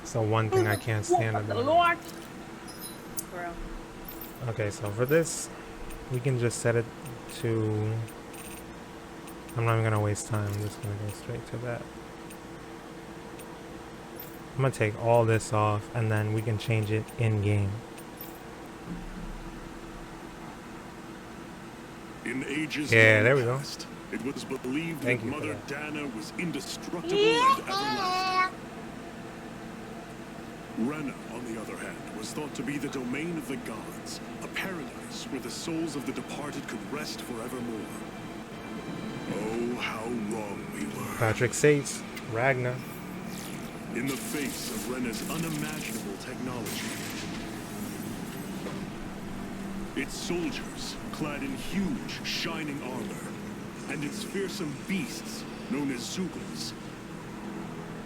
So one thing I can't stand about it. Bro. Okay, so for this, we can just set it to... I'm not even gonna waste time. I'm just gonna go straight to that. I'm gonna take all this off, and then we can change it in-game. In ages Yeah, there we go. past, it was believed Thank that you for Mother that. Dana was indestructible and everlasting. Rena, on the other hand, was thought to be the domain of the gods, a paradise where the souls of the departed could rest forevermore. Oh, how wrong we were. Patrick Sates, Ragnar. In the face of Rena's unimaginable technology, its soldiers, clad in huge, shining armor, and its fearsome beasts, known as Zugals.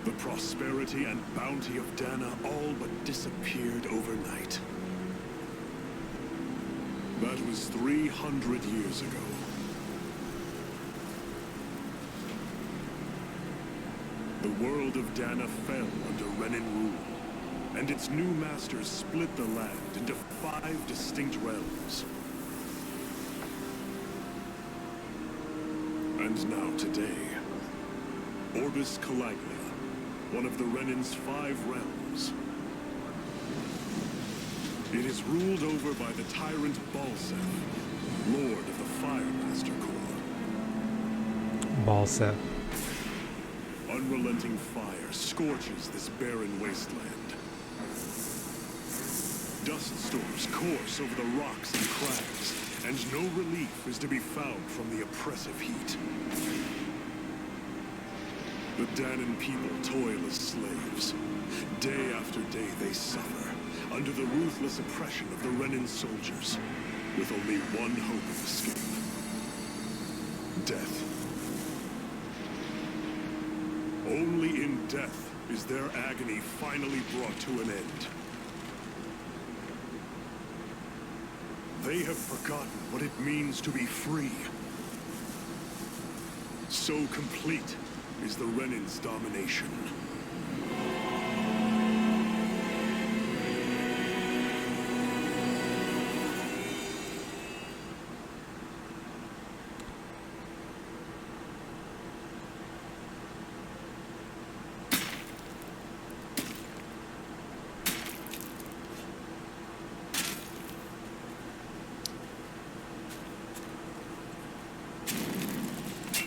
The prosperity and bounty of Dana all but disappeared overnight. That was 300 years ago. The world of Dana fell under Renan rule, and its new masters split the land into 5 distinct realms. And now today, Orbis Calagna, one of the Renan's 5 realms. It is ruled over by the tyrant Balseth, Lord of the Firemaster Corps. Balseth. Unrelenting fire scorches this barren wasteland. Dust storms course over the rocks and crags, and no relief is to be found from the oppressive heat. The Danan people toil as slaves. Day after day they suffer, under the ruthless oppression of the Renan soldiers, with only one hope of escape. Death. Only in death is their agony finally brought to an end. They have forgotten what it means to be free. So complete is the Renan's domination.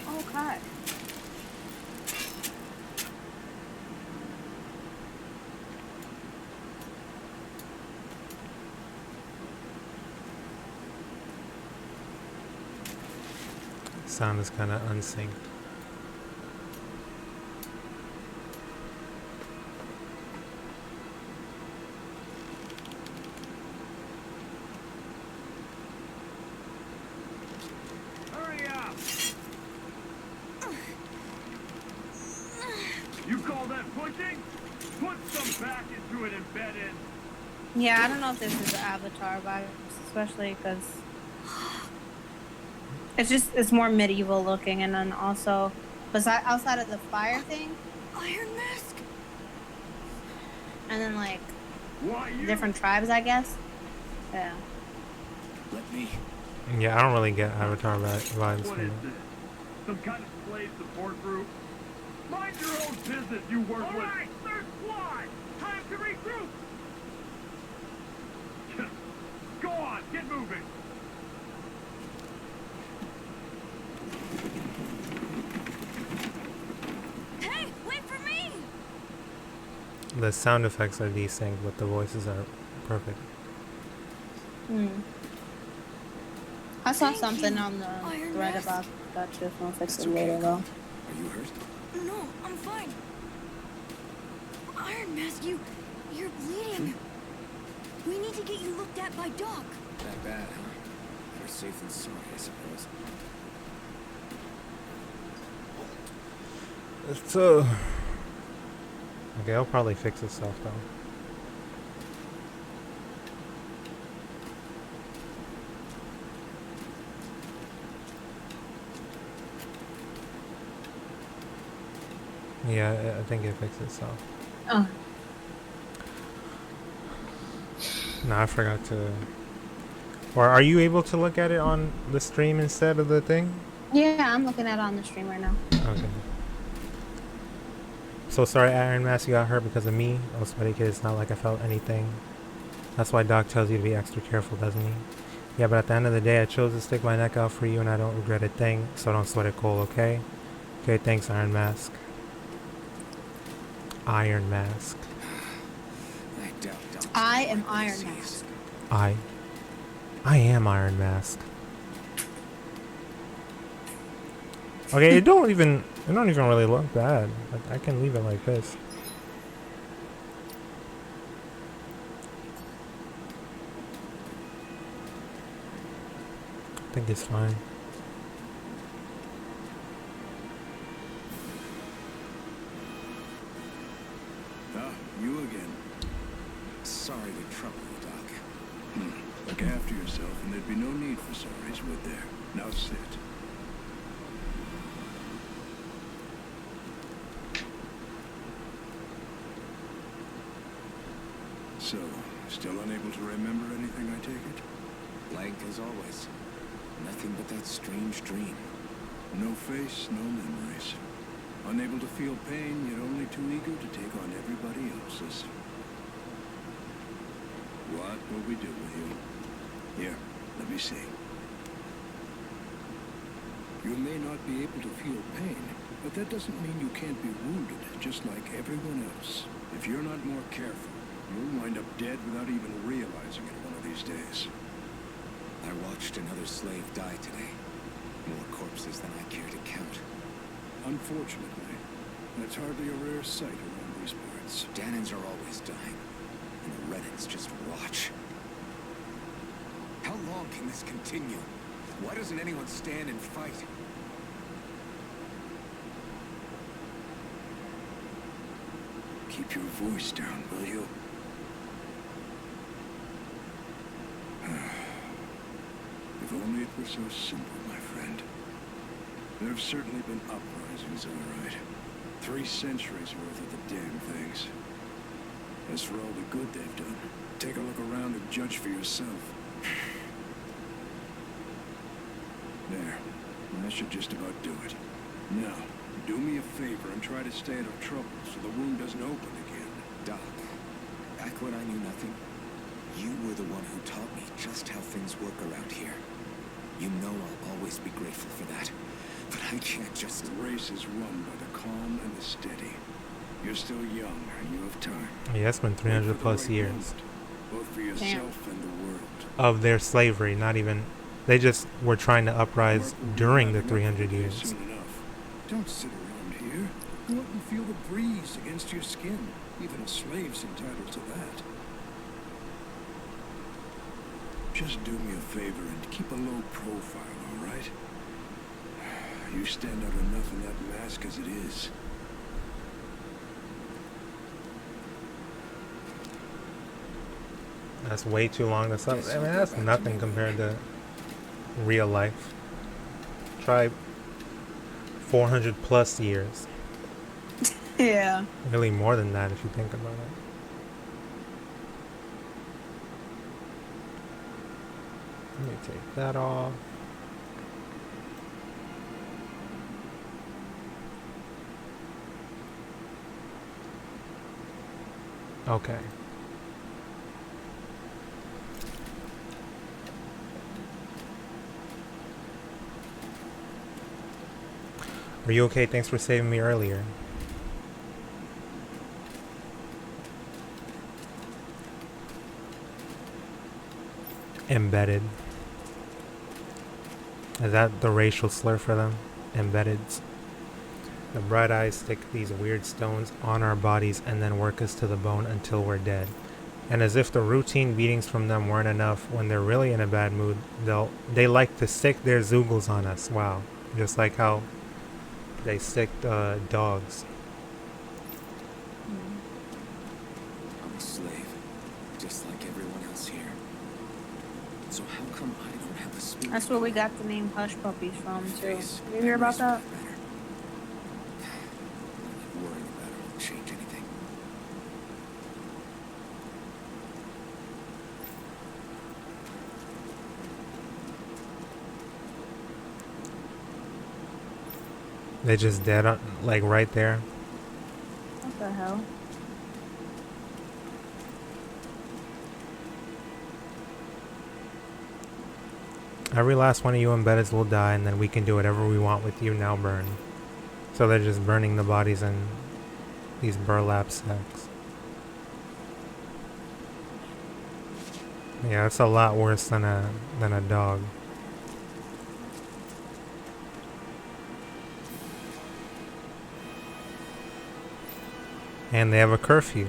Okay. Sound is kind of unsynced. Hurry up! You call that pushing? Put some back into it and bed in. Yeah, I don't know if this is Avatar vibes, especially because it's more medieval looking, and then also outside of the fire thing, Iron Mask. and then like Why you? different tribes, I guess. Yeah. Let me. Yeah, I don't really get Avatar vibes What from is it. this? Some kind of slave support group? Mind your own business, you worthless. All right, third squad. Time to regroup. Go on, get moving. Hey, wait for me! The sound effects are desynced, but the voices are perfect. I saw Thank something you, on the Iron thread Mask. about that too. I'll fix it okay. later though. Are you hurt? No, I'm fine. Iron Mask, you're bleeding. We need to get you looked at by Doc. That bad, huh? You're safe than sorry, I suppose. It's okay, it'll probably fix itself though. Yeah, I think it fixed itself. Oh. No, I forgot to. Or are you able to look at it on the stream instead of the thing? Yeah, I'm looking at it on the stream right now. Okay. So sorry, Iron Mask, you got hurt because of me. I was medicated. It's not like I felt anything. That's why Doc tells you to be extra careful, doesn't he? Yeah, but at the end of the day, I chose to stick my neck out for you, and I don't regret a thing. So don't sweat it, Cole. Okay? Okay. Thanks, Iron Mask. Iron Mask. I am Iron Mask. I am Iron Mask. Okay, it don't even really look bad. I can leave it like this. I think it's fine. Ah, you again. Sorry to trouble you, Doc. Look after yourself, and there'd be no need for sorries, would there? Now sit. So, still unable to remember anything, I take it? Blank as always. Nothing but that strange dream. No face, no memories. Unable to feel pain, yet only too eager to take on everybody else's. What will we do with you? Here, let me see. You may not be able to feel pain, but that doesn't mean you can't be wounded, just like everyone else. If you're not more careful, you'll wind up dead without even realizing it one of these days. I watched another slave die today. More corpses than I care to count. Unfortunately, that's hardly a rare sight around these parts. Danans are always dying, and the Renans just watch. How long can this continue? Why doesn't anyone stand and fight? Keep your voice down, will you? If only it were so simple, my friend. There have certainly been uprisings, all right. 3 centuries worth of the damn things. As for all the good they've done, take a look around and judge for yourself. There. That should just about do it. Now, do me a favor and try to stay out of trouble so the wound doesn't open again. Doc, back when I knew nothing, you were the one who taught me just how things work around here. You know I'll always be grateful for that. But I can't just... The race is run by the calm and the steady. You're still young, and you have time. Yeah, it's been 300 plus years. Moment, both for yourself and the world. Of their slavery, not even... They just were trying to uprise during the 300 years. Soon enough. Don't sit around here. Go out and feel the breeze against your skin. Even a slave's entitled to that. Just do me a favor and keep a low profile, all right? You stand out enough in that mask as it is. That's way too long to sub. I mean, that's nothing compared to real life. Try 400 plus years. Yeah. Really more than that if you think about it. Let me take that off. Okay. Are you okay? Thanks for saving me earlier. Embedded. Is that the racial slur for them? Embeddeds. The bright eyes stick these weird stones on our bodies and then work us to the bone until we're dead. And as if the routine beatings from them weren't enough, when they're really in a bad mood, they like to stick their zoogles on us. Wow. Just like how they stick dogs. I'm a slave, just like everyone else here. So how come I don't have the spirit? That's where we got the name Hush Puppies from, too. Face, Did you hear about that? Worrying about it won't change anything. They just dead on, like right there. What the hell? Every last one of you embeddeds will die, and then we can do whatever we want with you. Now burn. So they're just burning the bodies in these burlap sacks. Yeah, it's a lot worse than a dog. And they have a curfew.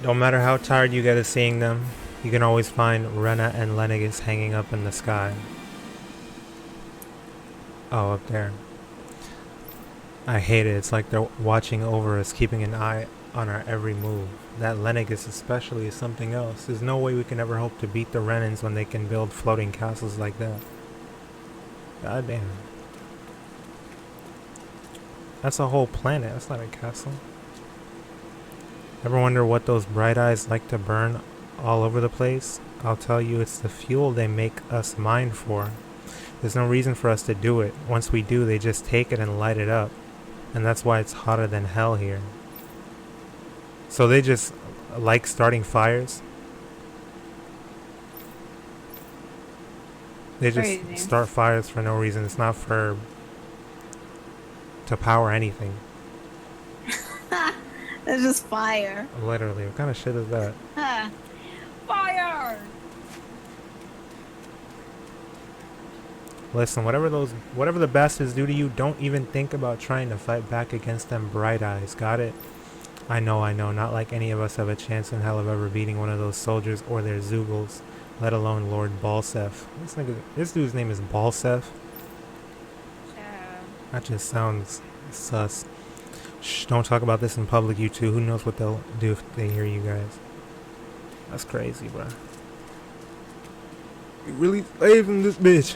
No matter how tired you get of seeing them, you can always find Rena and Lennigus hanging up in the sky. Oh, up there. I hate it. It's like they're watching over us, keeping an eye on our every move. That Lennigus especially is something else. There's no way we can ever hope to beat the Renans when they can build floating castles like that. God damn. That's a whole planet. That's not a castle. Ever wonder what those bright eyes like to burn all over the place? I'll tell you, it's the fuel they make us mine for. There's no reason for us to do it. Once we do, they just take it and light it up. And that's why it's hotter than hell here. So they just like starting fires? They just Crazy. start fires for no reason. It's not for to power anything. It's just fire. Literally, what kind of shit is that? Huh. Fire! Listen, whatever the bastards do to you, don't even think about trying to fight back against them bright eyes. Got it? I know. Not like any of us have a chance in hell of ever beating one of those soldiers or their Zoogles, let alone Lord Balsef. This dude's name is Balsef. That just sounds sus. Shh, don't talk about this in public, you two. Who knows what they'll do if they hear you guys. That's crazy, bro. You really slaving this bitch.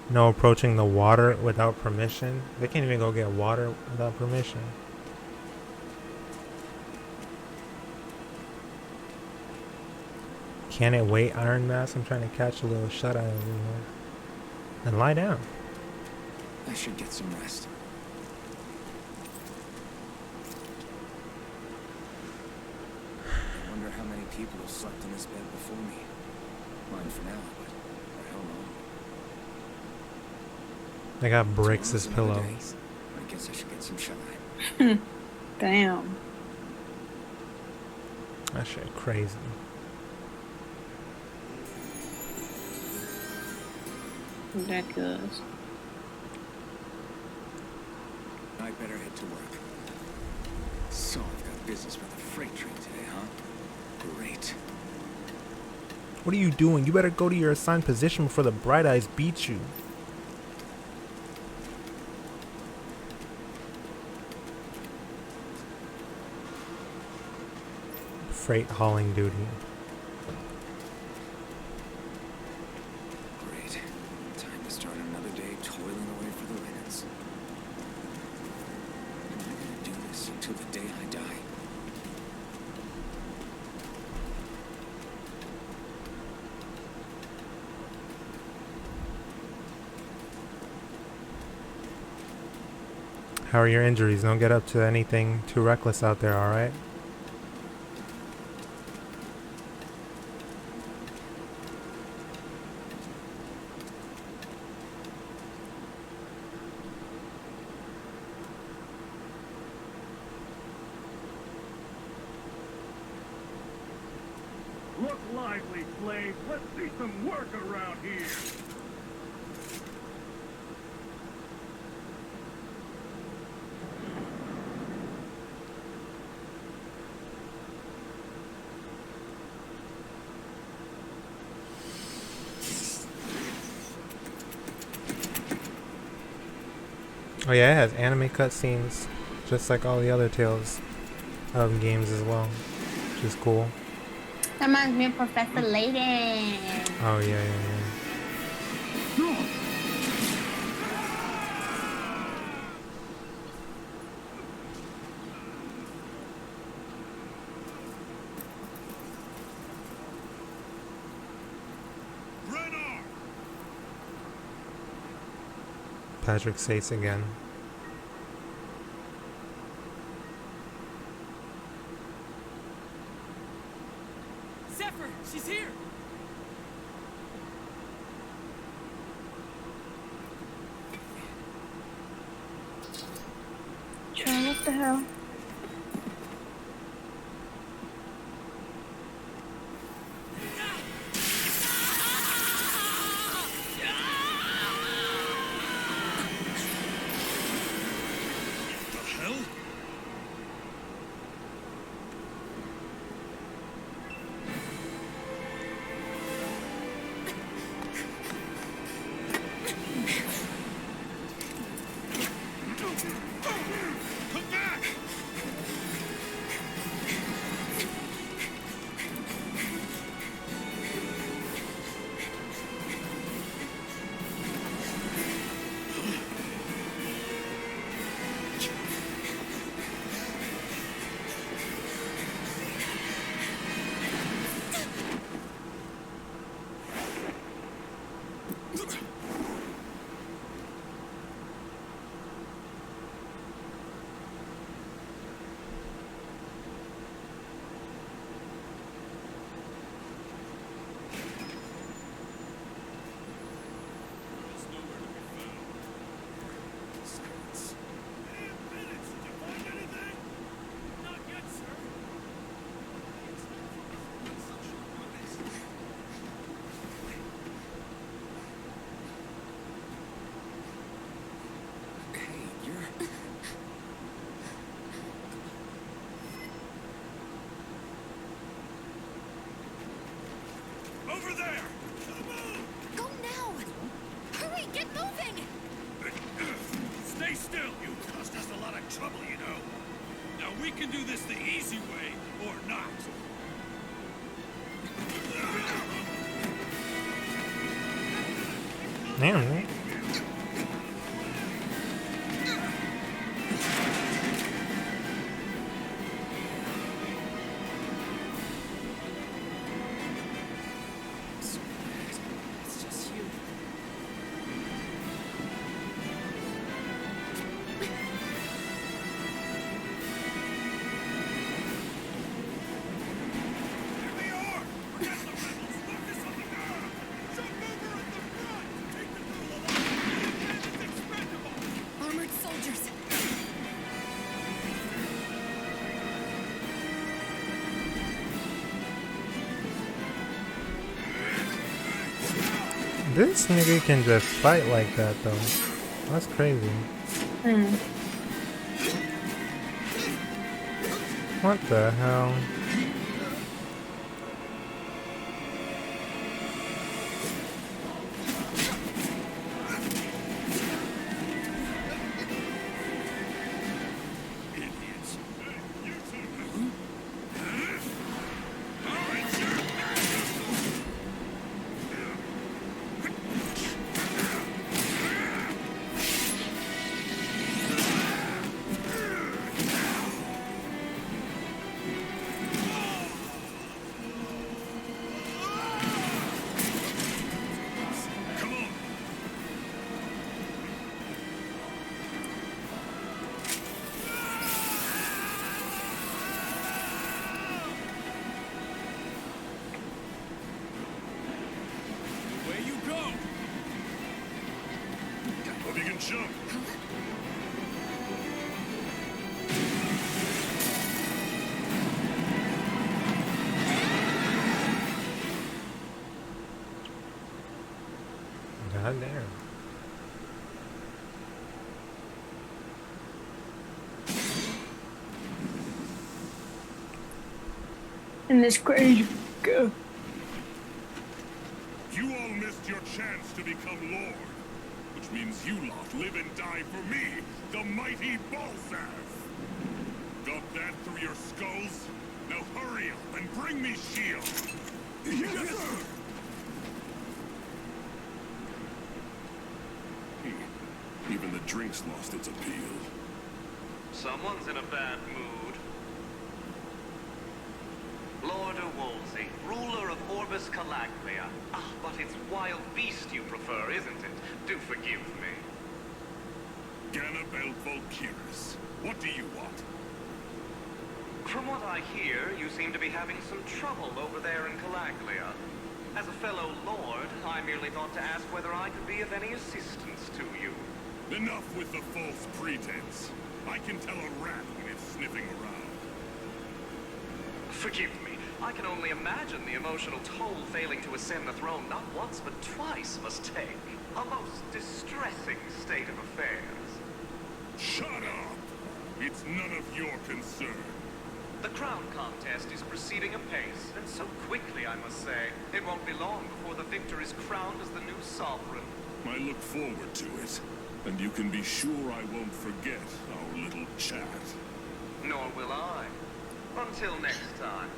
No approaching the water without permission. They can't even go get water without permission. Can it wait, Iron Mask? I'm trying to catch a little shut-eye over here. And lie down. I should get some rest. I wonder how many people have slept in this bed before me. Mine for now, but for how long? They got bricks as Tomorrow's another pillows. day. I guess I should get some shut-eye. Damn. That shit crazy. Ridiculous. I better head to work. So I've got business with the freight train today, huh? Great. What are you doing? You better go to your assigned position before the Bright Eyes beat you. Freight hauling duty. Great. Time to start another day toiling away for the Renans. I'm gonna do this until the day I die. How are your injuries? Don't get up to anything too reckless out there, alright? Look lively, slaves. Let's see some work around here. Oh yeah, it has anime cutscenes, just like all the other Tales of games as well, which is cool. That reminds me of Professor Layton. Oh yeah. Patrick's face again. Zephyr, she's here! What the hell? The hell? Come back! Over there! Go now! Hurry, get moving! Stay still! You caused us a lot of trouble, you know. Now we can do this the easy way, or not. Damn, man. It's just you. Here they are! Forget the rebels! Focus on the guard! Jump over at the front! Take the girl alive! The man is expendable! Armored soldiers! This nigga can just fight like that though. That's crazy. What the hell? Idiots. Hey, you two! All right, sir! Come on! Where you go? Hope you can jump. God damn. In this crazy go. You all missed your chance to become Lord, which means you lot live and die for me, the mighty Balthaz. Got that through your skulls? Now hurry up and bring me shield. Yes, sir. Even the drink's lost its appeal. Someone's in a bad mood. Lord of Wolsey, ruler of Orbis Calaglia. Ah, but it's wild beast you prefer, isn't it? Do forgive me. Annabelle Volkiris. What do you want? From what I hear, you seem to be having some trouble over there in Calaglia. As a fellow lord, I merely thought to ask whether I could be of any assistance to you. Enough with the false pretense. I can tell a rat when it's sniffing around. Forgive me. I can only imagine the emotional toll failing to ascend the throne not once but twice must take. A most distressing state of affairs. Shut up! It's none of your concern. The crown contest is proceeding apace, and so quickly, I must say. It won't be long before the victor is crowned as the new sovereign. I look forward to it. And you can be sure I won't forget our little chat. Nor will I. Until next time.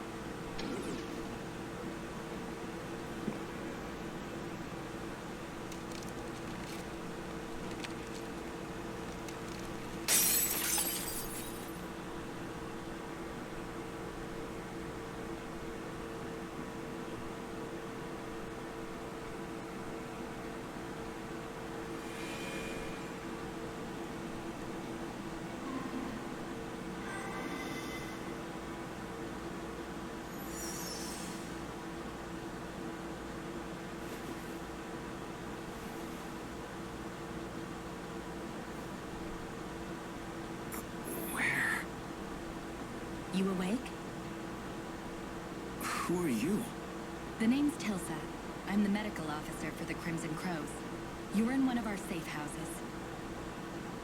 You awake? Who are you? The name's Tilsa. I'm the medical officer for the Crimson Crows. You were in one of our safe houses.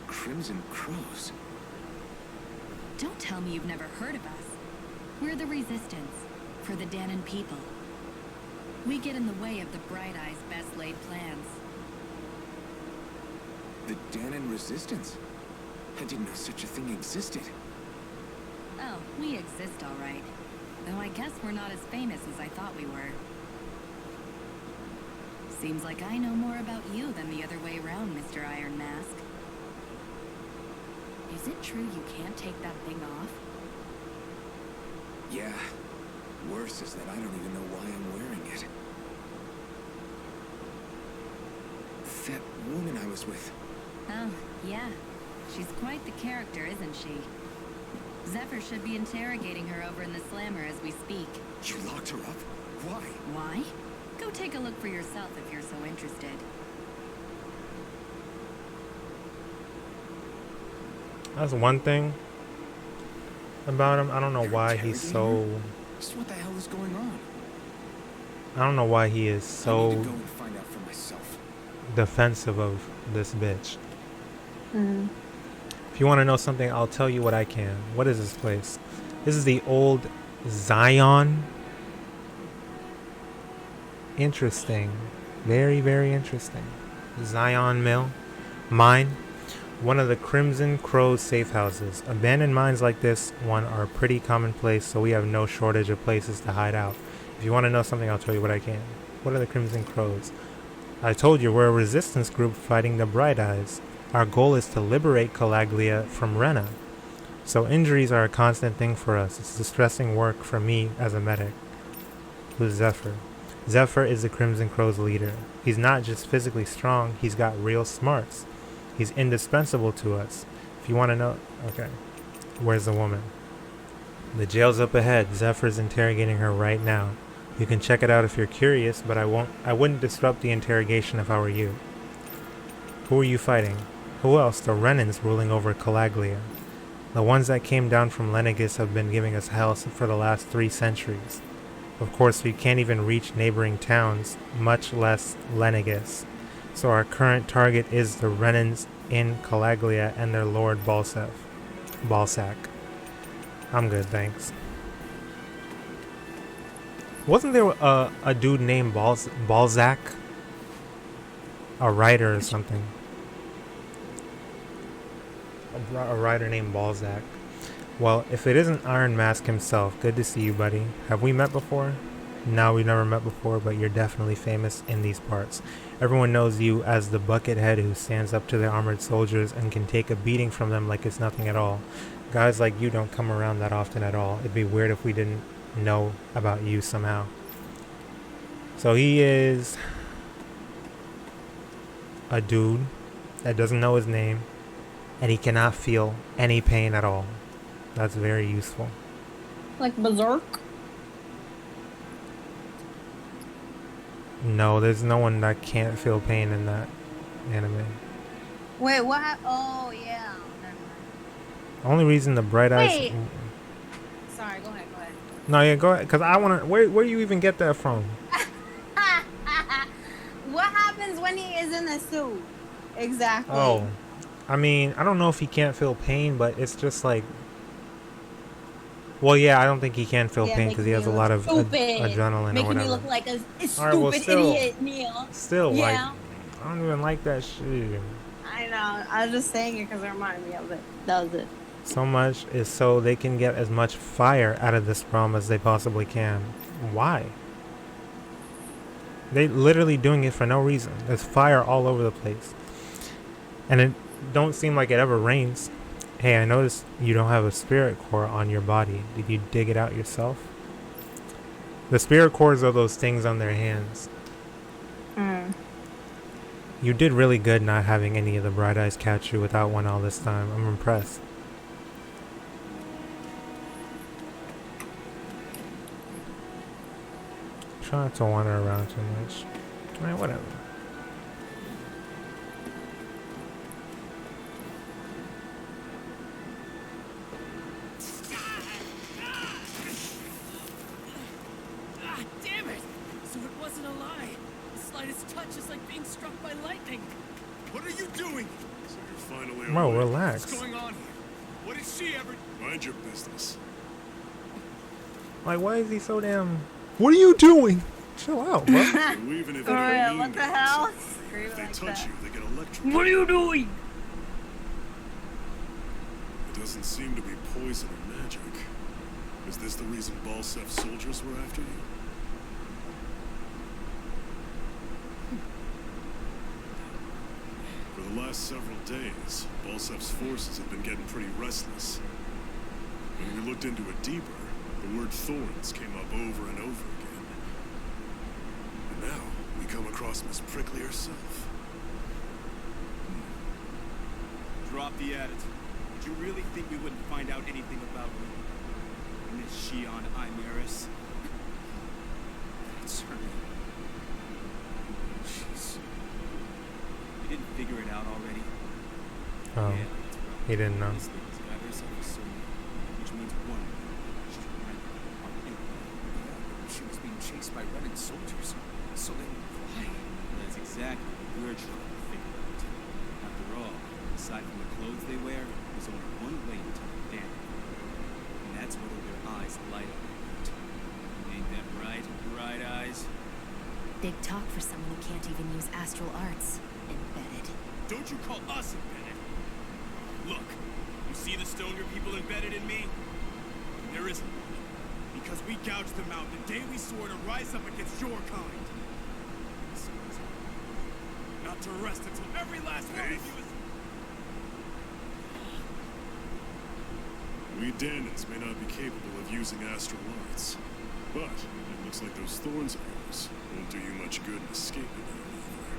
Crimson Crows? Don't tell me you've never heard of us. We're the Resistance, for the Danon people. We get in the way of the Bright Eye's best laid plans. The Danon Resistance? I didn't know such a thing existed. Oh, we exist all right. Though I guess we're not as famous as I thought we were. Seems like I know more about you than the other way around, Mr. Iron Mask. Is it true you can't take that thing off? Yeah. Worse is that I don't even know why I'm wearing it. That woman I was with. Oh, yeah. She's quite the character, isn't she? Zephyr should be interrogating her over in the Slammer as we speak. You locked her up? Why? Why? Go take a look for yourself if you're so interested. That's one thing about him. I don't know why he's so... Just what the hell is going on? I don't know why he is I so need to go and find out for myself. defensive of this bitch. Mm-hmm. If you want to know something, I'll tell you what I can. What is this place? This is the old Zion. Interesting. Very, very interesting. Zion Mill. Mine. One of the Crimson Crow's safe houses. Abandoned mines like this one are pretty commonplace, so we have no shortage of places to hide out. If you want to know something, I'll tell you what I can. What are the Crimson Crows? I told you we're a resistance group fighting the Bright Eyes. Our goal is to liberate Calaglia from Rena. So injuries are a constant thing for us. It's distressing work for me as a medic. Who's Zephyr? Zephyr is the Crimson Crow's leader. He's not just physically strong, he's got real smarts. He's indispensable to us. If you want to know... Okay. Where's the woman? The jail's up ahead. Zephyr's interrogating her right now. You can check it out if you're curious, but I wouldn't disrupt the interrogation if I were you. Who are you fighting? Who else? The Renans ruling over Calaglia. The ones that came down from Lenegis have been giving us hell for the last 3 centuries. Of course, we can't even reach neighboring towns, much less Lenegis. So our current target is the Renans in Calaglia and their Lord Balsac. I'm good, thanks. Wasn't there a dude named Balzac? A writer or something. A writer named Balzac. Well, if it isn't Iron Mask himself, good to see you, buddy. Have we met before? No, we've never met before, but you're definitely famous in these parts. Everyone knows you as the buckethead who stands up to the armored soldiers and can take a beating from them like it's nothing at all. Guys like you don't come around that often at all. It'd be weird if we didn't know about you somehow. So he is a dude that doesn't know his name, and he cannot feel any pain at all. That's very useful. Like Berserk? No, there's no one that can't feel pain in that anime. Wait, what oh, yeah. Never mind. Only reason the Bright Eyes... Wait. Sorry, go ahead. No, yeah, go ahead. Because I want to... Where you even get that from? What happens when he is in the suit? Exactly. Oh. I mean, I don't know if he can't feel pain, but it's just like... Well, yeah, I don't think he can feel pain because he has a lot of adrenaline making or whatever. me look like a stupid Alright, well, still, idiot, Neil. Still, yeah. like... I don't even like that shit. I know. I was just saying it because it reminded me of it. That was it. So much is so they can get as much fire out of this realm as they possibly can. Why? They literally doing it for no reason. There's fire all over the place. And it don't seem like it ever rains. Hey, I noticed you don't have a spirit core on your body. Did you dig it out yourself? The spirit cores are those things on their hands. You did really good not having any of the Bright Eyes catch you without one all this time. I'm impressed. Try not to wander around too much. Alright, whatever. Damn it! So it wasn't a lie. The slightest touch is like being struck by lightning. What are you doing? So you're finally Bro, awake. relax. What's going on here? What did she ever... Mind your business. Like, why is he so damn... What are you doing? Chill out, bro. Even if What the hell? If they touch you, they get electrocuted. What are you doing? It doesn't seem to be poison or magic. Is this the reason Balsef's soldiers were after you? For the last several days, Balsef's forces have been getting pretty restless. When we looked into it deeper, the word thorns came up over and over again. And now, we come across Miss Prickly herself. Drop the attitude. Did you really think we wouldn't find out anything about me? Miss Shion Imaris? That's her name. Jeez. You didn't figure it out already? Oh, Yeah, that's right. he didn't know. This lady's got herself a soul, which means one she's right on it. She was being chased by running soldiers. So then why? That's exactly what we're trying to figure out. After all, aside from the clothes they wear, there's only one way to turn them down. And that's whether their eyes light up or not. Ain't that right, Bright Eyes? Big talk for someone who can't even use astral arts. Embedded. Don't you call us embedded? Look, you see the stone your people embedded in me? There isn't one. Because we gouged them out the day we swore to rise up against your kind. This is not to rest until every last one of you is... We Danans may not be capable of using astral arts, but it looks like those thorns of yours won't do you much good in escaping them either.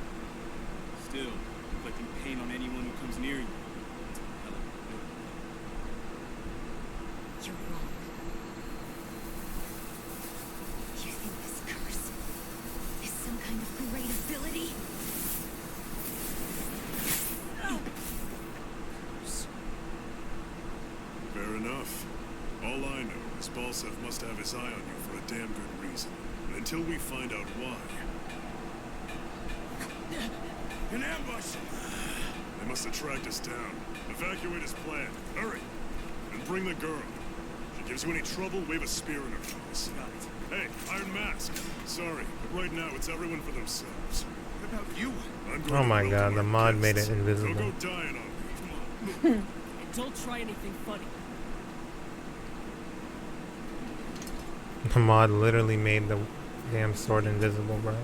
Still, inflicting pain on anyone who comes near you. It's a hell of a You're wrong. You think this curse is some kind of great ability? Fair enough. All I know is Balsef must have his eye on you for a damn good reason. And until we find out why... An ambush! They must have tracked us down. Evacuate as planned. Hurry! And bring the girl. If she gives you any trouble, wave a spear in her face. Got it. Hey, Iron Mask. Sorry, but right now it's everyone for themselves. What about you? I'm going Oh to my welcome god, the our mod made guests. it invisible. Don't go dying on me. Come on. And don't try anything funny. The mod literally made the damn sword invisible, bro.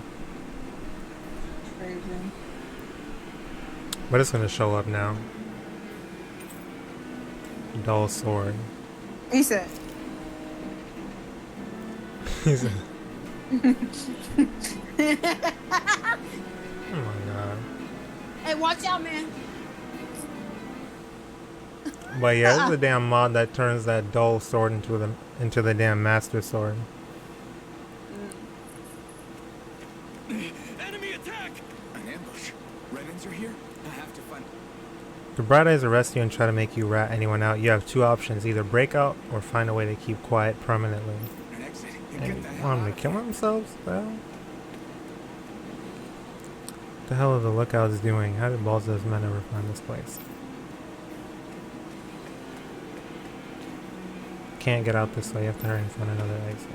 Crazy. But it's gonna show up now. Dull sword. He said. He said. Oh my god. Hey, watch out, man. But yeah, it's a damn mod that turns that dull sword into the damn master sword. Enemy attack! An ambush. Renans are here? I have to find... The Bright Eyes arrest you and try to make you rat anyone out. You have two options, either break out or find a way to keep quiet permanently. an exit. And Get the hell want them out to of kill themselves? What the hell are the lookouts doing? How did Balza's men ever find this place? Can't get out this way, you have to hurry and find another exit.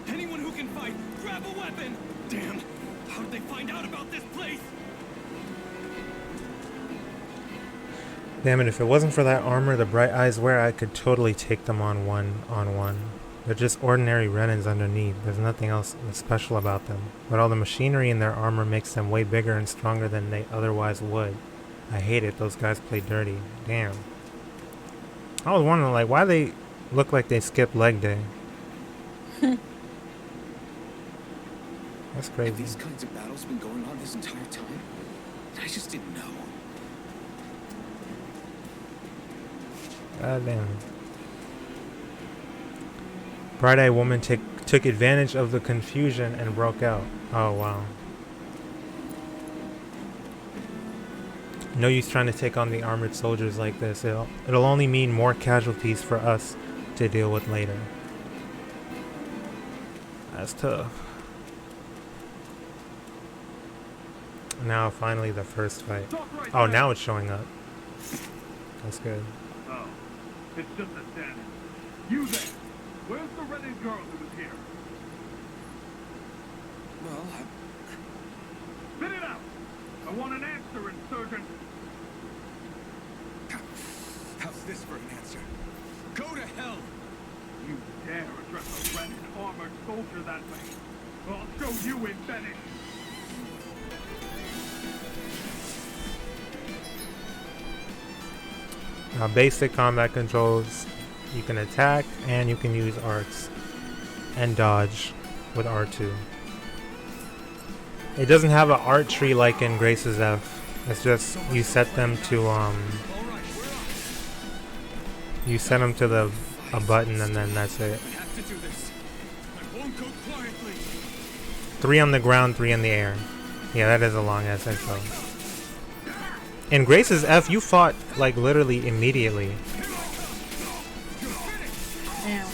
Anyone who can fight, grab a weapon! Damn! How did they find out about this place? Damn it, if it wasn't for that armor the Bright Eyes wear, I could totally take them on one. They're just ordinary Renans underneath. There's nothing else special about them. But all the machinery in their armor makes them way bigger and stronger than they otherwise would. I hate it. Those guys play dirty. Damn. I was wondering, like, why they look like they skipped leg day. That's Have crazy. these kinds of battles been going on this entire time? I just didn't know. God damn. Bright-eyed woman took advantage of the confusion and broke out. Oh, wow. No use trying to take on the armored soldiers like this. It'll only mean more casualties for us to deal with later. That's tough. Now, finally, the first fight. Oh, now it's showing up. That's good. Oh, it's just a stand. You there! Where's the Reddit girl who was here? Well, Spit it out! I want an answer, insurgent! how's this for an answer? Go to hell! You dare address a Reddit armored soldier that way? I'll show you in Venice! Now, basic combat controls. You can attack and you can use arcs and dodge with R2. It doesn't have an art tree like in Grace's F. It's just you set them to you set them to a button and then that's it. I have to do this. I won't go quietly. 3 on the ground, 3 in the air. Yeah, that is a long ass intro. In Grace's F, you fought like literally immediately. Damn.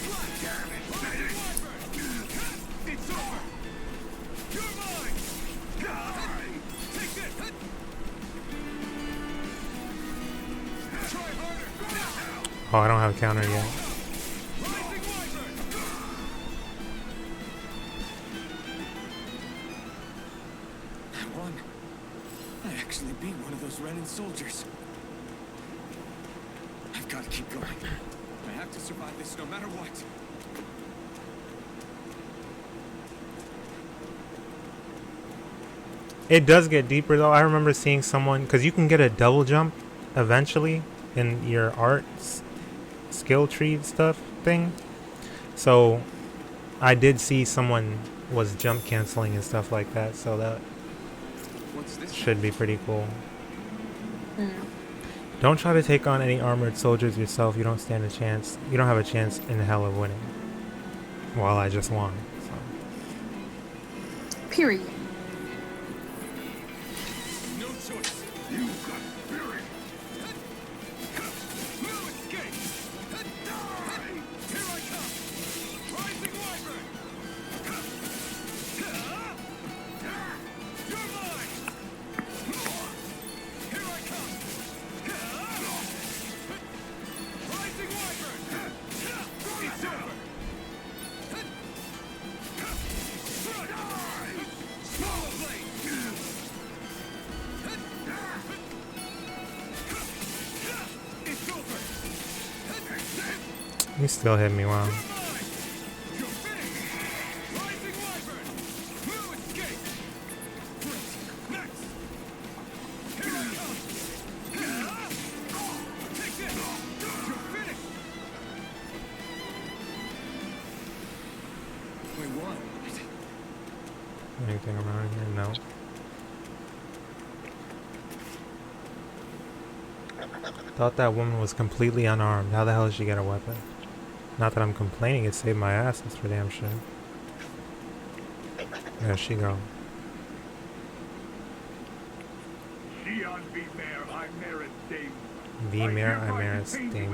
Oh, I don't have a counter yet. I won. I actually beat one of those Renan soldiers. I've got to keep going. I have to survive this no matter what. It does get deeper though. I remember seeing someone, because you can get a double jump eventually in your arts skill tree stuff thing. So I did see someone was jump canceling and stuff like that, so that What's this? should be pretty cool. Don't try to take on any armored soldiers yourself. You don't stand a chance. You don't have a chance in hell of winning. Well, I just won. So. Period. No choice. You got spirit! No escape. Die! Here I come. Rising Wyvern. You're mine. Here I come. Rising Wyvern. It's over. Swallow blade. It's over. You still hit me, wow. You're finished. Rising Wyvern. No escape. Next. Here I come. Take this. You're finished. We won. Anything around here? No. Thought that woman was completely unarmed. How the hell did she get a weapon? Not that I'm complaining, it saved my ass, that's for damn sure. There she go. Shion V. Mayor, I merit Dame. V. Mayor, I merit Dame.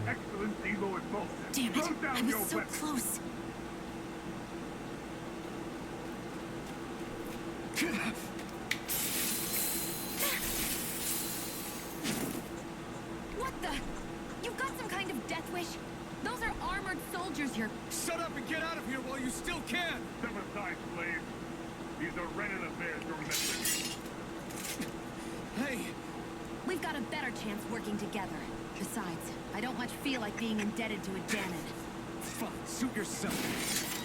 Excellency Lord Bolton. Damn it, Throw down I was your so weapon. close. What the? You've got some kind of death wish? Those are armored soldiers you're... Shut up and get out of here while you still can! Step aside, slave. These are Renan affairs you're missing. Hey! We've got a better chance working together. Besides, I don't much feel like being indebted to a Danon. Fine, suit yourself.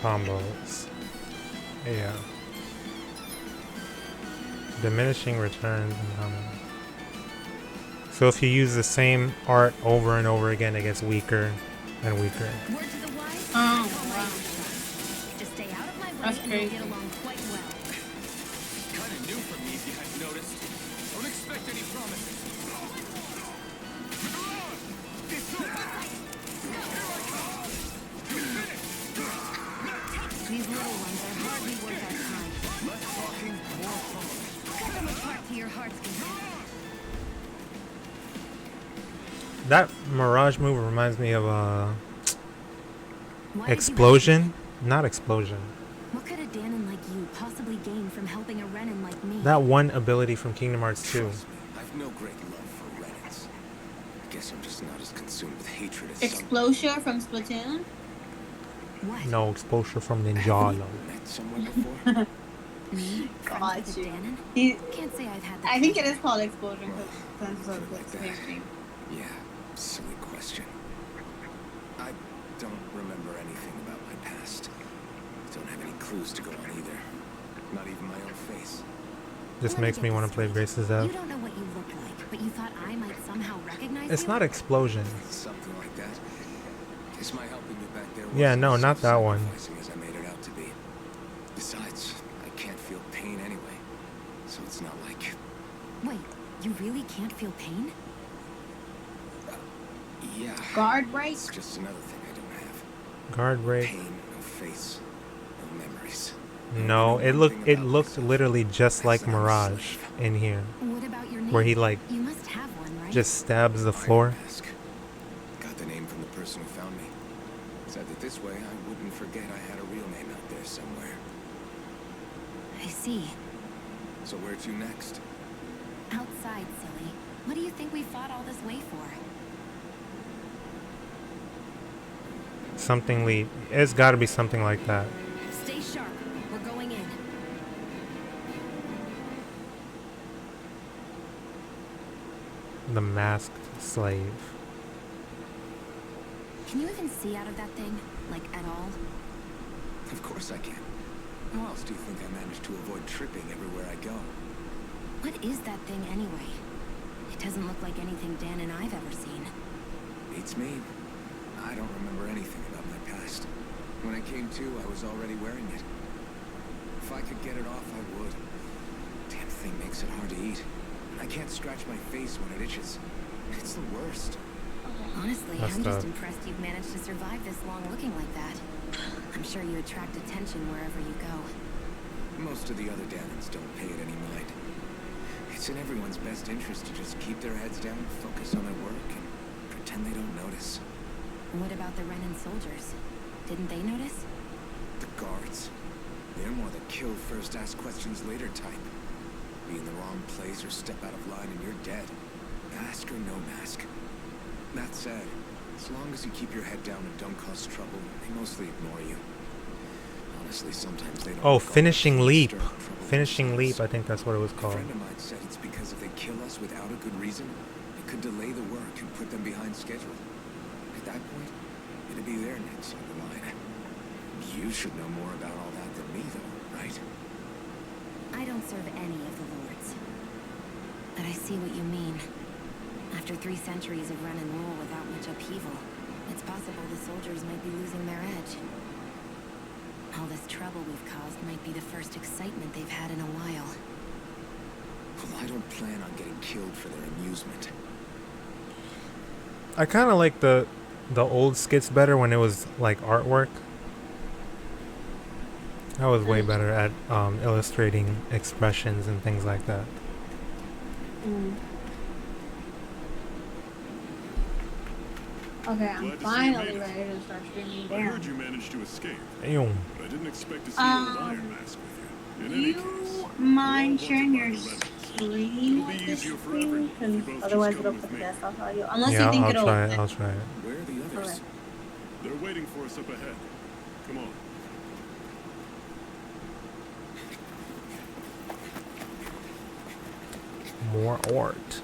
Combos. Yeah. Diminishing returns and how many. So if you use the same art over and over again, it gets weaker and weaker. Word to the wise? Oh, wow. Just stay out of my way That's and we'll crazy. get along quite well. Kinda new for me if you hadn't noticed. Don't expect any promises. These little ones are hardly worth our time. Less talking, more following. Cut them apart to your heart's content. That Mirage move reminds me of Why did you Explosion? Not Explosion. What could a Danon like you possibly gain from helping a Renan like me? That one ability from Kingdom Hearts 2. Trust me, I've no great love for Renans. Guess I'm just not as consumed with hatred as some. Explosion from Splatoon? What? No exposure from Ninjalo. Met somewhere before? Me? Got Friends with a you. Danon? He, Can't say I've had the I think it pleasure. is called Explosion Well, because put it like it's the that. same name. Yeah, silly question. I don't remember anything about my past. Don't have any clues to go on either. Not even my own face. This Let makes get me want to this play straight. Grace's You F. don't know what you look like, but you thought I might somehow recognize It's you? not Explosion. Something like that. Guess my helping you back there Yeah, wasn't no, as not that one. self-sacrificing as I made it out to be. Besides, I can't feel pain anyway. So it's not like... Wait, you really can't feel pain? Yeah. Guard break? It's just another thing I don't have. Guard break. Pain, no face, no memories. No, it looked literally just like Mirage in here, What about your name? where he like You must have one, right? just stabs the floor. Iron Mask. Got the name from the person who found me. Said that this way I wouldn't forget I had a real name out there somewhere. I see. So where to next? Outside, silly. What do you think we fought all this way for? Something lead. It's got to be something like that. Stay sharp. We're going in. The masked slave. Can you even see out of that thing? Like, at all? Of course I can. How else do you think I managed to avoid tripping everywhere I go? What is that thing anyway? It doesn't look like anything Dan and I've ever seen. Beats me. I don't remember anything about my past. When I came to, I was already wearing it. If I could get it off, I would. Damn thing makes it hard to eat. I can't scratch my face when it itches. It's the worst. Honestly, That's I'm just tough. impressed you've managed to survive this long looking like that. I'm sure you attract attention wherever you go. Most of the other Danons don't pay it any mind. It's in everyone's best interest to just keep their heads down, focus on their work, and pretend they don't notice. What about the Renan soldiers? Didn't they notice? The guards. They're more the kill first, ask questions later type. Be in the wrong place or step out of line and you're dead. Mask or no mask. That said, as long as you keep your head down and don't cause trouble, they mostly ignore you. Honestly, sometimes they don't. Oh, look all finishing that leap. stir up trouble Finishing leap. themselves. I think that's what it was A called. friend of mine said it's because if they kill us without a good reason, it could delay the work and put them behind schedule. At that point, it'd be their necks on the line. You should know more about all that than me, though, right? I don't serve any of the lords. But I see what you mean. After 3 centuries of run and rule without much upheaval, it's possible the soldiers might be losing their edge. Although this trouble we've caused might be the first excitement they've had in a while. Well, I don't plan on getting killed for their amusement. I kind of like the old skits better when it was like artwork. I was way better at illustrating expressions and things like that. Okay, I'm Glad to see you finally made it. ready to start streaming I down. heard you managed to escape, Damn. but I didn't expect to see you with Iron Mask with you. In any case, You we're all mind wanted sharing by your the rebels. screen It'll be with this easier for screen? everyone if you Because both otherwise just it'll come put with this, me. I'll tell you. Unless Yeah, you think I'll it'll... try it. I'll try it. Where are the others? Okay. They're waiting for us up ahead. Come on. More art.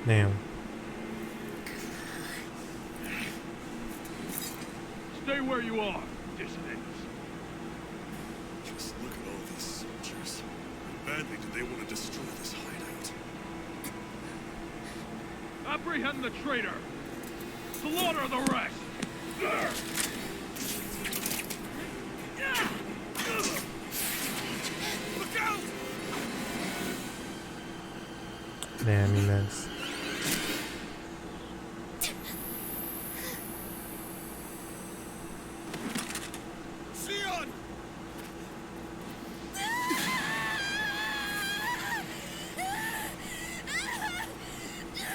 Damn. Stay where you are, dissidents. Just look at all these soldiers. How badly do they want to destroy this hideout? Apprehend the traitor. Slaughter the rest. Look out! Damn, you missed. Sion!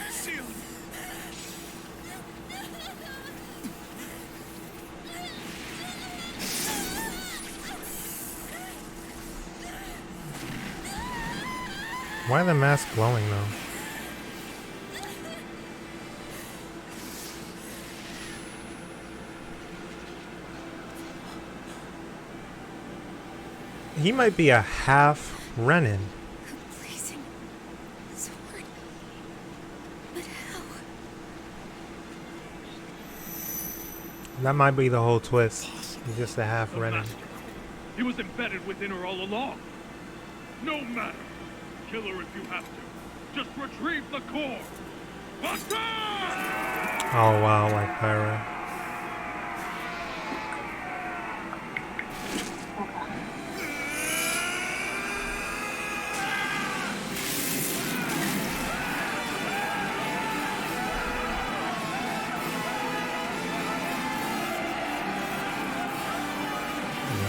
Sion! Why the mask glowing though? He might be a half Renin. Blazing sword. But how? That might be the whole twist. He's just a half The Renin. master. He was embedded within her all along. No matter. Kill her if you have to. Just retrieve the core. Attack! Oh wow, like Pyra.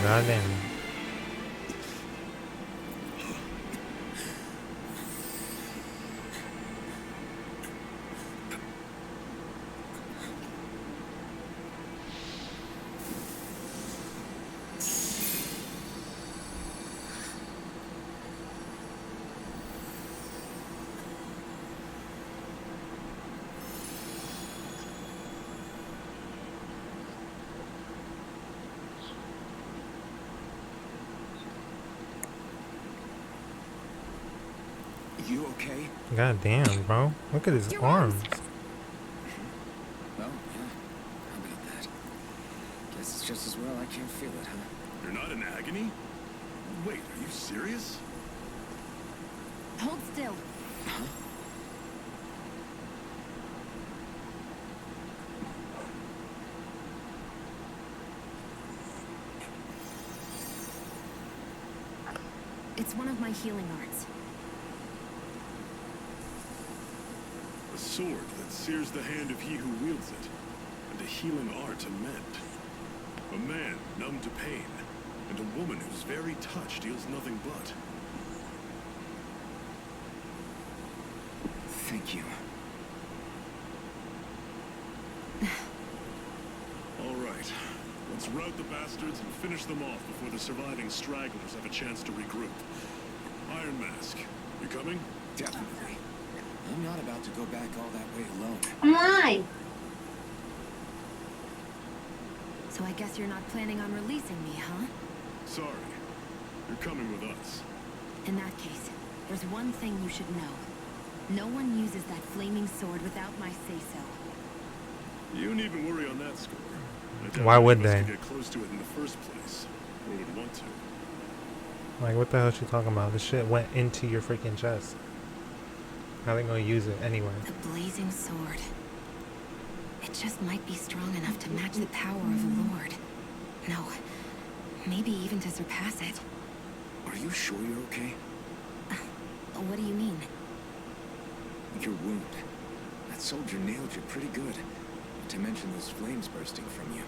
Goddamn. You okay? God damn, bro. Look at his arms. Well, yeah. How about that? Guess it's just as well I can't feel it, huh? You're not in agony? Wait, are you serious? Hold still. Huh? It's one of my healing arts. A sword that sears the hand of he who wields it, and a healing art to mend. A man numb to pain, and a woman whose very touch deals nothing but. Thank you. All right, let's rout the bastards and finish them off before the surviving stragglers have a chance to regroup. Iron Mask, you coming? Definitely. I'm not about to go back all that way alone. Come on! So I guess you're not planning on releasing me, huh? Sorry, you're coming with us. In that case, there's one thing you should know. No one uses that flaming sword without my say-so. You needn't worry on that score. I doubt Why any would of us they? could get close to it in the first place, or would want to. Like, what the hell is she talking about? This shit went into your freaking chest. How they gonna use it anyway? The blazing sword. It just might be strong enough to match the power of a lord. No, maybe even to surpass it. Are you sure you're okay? What do you mean? Your wound. That soldier nailed you pretty good. Not to mention those flames bursting from you.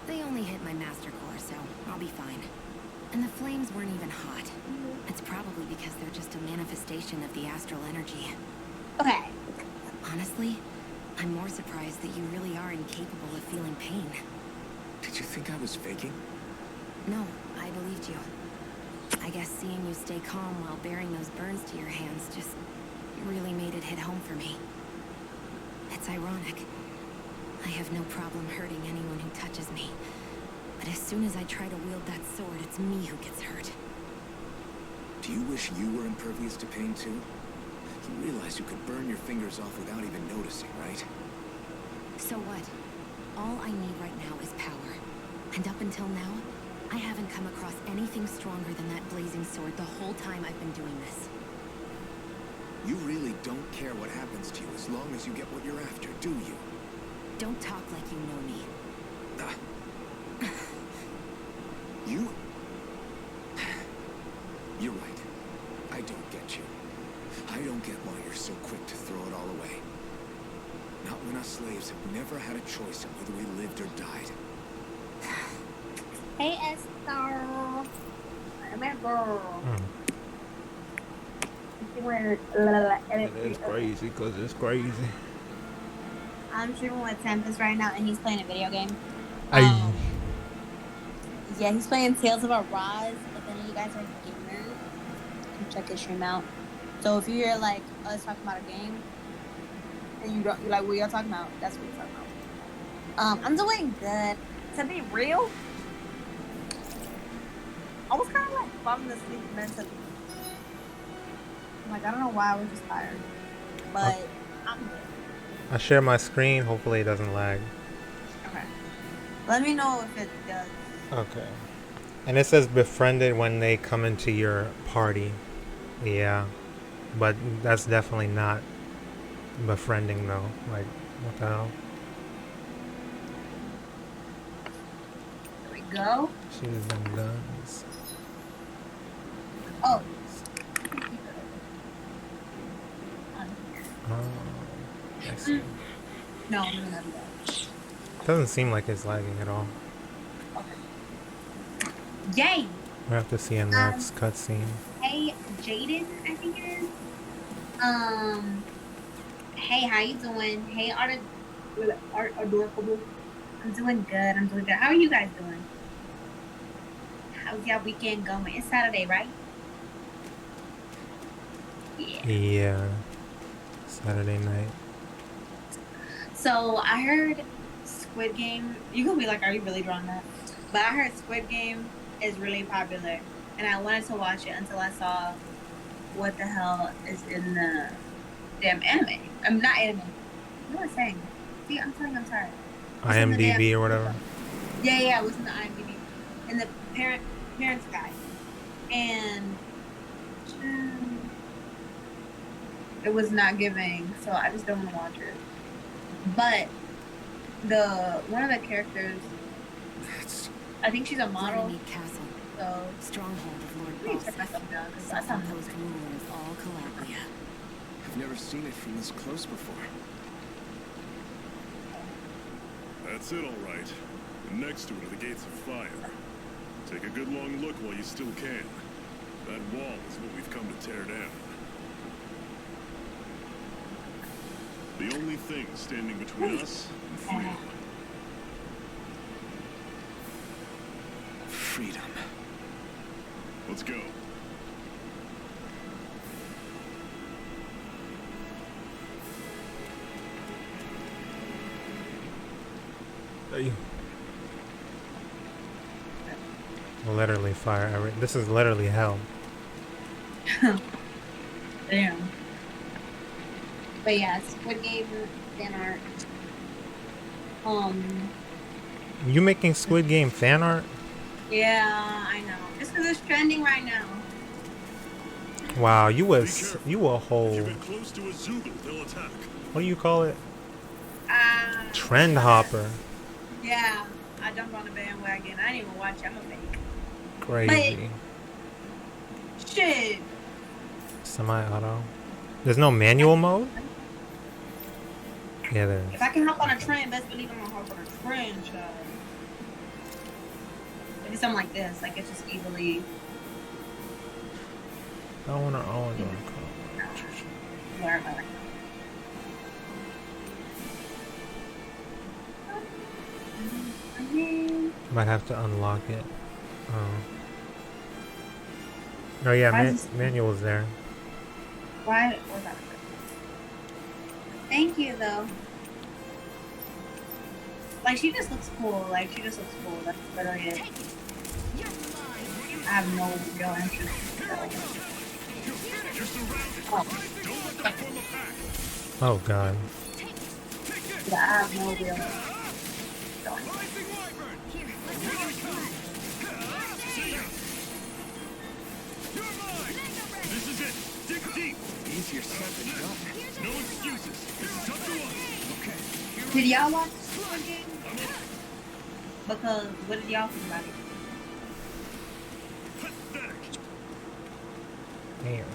They only hit my master core, so I'll be fine. And the flames weren't even hot. It's probably because they're just a manifestation of the astral energy. Okay. Honestly, I'm more surprised that you really are incapable of feeling pain. Did you think I was faking? No, I believed you. I guess seeing you stay calm while bearing those burns to your hands just really made it hit home for me. It's ironic. I have no problem hurting anyone who touches me. But as soon as I try to wield that sword, it's me who gets hurt. Do you wish you were impervious to pain too? You realize you could burn your fingers off without even noticing, right? So what? All I need right now is power. And up until now, I haven't come across anything stronger than that blazing sword the whole time I've been doing this. You really don't care what happens to you as long as you get what you're after, do you? Don't talk like you know me. You... You're right. I don't get you. I don't get why you're so quick to throw it all away. Not when us slaves have never had a choice of whether we lived or died. Hey, Esther. Remember. It is crazy because it's crazy. I'm streaming with Tempest right now, and he's playing a video game. Aye. Yeah, he's playing Tales of Arise. If any of you guys are gamers, you can check his stream out. So if you hear like us talking about a game, and you're like, what y'all talking about? That's what you're talking about. I'm doing good. To be real, I was kind of like falling asleep mentally. Like, I don't know why, I was just tired. But I'm good. I share my screen. Hopefully it doesn't lag. Okay. Let me know if it does. Okay. And it says befriended when they come into your party. Yeah. But that's definitely not befriending though. Like, what the hell? There we go. Shoes and guns. Oh. Oh, I see. No. Doesn't seem like it's lagging at all. Yay! We have to see a next cutscene. Hey, Jaden, I think it is. Hey, how you doing? Hey, Adorable. I'm doing good. How are you guys doing? How's your weekend going? It's Saturday, right? Yeah. Saturday night. So I heard Squid Game. You're gonna be like, are you really drawing that? But I heard Squid Game is really popular, and I wanted to watch it until I saw what the hell is in the damn anime. I'm not anime. What am I saying? See, I'm telling you, I'm sorry. IMDb or whatever. Yeah, it was in the IMDb. In the parents guide. And it was not giving, so I just don't want to watch it. But one of the characters, I think she's a model. Castle, so stronghold of Lord please Balseth, check myself down because I sound self-imposed ruler of all Calabria. I've never seen it from this close before. That's it, all right. And next to it are the gates of fire. Take a good long look while you still can. That wall is what we've come to tear down. The only thing standing between us and freedom. Freedom. Let's go. Literally fire. This is literally hell. Damn. But yeah, Squid Game fan art. You making Squid Game fan art? Yeah, I know. Just because it's trending right now. Wow, you a whole. If you've been close to a Zoogle, they'll attack. What do you call it? Trend hopper. Yeah, I jumped on the bandwagon. I didn't even watch it. I'm a fake. Crazy. But, shit. Semi-auto. There's no manual mode? Yeah, there If is. I can hop on a trend, best believe I'm gonna hop on a trend, child. If it's something like this, like it's just easily. I wanna Whatever. might have to unlock it. Oh yeah, manual's there. Why was that? Thank you, though. Like, she just looks cool. Like, she just looks cool. That's literally it. I have no real interest. Oh god. Yeah, I have no real. This is it. Dig deep. Easier said than done. No excuses. It's up to us. Okay. Did y'all watch Squid Game? Because what did y'all think about it? Pathetic. Damn.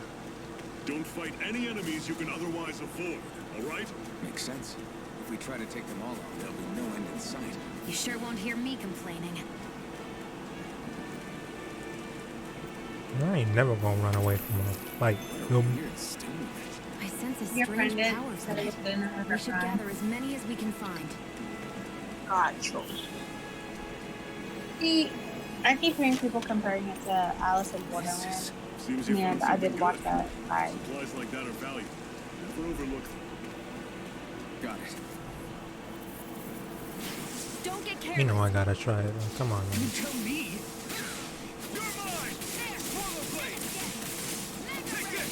Don't fight any enemies you can otherwise avoid, all right? Makes sense. If we try to take them all out, there'll be no end in sight. You sure won't hear me complaining. I ain't never gonna run away from a fight. Weird stimulant. I sense a Your strange friend power said from it it. was in her We should friend. gather as many as we can find. God, see, I keep hearing people comparing it to Alice in Borderland, Seems you and found I did something watch good. that. Supplies like that are valuable. Never overlook them. Got it. Don't get careless. You know I gotta try it. Come on, man. You tell me. You're mine! Swallow blade! Take this!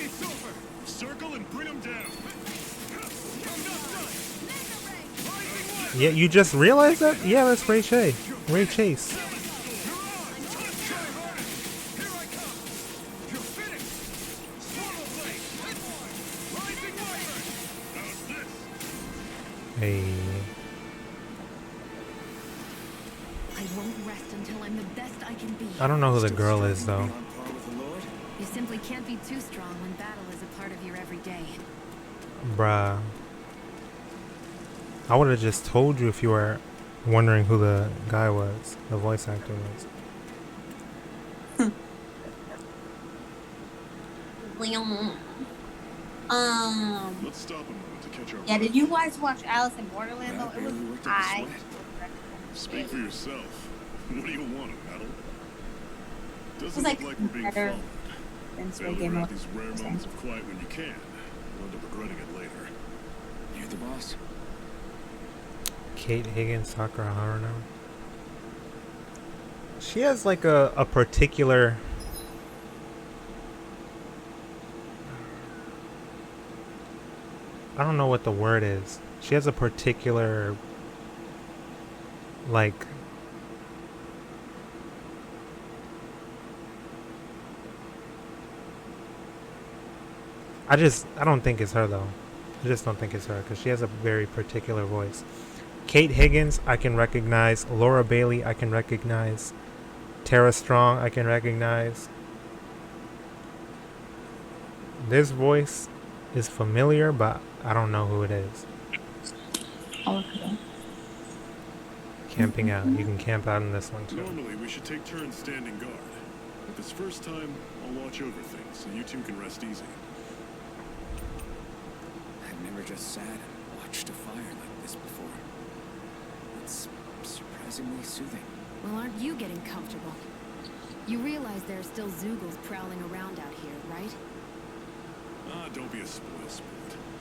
It's over! Circle and bring them down! I'm not done! Rising Yeah, you just realized that? Yeah, that's Ray Chase. Ray Chase. You're on! Try harder! Here I come! You're finished! Swallow blade! Rising wyvern! How's this? Hey. I won't rest until I'm the best I can be. I don't know who the girl is though. On par with the Lord? You simply can't be too strong when battle is a part of your everyday. Bruh. I would have just told you if you were wondering who the guy was, the voice actor was. Let's stop a moment to catch our Yeah, breath. did you guys watch Alice in Borderland though? It was barely worked up a I. sweat. Speak for yourself. What do you want, a medal? Doesn't like look like we're being better followed. than Fail Squid to Game. grab these rare moments of quiet when you can. You'll end up regretting it later. You're the boss. Kate Higgins, Sakura Haruno. She has like a particular... I don't know what the word is. She has a particular... like... I don't think it's her though. I just don't think it's her because she has a very particular voice. Kate Higgins, I can recognize. Laura Bailey, I can recognize. Tara Strong, I can recognize. This voice is familiar, but I don't know who it is. Okay. Camping out. You can camp out in this one too. Normally, we should take turns standing guard. But this first time, I'll watch over things so you two can rest easy. I've never just sat and watched a fire like this before. It's surprisingly soothing. Well, aren't you getting comfortable? You realize there are still Zoogles prowling around out here, right? Ah, don't be a spoil sport.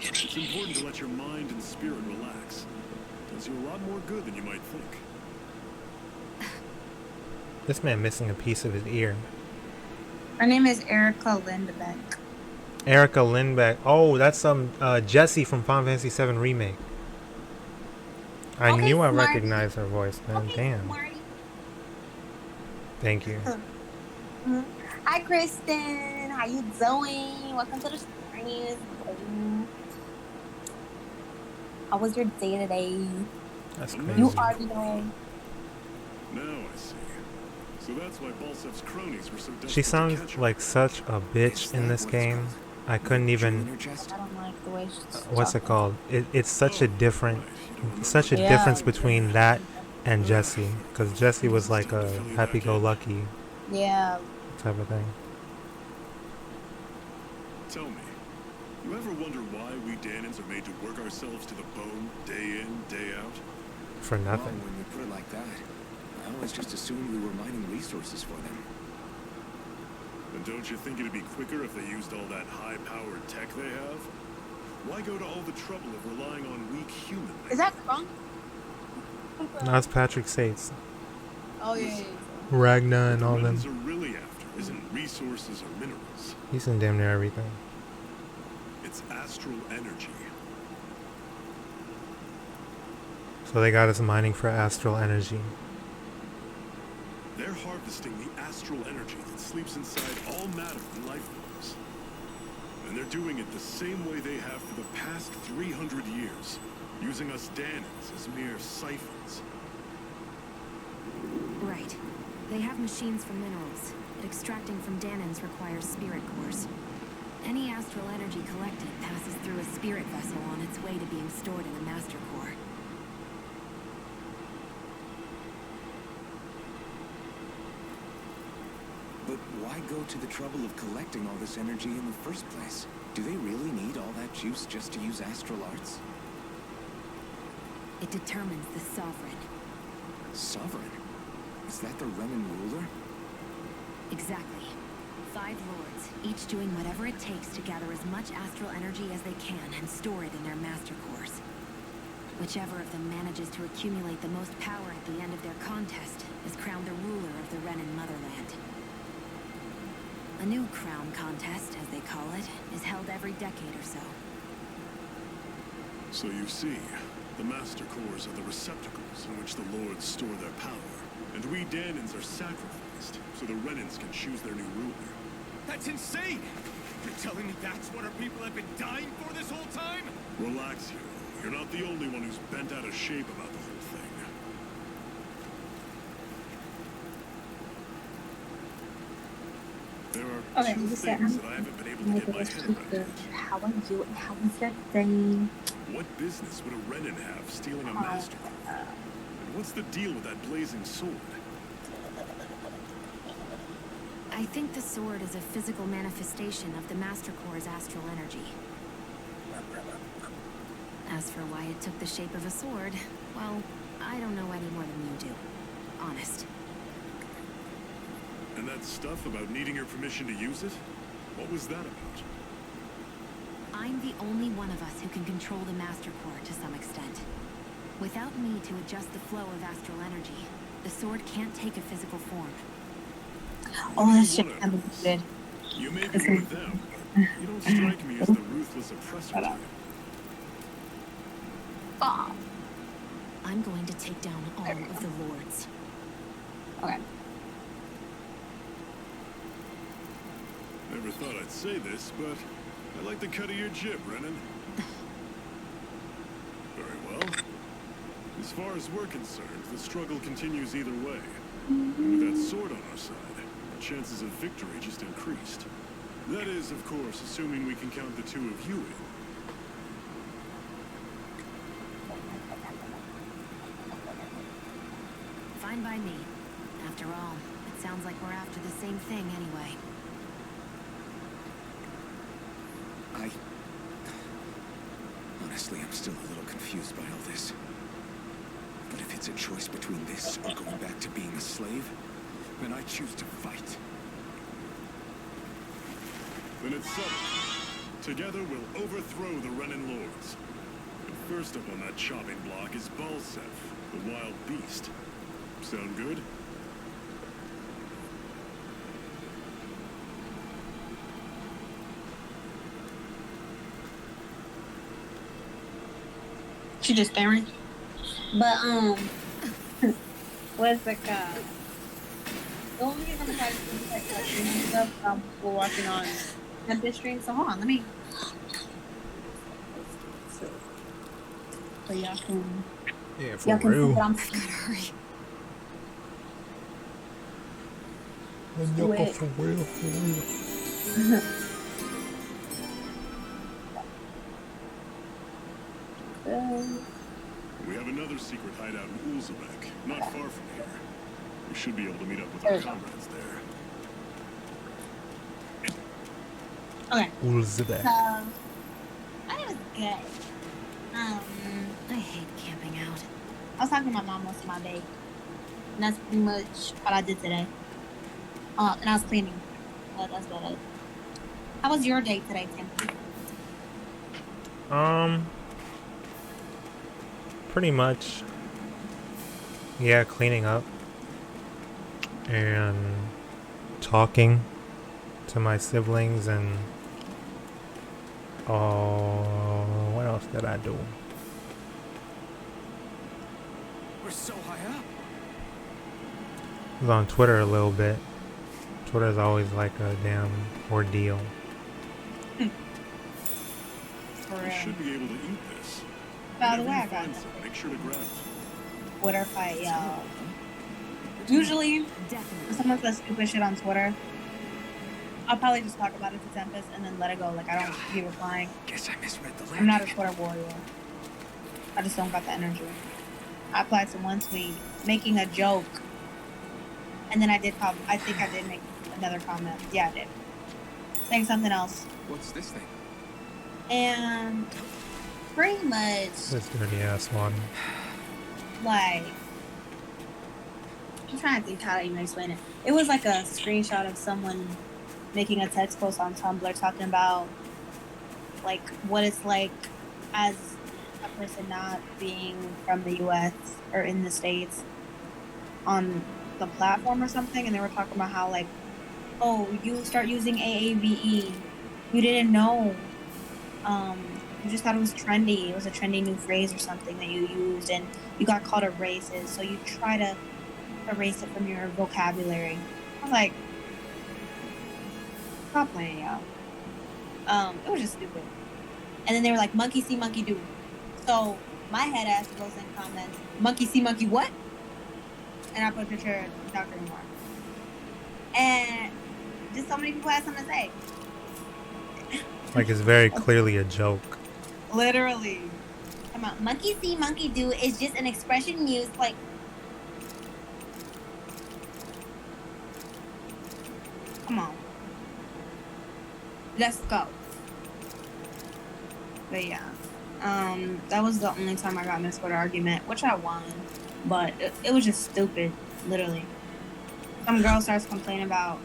It's important to let your mind and spirit relax. Does you a lot more good than you might think. This man missing a piece of his ear. Her name is Erica Lindbeck. Erica Lindbeck. Oh, that's Jessie from Final Fantasy VII Remake. I Okay, knew I Smarty. recognized her voice, man. Okay, Damn. Smarty. Thank you. Hi, Kristen. How you doing? Welcome to the stream. How was your day today? That's You crazy. You already know. Now I see. So that's why Balsev's cronies were so desperate She to sounds catch her. like such a bitch Is in that this what it's game. called? I couldn't The even. jewel in her chest? I don't like the way she's What's it talking. called? It's such a different, Right, you don't remember such a that. difference Yeah. between that and Ah, Jesse, because Jesse was it's like time to a fill you back in. happy-go-lucky Yeah. type of thing. Tell me, you ever wonder why we Danans are made to work ourselves to the bone, day in, day out? For Well, nothing. when you put it like that, I always just assumed we were mining resources for them. And don't you think it'd be quicker if they used all that high-powered tech they have? Why go to all the trouble of relying on weak human? Is that Crunk? No, it's Patrick Sates, Oh yeah. Ragna, and What all the them. Renans are really after isn't resources or minerals. He's in damn near everything. It's astral energy. So they got us mining for astral energy. They're harvesting the astral energy that sleeps inside all matter and life forms. And they're doing it the same way they have for the past 300 years, using us Danans as mere siphons. Right. They have machines for minerals, but extracting from Danans requires spirit cores. Any astral energy collected passes through a spirit vessel on its way to being stored in a master core. But why go to the trouble of collecting all this energy in the first place? Do they really need all that juice just to use astral arts? It determines the sovereign. Sovereign? Is that the Renan ruler? Exactly. 5 lords, each doing whatever it takes to gather as much astral energy as they can and store it in their master cores. Whichever of them manages to accumulate the most power at the end of their contest is crowned the ruler of the Renan motherland. A new crown contest, as they call it, is held every decade or so. So you see, the master cores are the receptacles in which the lords store their power. And we Danans are sacrificed, so the Renans can choose their new ruler. That's insane! You're telling me that's what our people have been dying for this whole time? Relax, hero. You're not the only one who's bent out of shape about the whole thing. There are Okay, two you said things that I haven't been able to get my head around yet. How are you and how was your day? What business would a Renan have stealing a master core? And what's the deal with that blazing sword? I think the sword is a physical manifestation of the master core's astral energy. As for why it took the shape of a sword, well, I don't know any more than you do. Honest. And that stuff about needing your permission to use it? What was that about? I'm the only one of us who can control the master core to some extent. Without me to adjust the flow of astral energy, the sword can't take a physical form. Oh, this shit I'm good. You may be one of them, but you don't strike me as the ruthless oppressor type. Oh. I'm going to take down all of the lords. Okay. Never thought I'd say this, but I like the cut of your jib, Renan. Very well. As far as we're concerned, the struggle continues either way. And with that sword on our side, our chances of victory just increased. That is, of course, assuming we can count the two of you in. Fine by me. After all, it sounds like we're after the same thing anyway. Honestly, I'm still a little confused by all this. But if it's a choice between this or going back to being a slave, then I choose to fight. Then it's settled. Together we'll overthrow the Renan lords. And first up on that chopping block is Balsev, the wild beast. Sound good? She just staring. But what's the called? The only reason I'm trying to do like stuff we're watching on this stream. So hold on, let me. so y'all can Yeah, y'all can see what I'm I've gotta hurry. Wait. For real. We have another secret hideout in Ulzebek, not far from here. We should be able to meet up with our comrades there. Okay. Ulzebek. So I think it was good. I hate camping out. I was talking to my mom most of my day. And that's pretty much what I did today. And I was cleaning. That's about it. How was your day today, Tim? Pretty much. Yeah, cleaning up. And talking to my siblings and what else did I do? We're so high up. I was on Twitter a little bit. Twitter's always like a damn ordeal. For We real. should be able to eat this. By the way, Whenever I got you find some, make sure to grab it. Twitter fight, y'all. Usually, when someone says stupid shit on Twitter, I'll probably just talk about it to Tempest and then let it go. Like, I don't be replying. Guess I misread the I'm not a landing. Twitter warrior. I just don't got the energy. I applied to one tweet making a joke, and then I think I did make another comment. Yeah, I did. Saying something else. What's this thing? And pretty much, This dirty ass one. like, I'm trying to think how to even explain it. It was like a screenshot of someone making a text post on Tumblr talking about, like, what it's like as a person not being from the U.S. or in the States on the platform or something. And they were talking about how, like, oh, you start using AAVE. You didn't know. You just thought it was trendy. It was a trendy new phrase or something that you used, and you got called a racist. So you try to erase it from your vocabulary. I was like, stop playing, y'all. It was just stupid. And then they were like, monkey see, monkey do. So my head ass goes in comments, monkey see, monkey what? And I put a picture of Dr. Umar. And just so many people had something to say. Like, it's very clearly a joke. Literally. Come on, monkey see, monkey do is just an expression used, like, come on. Let's go. But yeah. That was the only time I got in a Twitter argument, which I won. But it was just stupid, literally. Some girl starts complaining about,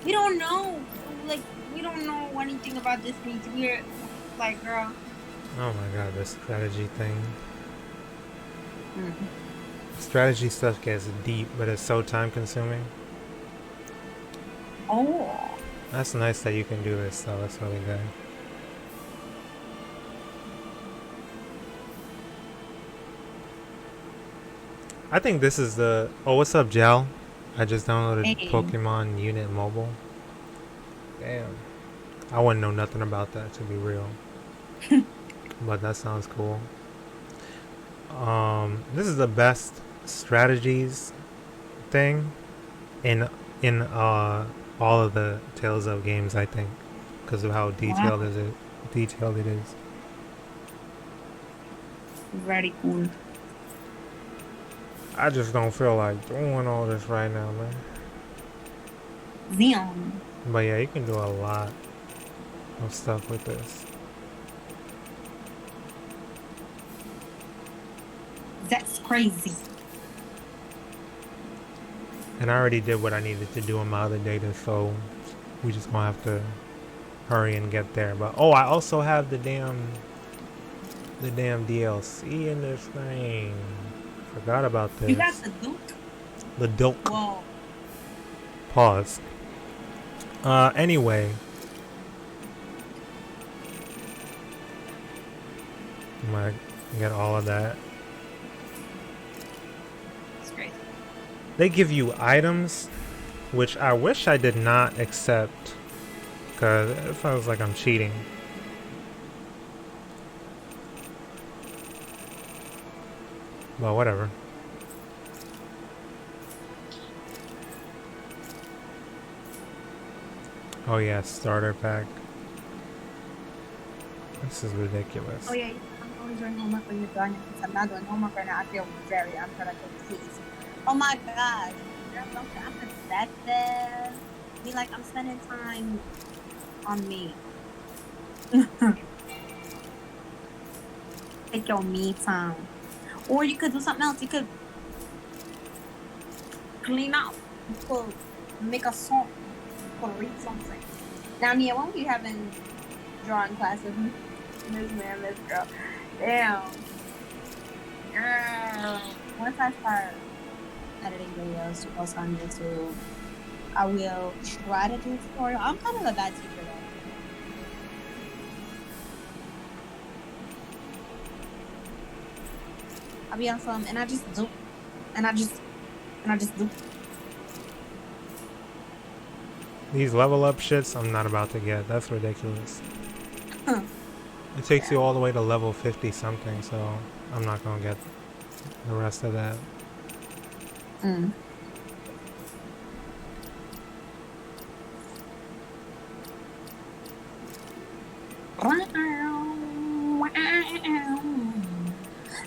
we don't know. Like, we don't know anything about this means we're like, girl. Oh my god, this strategy thing. Mm. Strategy stuff gets deep, but it's so time consuming. Oh. That's nice that you can do this, though. That's really good. I think this is the... Oh, what's up, Jal? I just downloaded Hey. Pokemon Unit Mobile. Damn. I wouldn't know nothing about that, to be real. But that sounds cool. This is the best strategies thing in all of the Tales of games, I think, because of how detailed it is. Very cool. I just don't feel like doing all this right now, man. Xeon. But yeah, you can do a lot of stuff with this. That's crazy. And I already did what I needed to do in my other data, so we just gonna have to hurry and get there. But oh, I also have the damn DLC in this thing. Forgot about this. You got the Duke? The Duke. Whoa. Pause. Anyway. I'm gonna get all of that. That's crazy. They give you items, which I wish I did not accept, because it feels like I'm cheating. But whatever. Oh yeah, starter pack. This is ridiculous. Oh yeah, I'm always doing homework when you're drawing it. Since I'm not doing homework right now, I feel very unproductive. Please. Oh my gosh. I'm effective. I mean, like, I'm spending time on me. Take your me time. Or you could do something else. You could clean up. You could make a song. You could read something. Now, Mia, when were you having drawing classes? This man, this girl. Damn. Girl. Once I start editing videos to post on YouTube, I will try to do a tutorial. I'm kind of a bad teacher though. I'll be on some and I just do. And I just do. These level up shits I'm not about to get. That's ridiculous. It takes you all the way to level 50 something, so I'm not gonna get the rest of that.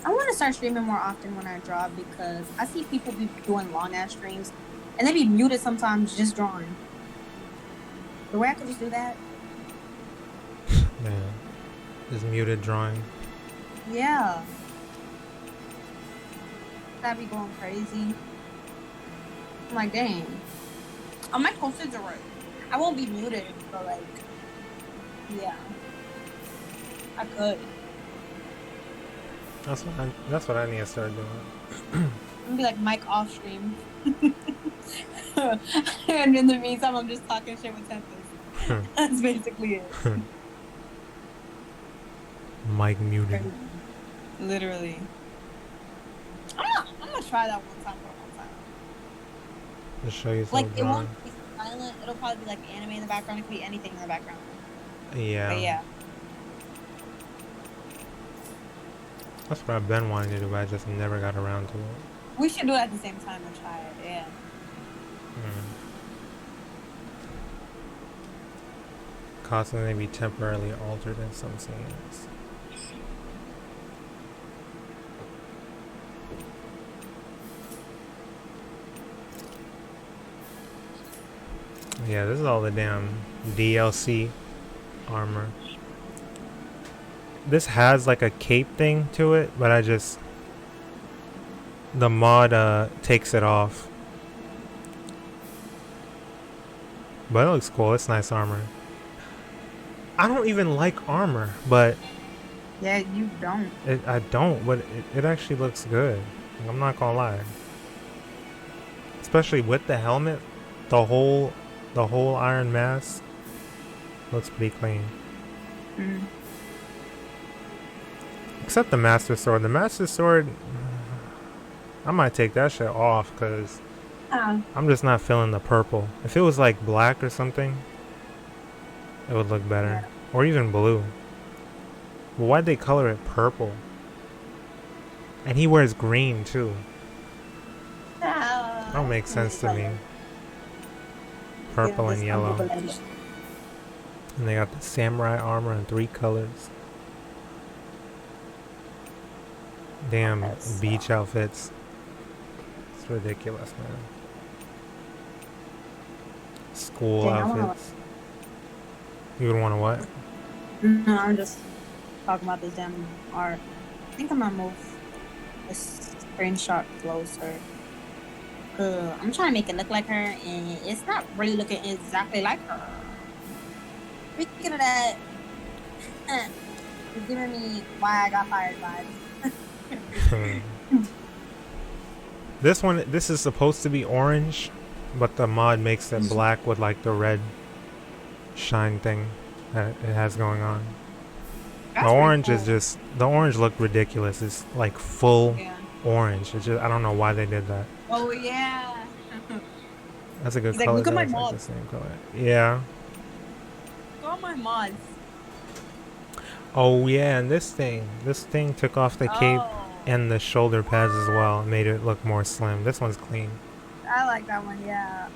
I want to start streaming more often when I draw because I see people be doing long ass streams and they be muted sometimes just drawing. The way I could just do that. Man, this muted drawing. Yeah. That'd be going crazy. I'm like, dang. I might consider it. I won't be muted, but like, yeah. I could. That's what I need to start doing. I'm gonna be like mic off stream. And in the meantime, I'm just talking shit with Tempest. That's basically it. Mic muted. Literally. I'm gonna try that one time for one time. Just show yourself Like, drawing. it won't be silent. It'll probably be like anime in the background. It could be anything in the background. Yeah. But yeah. That's what I've been wanting to do, but I just never got around to it. We should do it at the same time and try it. Yeah. Costumes may be temporarily altered in some scenes. Yeah, this is all the damn DLC armor. This has like a cape thing to it, but the mod takes it off. But it looks cool. It's nice armor. I don't even like armor, but Yeah, you don't. I don't, but it actually looks good. I'm not gonna lie. Especially with the helmet, the whole iron mask looks pretty clean. Except the Master Sword. The Master Sword, I might take that shit off because I'm just not feeling the purple. If it was like black or something, it would look better. Or even blue. But why'd they color it purple? And he wears green too. That don't make sense to me. Purple and yellow. And they got the samurai armor in 3 colors. Damn, beach outfits. It's ridiculous, man. School outfits. You would want to what? No, I'm just talking about this damn art. I think I'm gonna move this screenshot closer. I'm trying to make it look like her, and it's not really looking exactly like her. Speaking of that, it's giving me why I got fired vibes. This is supposed to be orange, but the mod makes it black with like the red shine thing that it has going on. The orange is just, the orange looked ridiculous. It's like full orange. It's just, I don't know why they did that. Oh yeah. That's a good He's color. like, look at my Like the mods. same color. Yeah. Look at my mods. Oh yeah, and this thing took off the cape. and the shoulder pads as well. It made it look more slim. This one's clean. I like that one, yeah.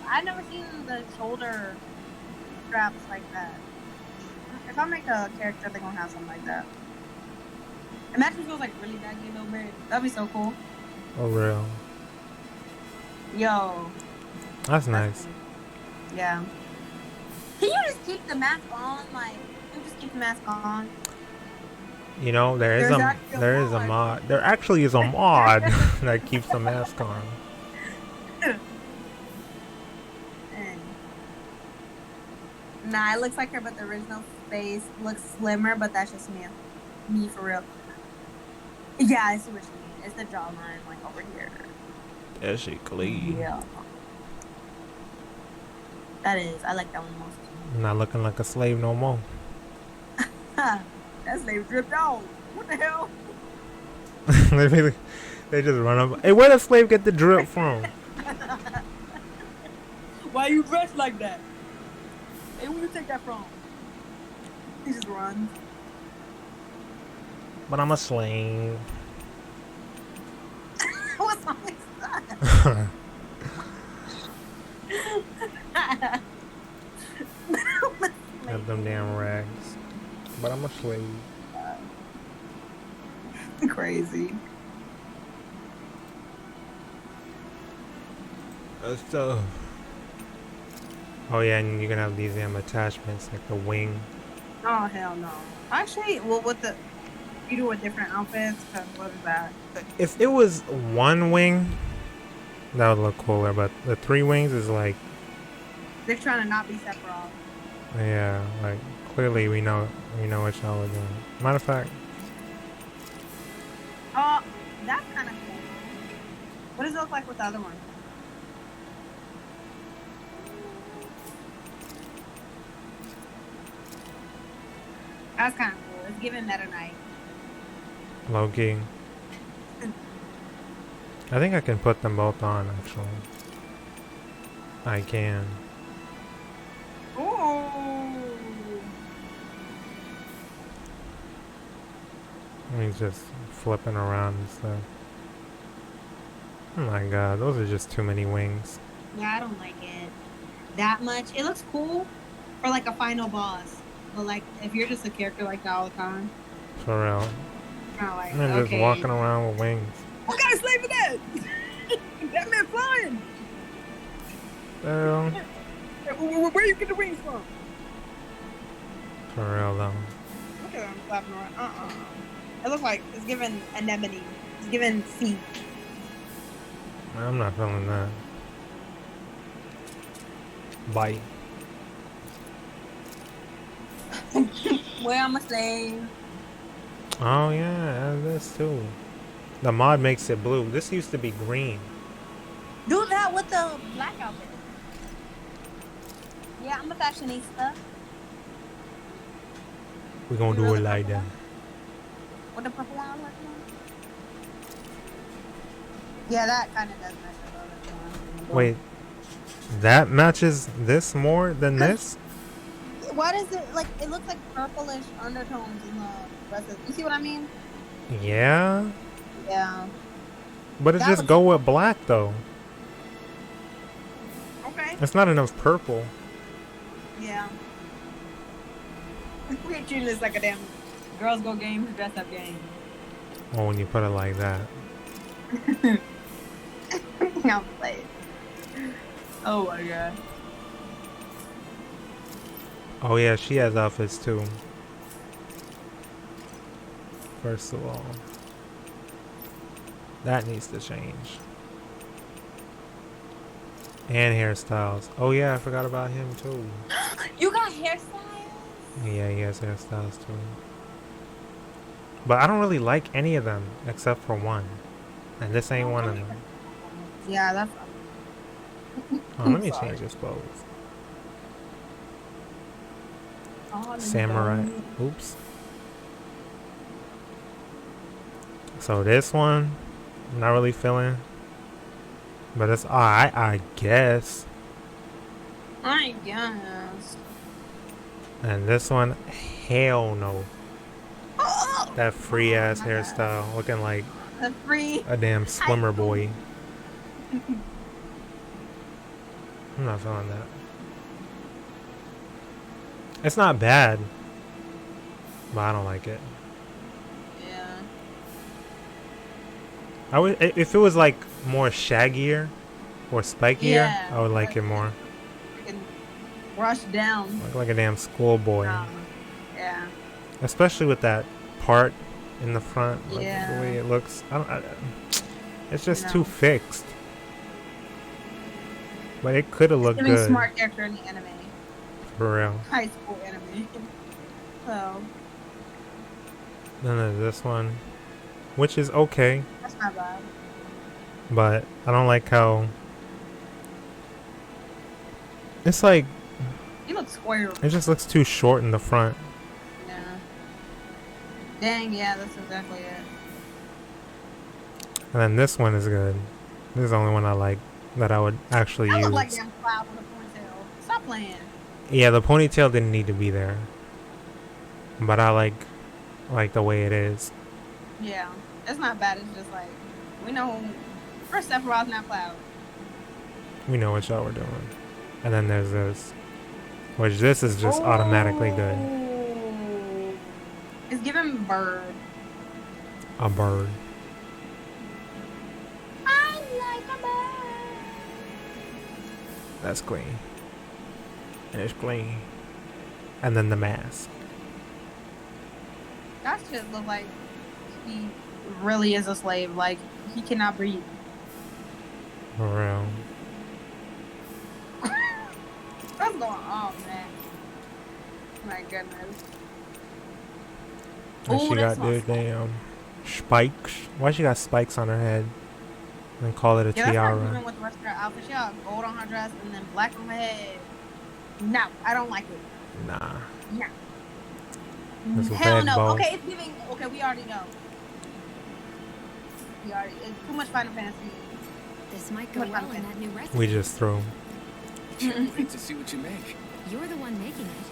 I never seen the shoulder straps like that. If I make a character, they're gonna have something like that. Imagine if it was like really baggy a little bit. That'd be so cool. Oh, real. Yo. That's nice. Cool. Yeah. Can you just keep the mask on? Like, you just keep the mask on? You know, there is a mod. There actually is a mod that keeps the mask on. Nah, it looks like her, but the original face looks slimmer, but that's just me. Me for real. Yeah, I see what you mean. It's the jawline, like, over here. That shit clean. Yeah. That is. I like that one most. I'm not looking like a slave no more. That slave dripped out. What the hell? They just run up. Hey, where the slave get the drip from? Why you dressed like that? Hey, where you take that from? He just runs. But I'm a slave. What's wrong with that? Have them damn rags. But I'm a slave. Crazy. That's tough. Oh yeah, and you can have these damn attachments like the wing. Oh hell no. Actually, well, you do with different outfits? Cause what is that? If it was one wing, that would look cooler. But the 3 wings is like. They're trying to not be separate. Yeah, like clearly we know what y'all are doing. Matter of fact. That's kind of cool. What does it look like with the other one? That's kind of cool. It's giving Meta Knight. Low key. I think I can put them both on actually. I can. Ooh. He's just flipping around and stuff. Oh my god, those are just too many wings. Yeah, I don't like it that much. It looks cool for like a final boss, but like if you're just a character like that all the time, For real. kind of like And then okay. just walking around with wings. What kind of slave is that? That man flying. Where you get the wings from? For real though. Look at him flapping around. It looks like it's giving anemone. It's giving sea. I'm not feeling that. Bite. Where I'm a slave. Oh yeah, this too. The mod makes it blue. This used to be green. Do that with the black outfit. Yeah, I'm a fashionista. We're gonna do it like that. With the purple one, yeah, that kind of does match up. Wait, that matches this more than this? Why does it like? It looks like purplish undertones in the rest of. You see what I mean? Yeah, Yeah. but it That just looks- go with black though. Okay. It's not enough purple. Yeah. We're treating this like a damn girls go game, dress up game. Oh, when you put it like that. I'll play it. Oh my god. Oh yeah, she has outfits too. First of all, that needs to change. And hairstyles. Oh yeah, I forgot about him too. You got hairstyles? Yeah, he has hairstyles too. But I don't really like any of them except for one. And this ain't one of them. Yeah, that's. Oh, let me change his clothes. Oh, Samurai. Oops. So this one, I'm not really feeling. But it's alright, I guess. I guess. And this one, hell no. Oh, That free ass hairstyle, looking like The free. a damn swimmer high school. boy. I'm not feeling that. It's not bad, but I don't like it. Yeah. I would if it was like more shaggier or spikier. Yeah, I would like it more. Freaking rush down. Look like a damn schoolboy, Yeah. especially with that part in the front. Like Yeah. the way it looks. It's just No. too fixed. But it could have looked Giving good. smart character in the anime. For real. High school anime. So, Then there's this one, which is okay, that's not bad. but I don't like how it's like You look square. it just looks too short in the front. Yeah. Dang, yeah, that's exactly it. And then this one is good. This is the only one I like that I would actually I use. look like damn cloud with a ponytail. Stop playing. Yeah, the ponytail didn't need to be there, but I like the way it is. Yeah. It's not bad. It's just like, we know first Sephiroth's not cloud. We know what y'all were doing. And then there's this, which this is just automatically good. Ooh. It's giving bird. A bird. I like a bird. That's clean. And it's clean. And then the mask. That shit look like he really is a slave. Like, he cannot breathe. For real. What's going on, man? My goodness. And Ooh, she that's got the my fault. damn spikes. Why she got spikes on her head? And call it a Yeah, that's not tiara. even with the rest of her outfit. She got gold on her dress and then black on her head. No, I don't like it. Nah. No. This is Hell red no. bow. Okay, it's giving. Okay, we already know. It's too much Final Fantasy. This might go well in that new recipe. We just threw. Can't wait to see what you make. You're the one making it.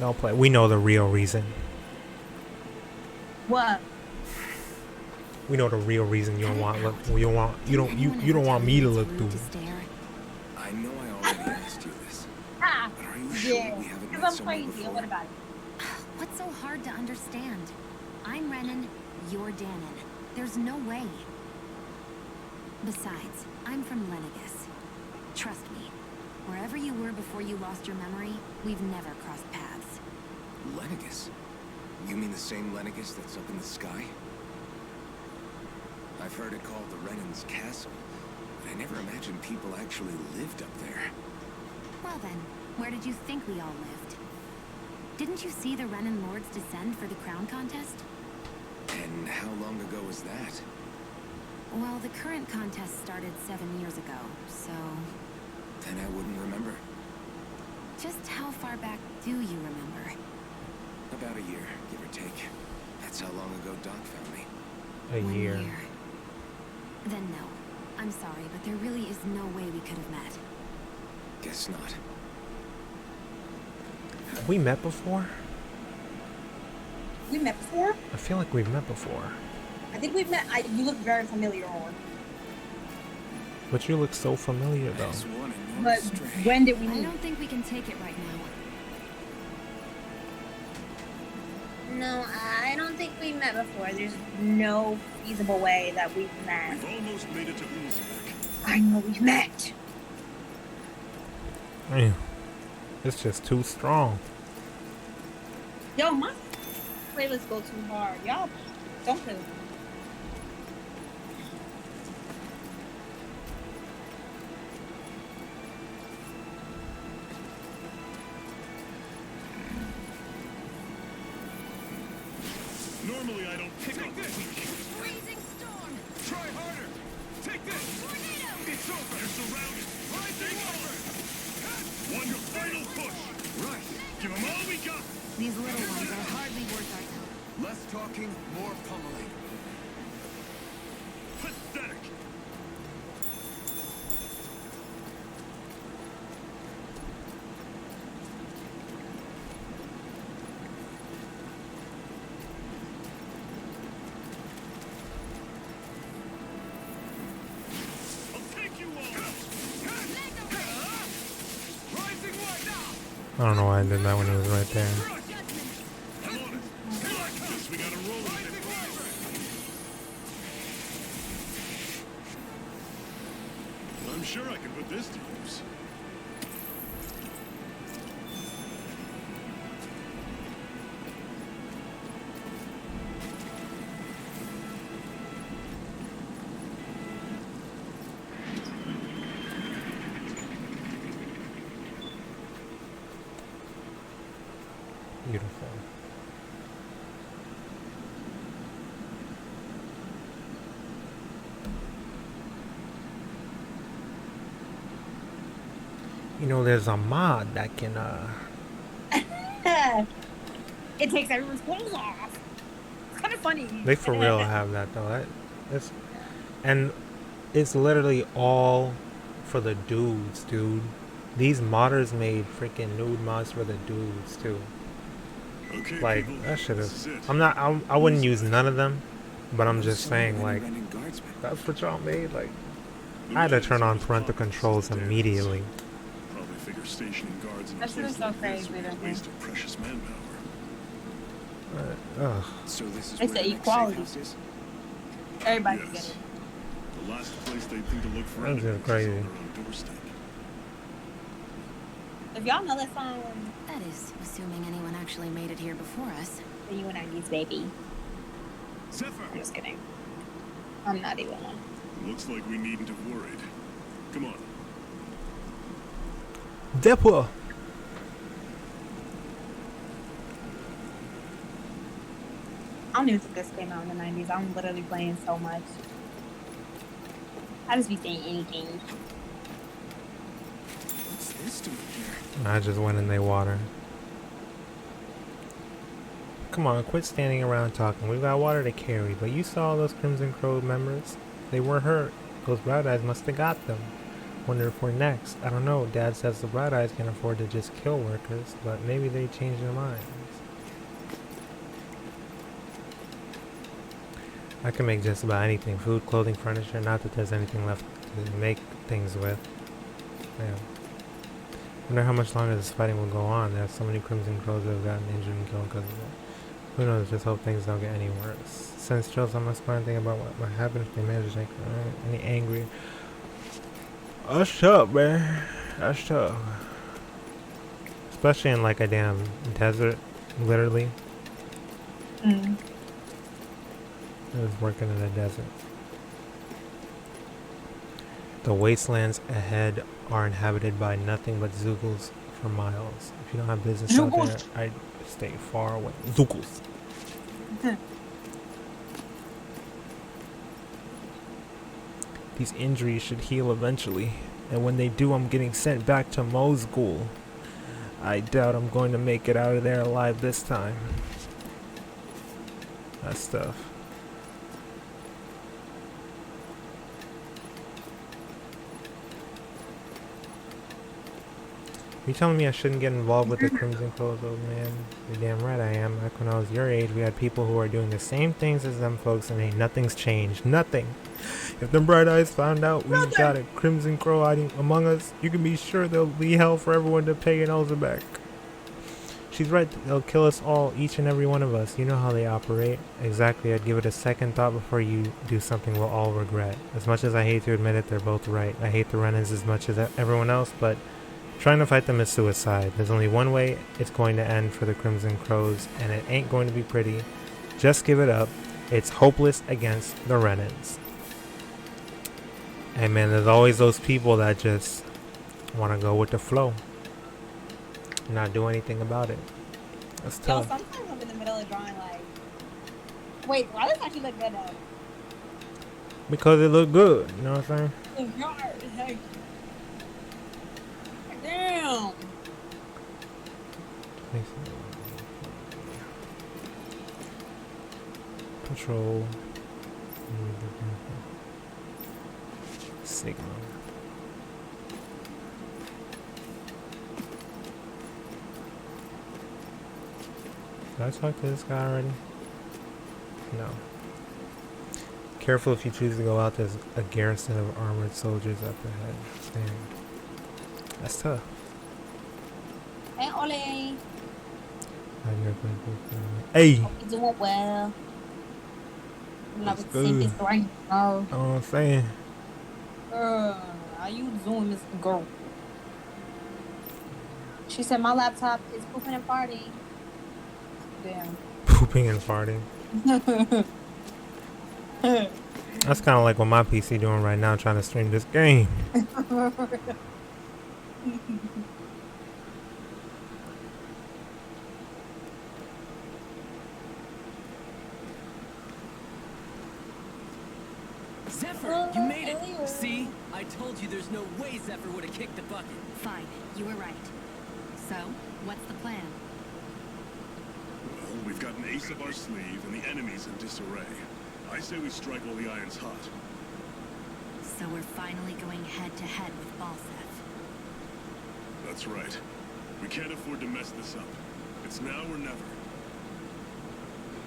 Don't play. We know the real reason. What? We know the real reason you don't want look. You don't want. You don't want me to look through. I know I already asked you this, Ah, but are you sure yeah. we haven't Because met I'm somewhere crazy. before? What about it? What's so hard to understand? I'm Renan, you're Danon. There's no way. Besides, I'm from Lenegis. Trust me, wherever you were before you lost your memory, we've never crossed paths. Lenegis? You mean the same Lenegis that's up in the sky? I've heard it called the Renan's Castle, but I never imagined people actually lived up there. Well then, where did you think we all lived? Didn't you see the Renan Lords descend for the crown contest? And how long ago was that? Well, the current contest started 7 years ago, so... Then I wouldn't remember. Just how far back do you remember? About a year, give or take. That's how long ago Doc found me. A 1 year. Then no. I'm sorry, but there really is no way we could have met. Guess not. Have we met before? We met before? I feel like we've met before. I think we've met. You look very familiar on. But you look so familiar though. Just one and But stray. when did we I meet? don't think we can take it right now. No, I don't think we met before. There's no feasible way that we've met. We've almost made it to Unzak. I know we've met. Man, it's just too strong. Yo, my playlists go too hard. Y'all don't play with me. Normally I don't pick up this. Freezing storm! Try harder. Take this. Tornado! It's over. You're surrounded. Take over. One final push. Right. Give them all we got. These little ones are hardly worth our time. Less talking, more pummeling. Pathetic. I don't know why I did that when he was right there. Guess we gotta roll with it. I'm sure I can put this to use. Beautiful. You know, there's a mod that can It takes everyone's clothes off. It's kind of funny. they for real have that though. It's and it's literally all for the dudes, dude. These modders made freaking nude mods for the dudes too. Okay, Like people, that should this is have. it. I wouldn't use none of them, but I'm just So many saying like running guardsmen. that's what y'all made. Like The I had to lieutenant's turn on in his parental pockets controls since the day. immediately. Probably figure stationing guards in a That shit place is so like this crazy, would be a don't waste of precious manpower. Ugh. So this is It's where the the next safe equality. house is? Everybody can get Yes. it. The last place they'd think to look for That's just enemies is crazy. on their own doorstep. If y'all know that song, That is, assuming anyone actually made it here before us. then you and I use baby. Zephyr! I'm just kidding. I'm not even one. Looks like we needn't have worried. Come on. Depot. I don't even think this came out in the 90s. I'm literally playing so much. I just be saying anything. What's this doing here? I just went in their water. Come on, quit standing around talking. We've got water to carry, but you saw those Crimson Crow members. They were hurt. Those Bright Eyes must have got them. Wonder if we're next. I don't know. Dad says the Bright Eyes can afford to just kill workers, but maybe they changed their minds. I can make just about anything. Food, clothing, furniture. Not that there's anything left to make things with. Yeah. Wonder how much longer this fighting will go on. There are so many Crimson Crows that have gotten injured and killed because of it. Who knows? Just hope things don't get any worse. Sense chills on my spine thinking about what might happen if they manage to make any angry. That's tough, man. That's tough. Especially in like a damn desert, literally. Mm. I was working in a desert. The wastelands ahead are inhabited by nothing but Zoogles for miles. If you don't have business out there, I'd stay far away. Zoogles. These injuries should heal eventually, and when they do, I'm getting sent back to Mosgul. I doubt I'm going to make it out of there alive this time. That's tough. You telling me I shouldn't get involved with the Crimson Crows, old man? You're damn right I am. Back when I was your age, we had people who are doing the same things as them folks, and ain't nothing's changed. Nothing. If them Bright Eyes found out we got a Crimson Crow hiding among us, you can be sure there'll be hell for everyone to pay your nose back. She's right. They'll kill us all, each and every one of us. You know how they operate. Exactly. I'd give it a second thought before you do something we'll all regret. As much as I hate to admit it, they're both right. I hate the run-ins as much as everyone else, but trying to fight them is suicide. There's only one way it's going to end for the Crimson Crows, and it ain't going to be pretty. Just give it up. It's hopeless against the Renans. Hey man, there's always those people that just want to go with the flow. Not do anything about it. That's Yo, tough. sometimes I'm in the middle of drawing like, wait, why does it actually look good though? Because it looked good, you know what I'm saying? It's hard. Hey. Damn. Control. Signal. Did I talk to this guy already? No. Careful if you choose to go out, there's a garrison of armored soldiers up ahead. Damn. That's tough. And Ole. Hey, Hope you're doing well. I'm not what's with the same good? Mr. Right now. Know what I'm saying? How you doing, Mr. Girl? She said my laptop is pooping and farting. Damn. Pooping and farting. That's kind of like what my PC doing right now, trying to stream this game. Zephyr, you made it! See? I told you there's no way Zephyr would have kicked the bucket. Fine, you were right. So, what's the plan? Well, we've got an ace up our sleeve, and the enemy's in disarray. I say we strike while the iron's hot. So we're finally going head-to-head with Balseth. That's right. We can't afford to mess this up. It's now or never.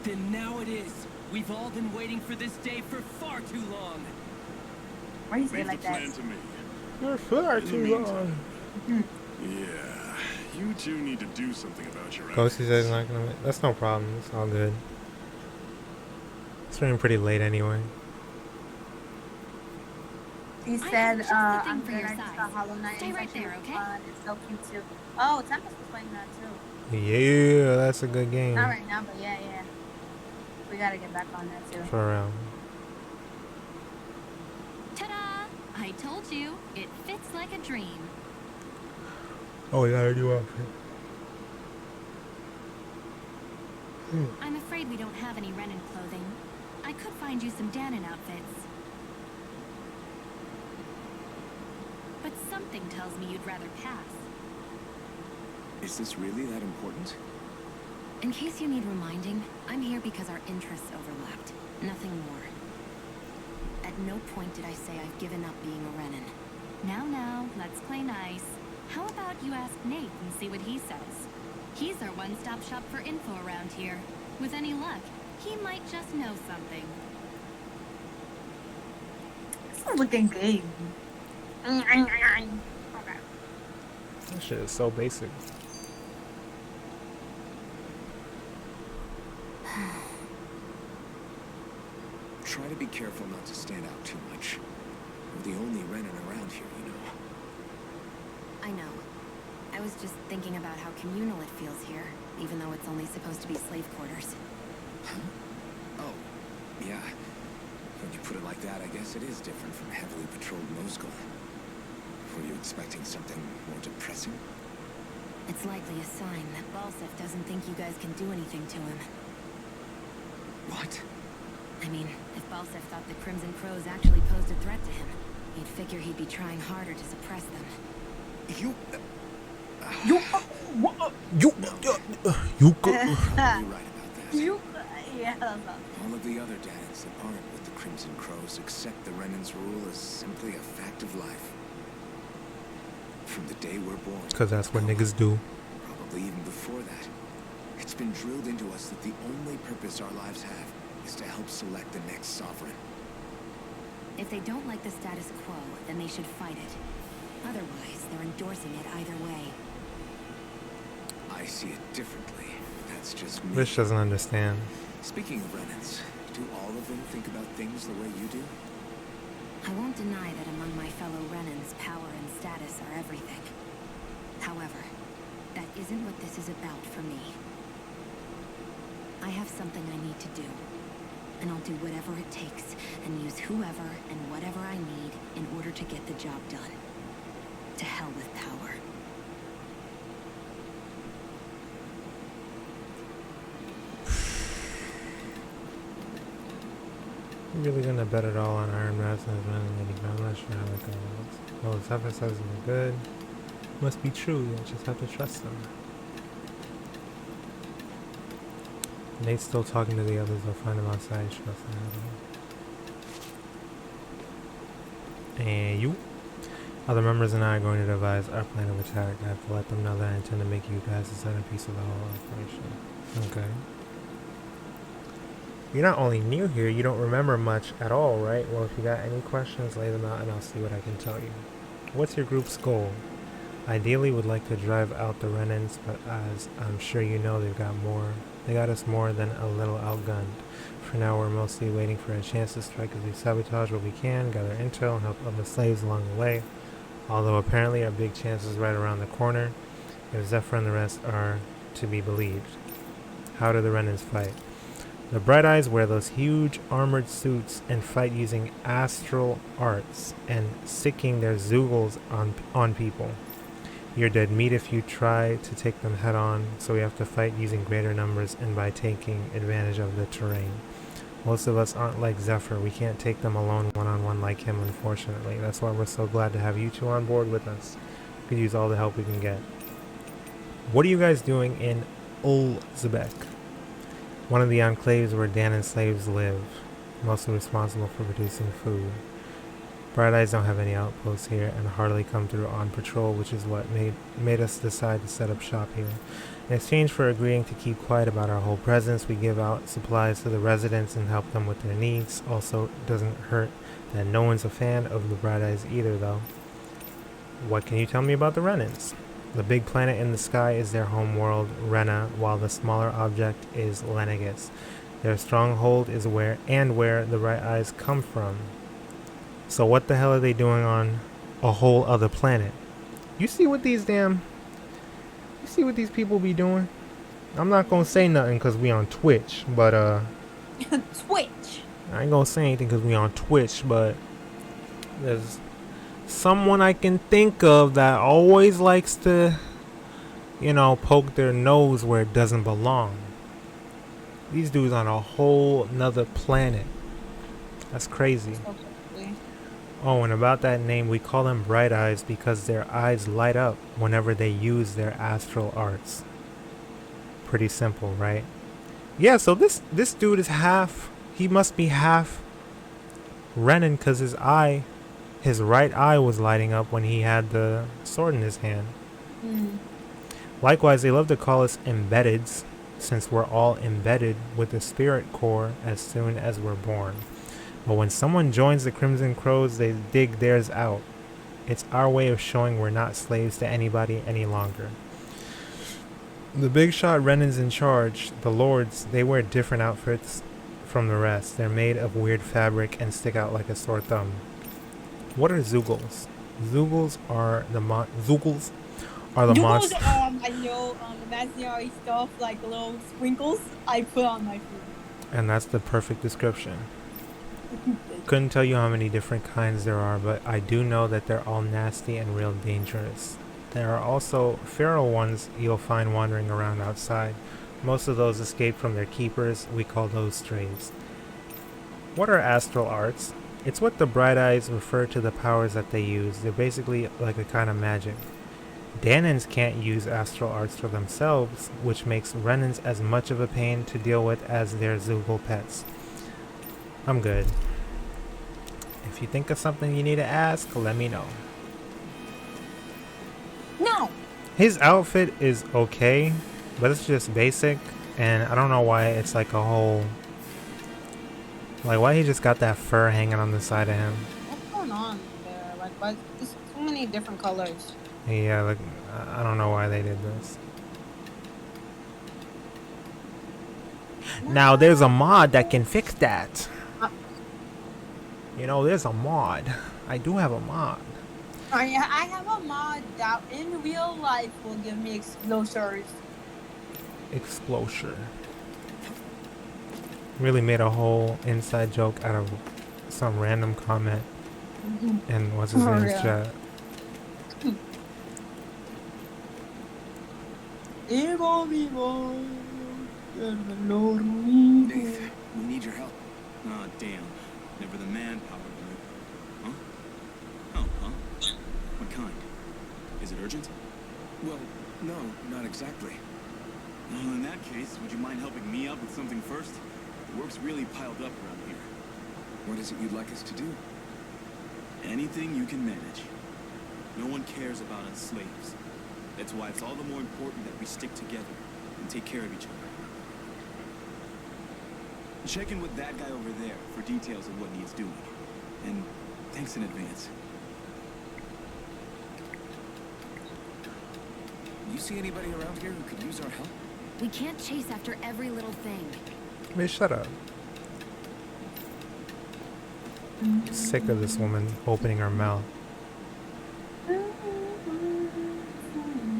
Then now it is. We've all been waiting for this day for far too long. Why you say Leave like the that? plan to me. You're far In the too long. meantime, yeah, you two need to do something about your Ghosty says actions. not gonna. That's no problem. It's all good. It's running pretty late anyway. He I said, have just the thing I'm for good. your I just size. got Hollow Knight. Stay It's right actually there, really okay? fun. It's so cute too. Oh, Tempest was playing that too. Yeah, that's a good game. Not right now, but yeah. We gotta get back on that too. For real. Ta-da! I told you, it fits like a dream. Oh, we gotta do outfit. I'm afraid we don't have any Renin clothing. I could find you some Danon outfits. But something tells me you'd rather pass. Is this really that important? In case you need reminding, I'm here because our interests overlapped. Nothing more. At no point did I say I've given up being a Renin. Now, let's play nice. How about you ask Nate and see what he says? He's our one-stop shop for info around here. With any luck, he might just know something. This is looking good. Okay. That shit is so basic. Try to be careful not to stand out too much. We're the only Renin around here, you know. I know. I was just thinking about how communal it feels here, even though it's only supposed to be slave quarters. Huh? Oh, yeah. When you put it like that, I guess it is different from heavily patrolled Moscow. Were you expecting something more depressing? It's likely a sign that Balseth doesn't think you guys can do anything to him. What? I mean, if Balseth thought the Crimson Crows actually posed a threat to him, you'd figure he'd be trying harder to suppress them. You... You You're right about that. Yeah, that's awesome. All of the other Danons that aren't with the Crimson Crows accept the Renin's rule as simply a fact of life. From the day we're born. Because that's what niggas do. Probably even before that. It's been drilled into us that the only purpose our lives have is to help select the next sovereign. If they don't like the status quo, then they should fight it. Otherwise, they're endorsing it either way. I see it differently. That's just me. Rich doesn't understand. Speaking of Renins, do all of them think about things the way you do? I won't deny that among my fellow Renins, power and status are everything. However, that isn't what this is about for me. I have something I need to do. And I'll do whatever it takes, and use whoever and whatever I need in order to get the job done. To hell with power. I'm really gonna bet it all on Iron Mask and his Lady. I'm not sure how that goes. Oh, Zephyr says it's good. Must be true, you just have to trust them. Nate's still talking to the others, they'll find him outside, trust him. And you? Other members and I are going to devise our plan of attack. I have to let them know that I intend to make you guys the centerpiece of the whole operation. Okay. You're not only new here, you don't remember much at all, right? Well, if you got any questions, lay them out and I'll see what I can tell you. What's your group's goal? Ideally would like to drive out the Renans, but as I'm sure you know, they got us more than a little outgunned. For now, we're mostly waiting for a chance to strike as we sabotage what we can, gather intel, and help other slaves along the way. Although apparently our big chance is right around the corner, if Zephyr and the rest are to be believed. How do the Renans fight? The Bright Eyes wear those huge armored suits and fight using astral arts and sicking their Zoogles on people. You're dead meat if you try to take them head on, so we have to fight using greater numbers and by taking advantage of the terrain. Most of us aren't like Zephyr. We can't take them alone one-on-one like him, unfortunately. That's why we're so glad to have you two on board with us. We could use all the help we can get. What are you guys doing in Ulzbek? One of the enclaves where Danon slaves live, mostly responsible for producing food. Bright Eyes don't have any outposts here and hardly come through on patrol, which is what made us decide to set up shop here. In exchange for agreeing to keep quiet about our whole presence, we give out supplies to the residents and help them with their needs. Also, it doesn't hurt that no one's a fan of the Bright Eyes either, though. What can you tell me about the Renans? The big planet in the sky is their home world, Rena, while the smaller object is Lenegus. Their stronghold is where the Bright Eyes come from. So what the hell are they doing on a whole other planet? You see what these people be doing? I'm not gonna say nothing because we on Twitch, but Twitch. I ain't gonna say anything because we on Twitch, but there's someone I can think of that always likes to, poke their nose where it doesn't belong. These dudes on a whole nother planet. That's crazy. Oh, and about that name, we call them Bright Eyes because their eyes light up whenever they use their astral arts. Pretty simple, right? Yeah, so this dude is he must be half Renan because his right eye was lighting up when he had the sword in his hand. Likewise, they love to call us embeddeds since we're all embedded with the spirit core as soon as we're born. But when someone joins the Crimson Crows, they dig theirs out. It's our way of showing we're not slaves to anybody any longer. The big shot Renans in charge, the Lords, they wear different outfits from the rest. They're made of weird fabric and stick out like a sore thumb. What are Zoogles? Zoogles are the monsters. Zoogles are imaginary stuff like little sprinkles I put on my food. And that's the perfect description. Couldn't tell you how many different kinds there are, but I do know that they're all nasty and real dangerous. There are also feral ones you'll find wandering around outside. Most of those escape from their keepers. We call those strays. What are astral arts? It's what the Bright Eyes refer to the powers that they use. They're basically like a kind of magic. Danons can't use astral arts for themselves, which makes Renans as much of a pain to deal with as their Zoogle pets. I'm good. If you think of something you need to ask, let me know. No! His outfit is okay, but it's just basic, and I don't know why it's like a whole... Like, why he just got that fur hanging on the side of him? What's going on there? Like, why there's so many different colors? Yeah, like, I don't know why they did this. Now, there's a mod that can fix that. There's a mod. I do have a mod. I have a mod that in real life will give me explosives. Explosion. Really made a whole inside joke out of some random comment. And what's his name's chat. Dave, we need your help. Ah, damn. Never the manpower, dude. Huh? Oh, huh? What kind? Is it urgent? Well, no, not exactly. Well, in that case, would you mind helping me out with something first? The work's really piled up around here. What is it you'd like us to do? Anything you can manage. No one cares about us slaves. That's why it's all the more important that we stick together and take care of each other. Check in with that guy over there for details of what needs doing. And thanks in advance. You see anybody around here who could use our help? We can't chase after every little thing. Man, shut up. Sick of this woman opening her mouth.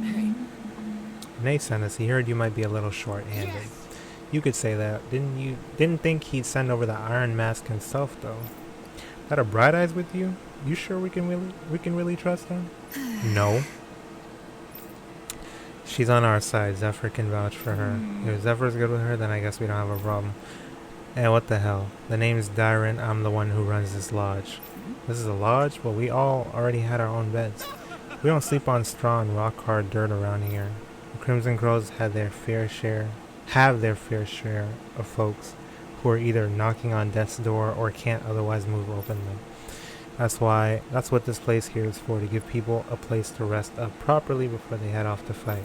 Hey, Nate sent us. He heard you might be a little short-handed. Yes. You could say that. Didn't think he'd send over the Iron Mask himself, though. Got a Bright Eyes with you? You sure we can really trust him? No. She's on our side. Zephyr can vouch for her. If Zephyr's good with her, then I guess we don't have a problem. And what the hell? The name's Dyron. I'm the one who runs this lodge. This is a lodge? Well, we all already had our own beds. We don't sleep on straw and rock-hard dirt around here. The Crimson Crows have their fair share of folks who are either knocking on death's door or can't otherwise move openly. That's what this place here is for, to give people a place to rest up properly before they head off to fight.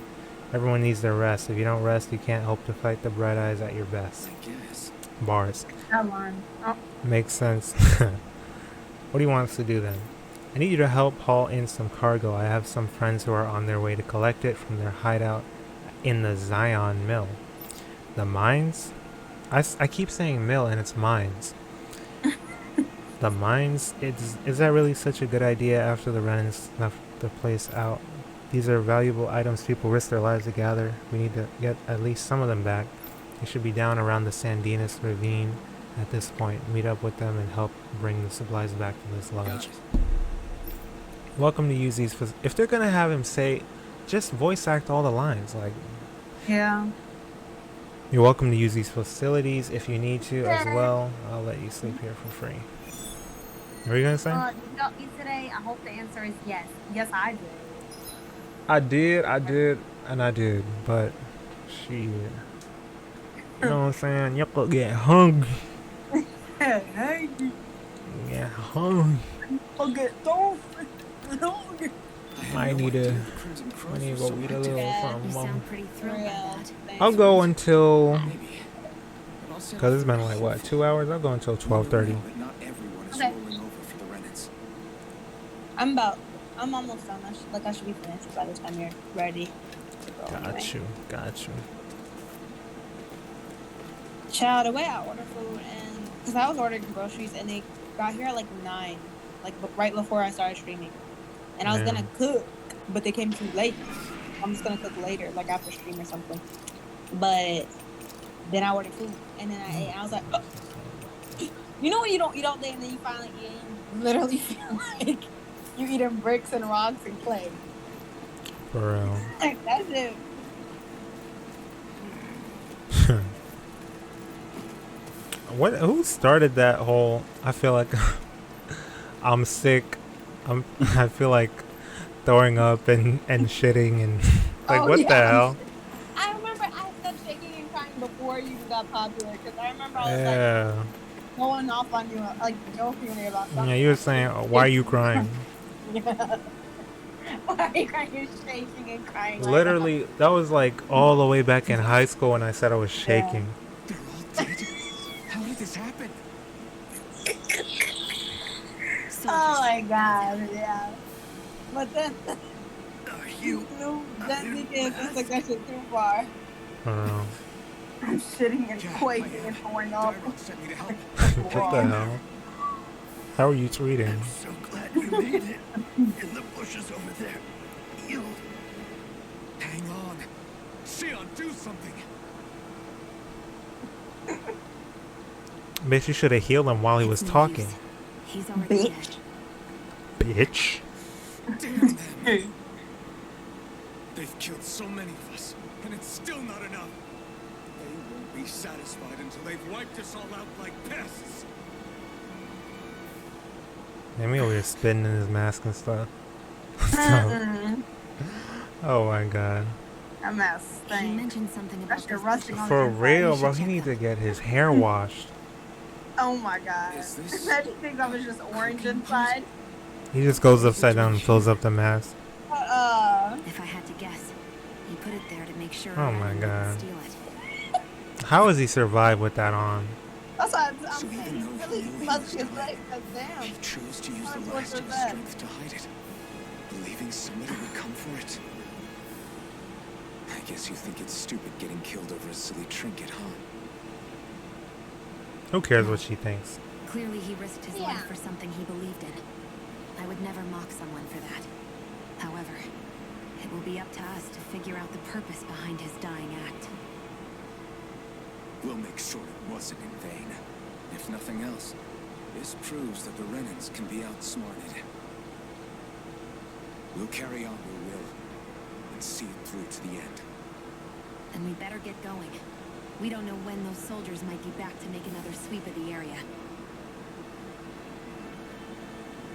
Everyone needs their rest. If you don't rest, you can't hope to fight the Bright Eyes at your best. I guess. Bars. Come on. Oh, Makes sense. What do you want us to do then? I need you to help haul in some cargo. I have some friends who are on their way to collect it from their hideout in the Zion Mill. The mines? I keep saying mill and it's mines. The mines? Is that really such a good idea after the Renan snuffed the place out? These are valuable items people risk their lives to gather. We need to get at least some of them back. They should be down around the Sandinas Ravine at this point. Meet up with them and help bring the supplies back to this lodge. Welcome to use these. If they're gonna have him say, just voice act all the lines. Like, yeah. you're welcome to use these facilities if you need to as well. I'll let you sleep here for free. What are you gonna say? Did y'all eat today? I hope the answer is yes. Yes, I did. I did, but shit. You know what I'm saying? Y'all could get hungry. Hey, Get hungry. I'll get hungry. I need to go eat a little You something. sound pretty thrilled by that. I'll go until, Maybe. But I'll set cause up it's been like what, 2 hours? I'll go until 12:30. But not everyone is Okay. rolling over for the Renans. I'm almost done. I should be finished by the time you're ready to go. anyway. Got you. Child, the way I order food, and because I was ordering groceries and they got here at like 9, like right before I started streaming, and I was Yeah. gonna cook, but they came too late. I'm just gonna cook later, like after stream or something. But then I ordered food, and then I ate, and I was like, oh. You know when you don't eat all day and then you finally eat, and you literally feel like you eating bricks and rocks and clay. For real. Like that's it. Who started that whole, I feel like I'm sick. I feel like throwing up and shitting and like Oh, what yeah. the hell? I remember I said shaking and crying before you even got popular, because I remember I was like Yeah. going off on you, like jokingly about something. Yeah, you were saying, oh, why are you crying? Why are you crying? You're shaking and crying. like Literally, that was like all the way back in high school when I said I was shaking. They're all dead. How did this happen? that. Oh my god, yeah. But then, You. then he did. It's like that shit too far. I don't know. I'm shitting and Yeah, quaking my and throwing up. Dyron sent me to help. What the hell? How are you tweeting? So glad you made it. In the bushes over there. You. Hang on. Sion, do something. Bitch, you should have healed him while he was It's no talking. use. He's already Bitch. dead. Bitch. Damn them. They've killed so many of us, and it's still not enough. They won't be satisfied until they've wiped us all out like pests. And me over here spitting in his mask and stuff. Oh my god. I'm not He staying. mentioned something about That shit this rusting on For the real, should bro. He check needs to that. get his hair washed. Oh my god. Is this- Imagine you think I was just orange inside. He just goes upside down and fills up the mask. If I had to guess, he put it there to make sure Oh Renan my didn't God. steal it. How has he survived with that on? That's why I'm So saying even he's though really he must be tried, like a damn. he chose to use How the much last was of his that? strength to hide it, believing somebody would come for it. guess you think it's stupid getting killed over a silly trinket, huh? Who cares what she thinks? Clearly he risked his life for something he believed in. I would never mock someone for that. However, it will be up to us to figure out the purpose behind his dying act. We'll make sure it wasn't in vain. If nothing else, this proves that the Renans can be outsmarted. We'll carry on your will and see it through to the end. Then we better get going. We don't know when those soldiers might be back to make another sweep of the area.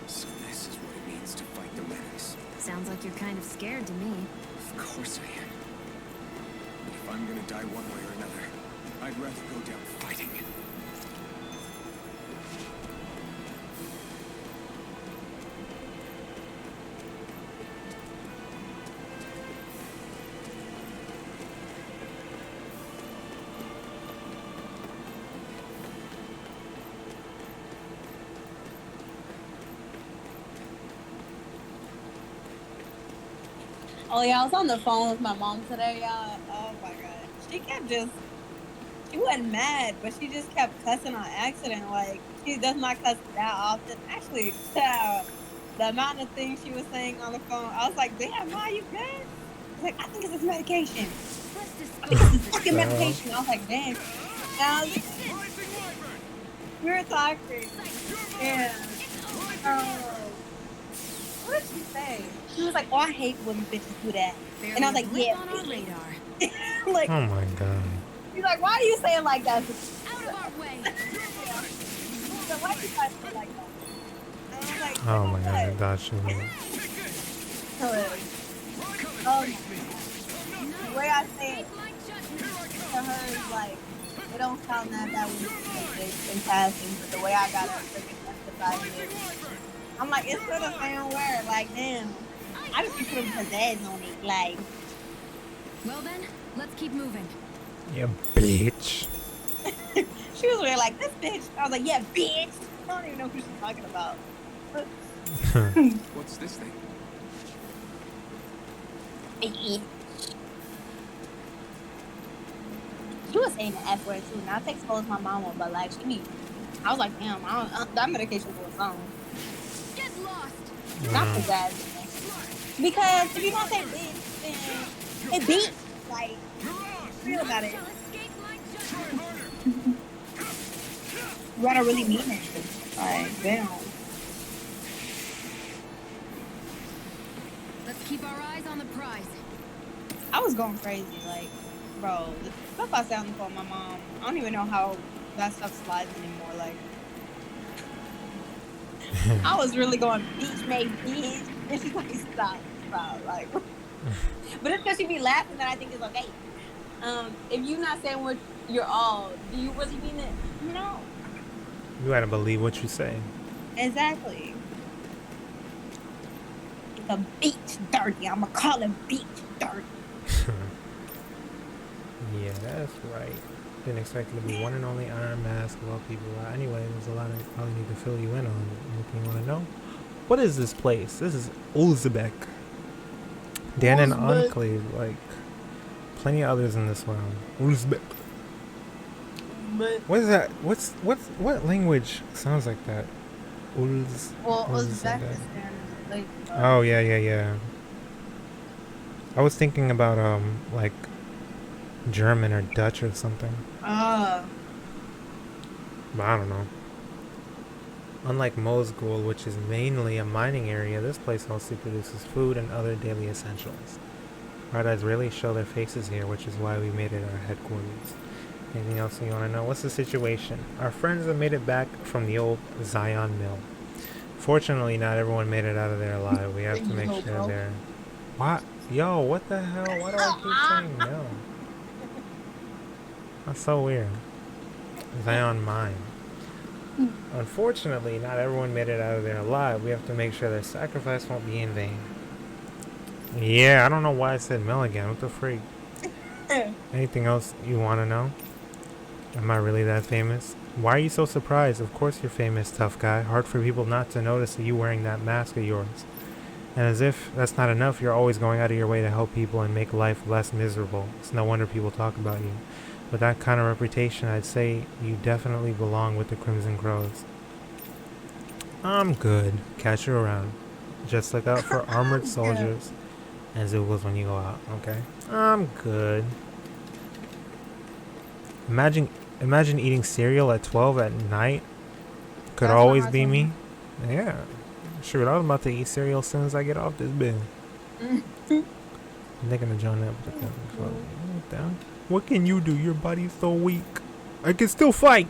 So this is what it means to fight the Renans. Sounds like you're kind of scared to me. Of course I am. But if I'm gonna die one way or another, I'd rather go down fighting. Oh yeah, I was on the phone with my mom today, y'all. Oh my god. She wasn't mad, but she just kept cussing on accident. Like, she does not cuss that often. Actually, the amount of things she was saying on the phone, I was like, damn, Ma, you good? She's like, I think it's this medication. I think it's this fucking medication. I was like, damn. We were talking. Yeah. What did she say? She was like, oh, I hate when bitches do that. And I was like, yeah. On our radar. Like, Oh my god. she's like, why do you say it like that? Out of our way. So why do you guys say it like that? And I was like, Oh my god, I thought she was. Oh my god. The way I say it to her is like, it don't sound that bad when you say it in passing, but the way I gotta freaking emphasize it, I'm like, it's still the same word. Like, damn. I just be putting pizzazz on it. Like, Well then, let's keep moving. Yeah, bitch. she was really like, this bitch. I was like, yeah, bitch. I don't even know who she's talking about. What's this thing? She was saying the F word too. Not to expose my mama, but like, I was like, damn, that medication was on. Get lost. Not pizzazz. Because if you don't say bitch, then it beats. Like, feel about it. You gotta really mean it. Like, damn. Let's keep our eyes on the prize. I was going crazy. Like, bro, the stuff I said on the phone with my mom, I don't even know how that stuff slides anymore. Like, I was really going, bitch made bitch. And she's like, stop. Like, but it's because she be laughing that I think it's okay. If you're not saying what you're all, do you really mean it? No. You gotta believe what you say. Exactly. It's a beach dirty. I'ma call it beach dirty. Yeah, that's right. Didn't expect it to be one and only Iron Mask of all people. Anyway, there's a lot I probably need to fill you in on. Anything you want to know? What is this place? This is Uzbek. Dan and Enclave, like plenty of others in this world. Uzbek. What is that? What language sounds like that? Uzbekistan. Like, oh yeah. I was thinking about like German or Dutch or something. But I don't know. Unlike Mosgul, which is mainly a mining area, this place mostly produces food and other daily essentials. Red Eyes really show their faces here, which is why we made it our headquarters. Anything else you want to know? What's the situation? Our friends have made it back from the old Zion mill. Fortunately, not everyone made it out of there alive. We have to make sure they're... What? Yo, what the hell? Why do I keep saying no? That's so weird. Zion mine. Unfortunately, not everyone made it out of there alive. We have to make sure their sacrifice won't be in vain. Yeah, I don't know why I said mill again. What the freak? Anything else you want to know? Am I really that famous? Why are you so surprised? Of course you're famous, tough guy. Hard for people not to notice you wearing that mask of yours. And as if that's not enough, you're always going out of your way to help people and make life less miserable. It's no wonder people talk about you. With that kind of reputation, I'd say you definitely belong with the Crimson Crows. I'm good. Catch you around. Just look out for armored soldiers and Zoogles when you go out, okay? I'm good. Imagine eating cereal at 12 at night. Could That's always what be I was me. Yeah. Shoot, I was about to eat cereal as soon as I get off this bed. I'm thinking of John up. What can you do? Your body's so weak. I can still fight.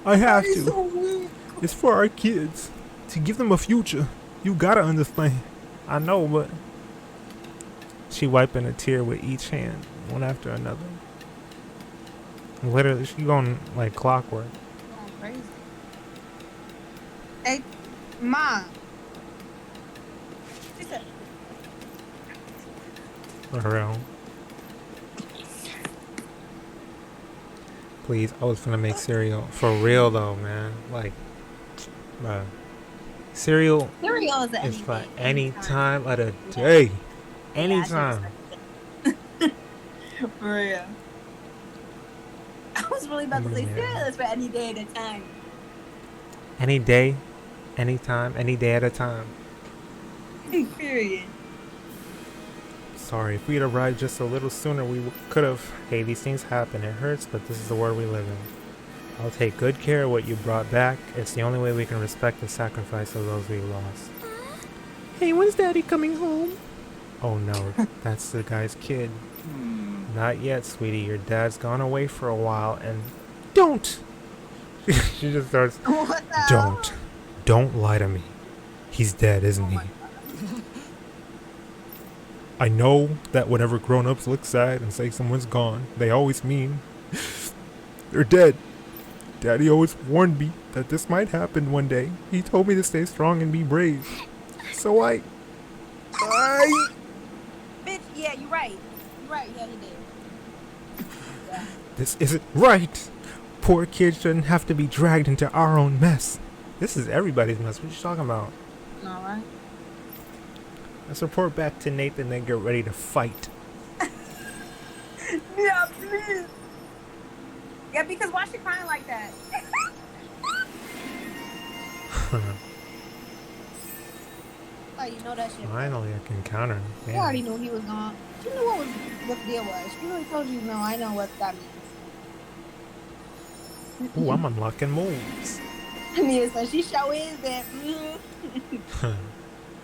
I have to. It's for our kids. To give them a future. You gotta understand. I know, but... She wiping a tear with each hand, one after another. Literally, she going like clockwork. Going crazy. Hey, Ma. She said, For real. Please, I was finna make cereal. For real though, man. Like, bruh. Cereal cereal is is for anything. any time of the day. Anytime. For real. I was really about to say cereal is for any day at a time. Any day, anytime, any day at a time. Period. Sorry, if we'd arrived just a little sooner, we could have. Hey, these things happen. It hurts, but this is the world we live in. I'll take good care of what you brought back. It's the only way we can respect the sacrifice of those we lost. Hey, when's Daddy coming home? Oh no, that's the guy's kid. Not yet, sweetie. Your dad's gone away for a while and... Don't! She just starts... What the hell? Don't lie to me. He's dead, isn't he? I know that whenever grown-ups look sad and say someone's gone, they always mean they're dead. Daddy always warned me that this might happen one day. He told me to stay strong and be brave. So I... Bitch, yeah, you're right. You're right, yeah, he did. Yeah. This isn't right. Poor kids shouldn't have to be dragged into our own mess. This is everybody's mess. What you talking about? Alright. Let's report back to Nathan and get ready to fight. Yeah, please. Yeah, because why is she crying like that? Oh, you know that shit. Finally, I can counter him. You already knew he was gone. She knew what the deal was. She really told you, no, I know what that means. Ooh, I'm unlocking moves. Yeah, so she sure is that.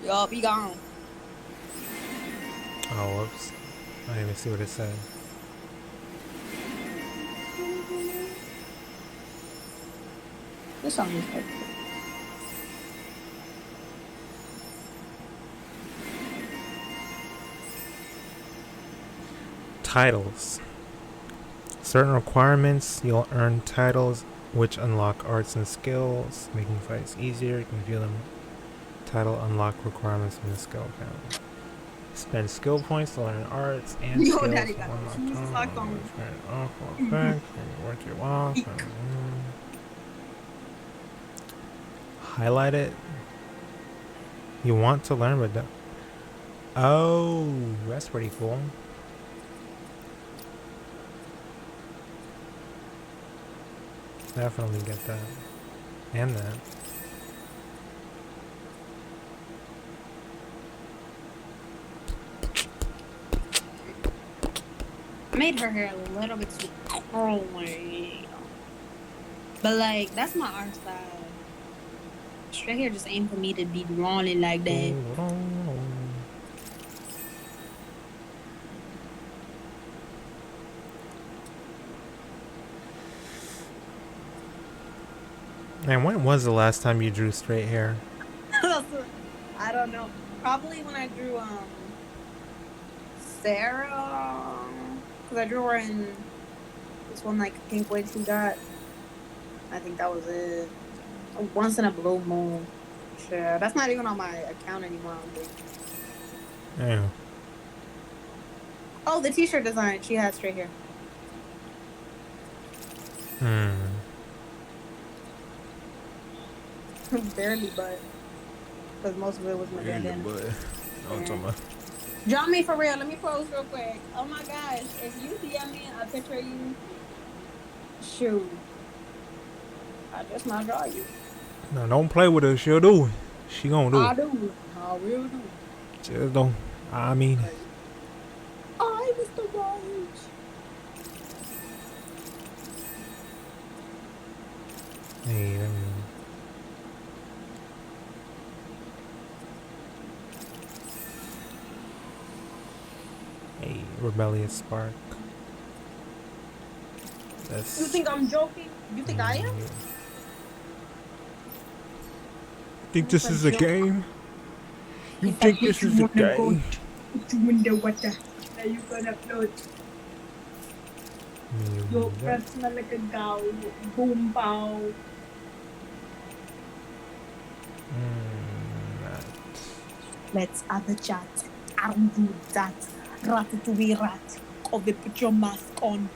Yup, he gone. Oh, whoops. I didn't even see what it said. This song is perfect. Titles. Certain requirements, you'll earn titles which unlock arts and skills, making fights easier. You can view them. Title unlock requirements in the skill count. Spend skill points to learn arts and Yo, skills. Daddy got Jesus locked on. Work your walk. Highlight it. You want to learn, but don't. Oh, that's pretty cool. Definitely get that. And that. Made her hair a little bit too curly. But like, that's my art style. Straight hair just ain't for me to be drawn in like that. And when was the last time you drew straight hair? I don't know. Probably when I drew Sarah, because I drew her in this one like pink wig she got. I think that was it. Once in a blue moon. Sure, that's not even on my account anymore. I don't think. Yeah. Oh, the T-shirt design. She has straight hair. Hmm. Barely, but because most of it was my bandana. Oh, it's on my. Draw me for real. Let me pose real quick. Oh my gosh. If you DM me a picture of you, shoot. I just might draw you. No, don't play with her. She'll do it. She gonna do I it. do. I will do. Just don't. I mean. I was the right. Hey, let me. Hey, rebellious spark. That's. You think I'm joking? You think I am? Think this is a game? You think this is a game? Put you in the water. Now you gonna float. Your breath smell like a cow. Boom pow. Let's have a chat. I don't do that. Ratatouille rat. Cover, put your mask on.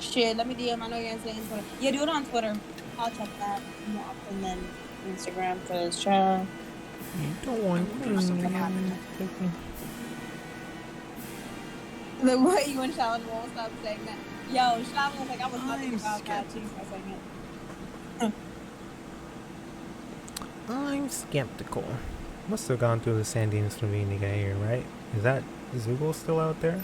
Shit, let me DM. I know you're saying Twitter. Yeah, do it on Twitter. I'll check that more often than Instagram because child. You don't want something happened. The way you and Shalon won't stop saying that. Yo, Shalon was like, I was nothing about that. She's not saying it. I'm skeptical. Must have gone through the sand dunes ravine to get here, right? Is that Zoogle still out there?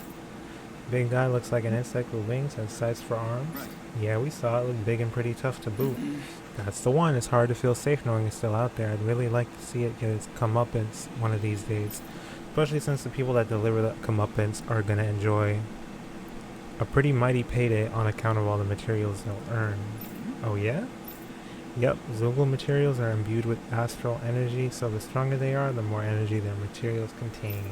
Big guy looks like an insect with wings and sights for arms. Right. Yeah, we saw it. Looked big and pretty tough to boot. That's the one. It's hard to feel safe knowing it's still out there. I'd really like to see it get its comeuppance one of these days. Especially since the people that deliver the comeuppance are going to enjoy a pretty mighty payday on account of all the materials they'll earn. Oh yeah? Yep, Zoogle materials are imbued with astral energy, so the stronger they are, the more energy their materials contain.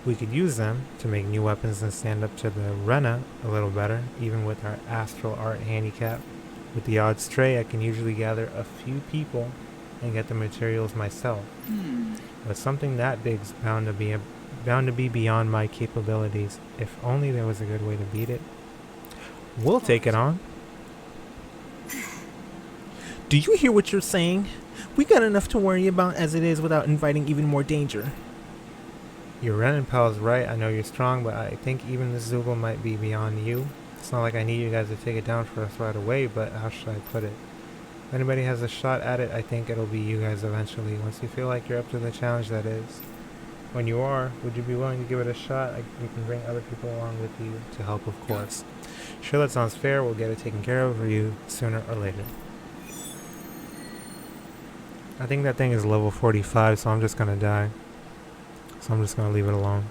We could use them to make new weapons and stand up to the Rena a little better, even with our astral art handicap. With the odd stray, I can usually gather a few people and get the materials myself. But something that big's bound to be beyond my capabilities. If only there was a good way to beat it. We'll take it on. Do you hear what you're saying? We got enough to worry about as it is without inviting even more danger. Your Renin pal's right. I know you're strong, but I think even this Zoogle might be beyond you. It's not like I need you guys to take it down for us right away, but how should I put it? If anybody has a shot at it, I think it'll be you guys eventually, once you feel like you're up to the challenge, that is. When you are, would you be willing to give it a shot? You can bring other people along with you to help, of course. Sure, that sounds fair. We'll get it taken care of for you sooner or later. I think that thing is level 45, so I'm just gonna die. So I'm just gonna leave it alone.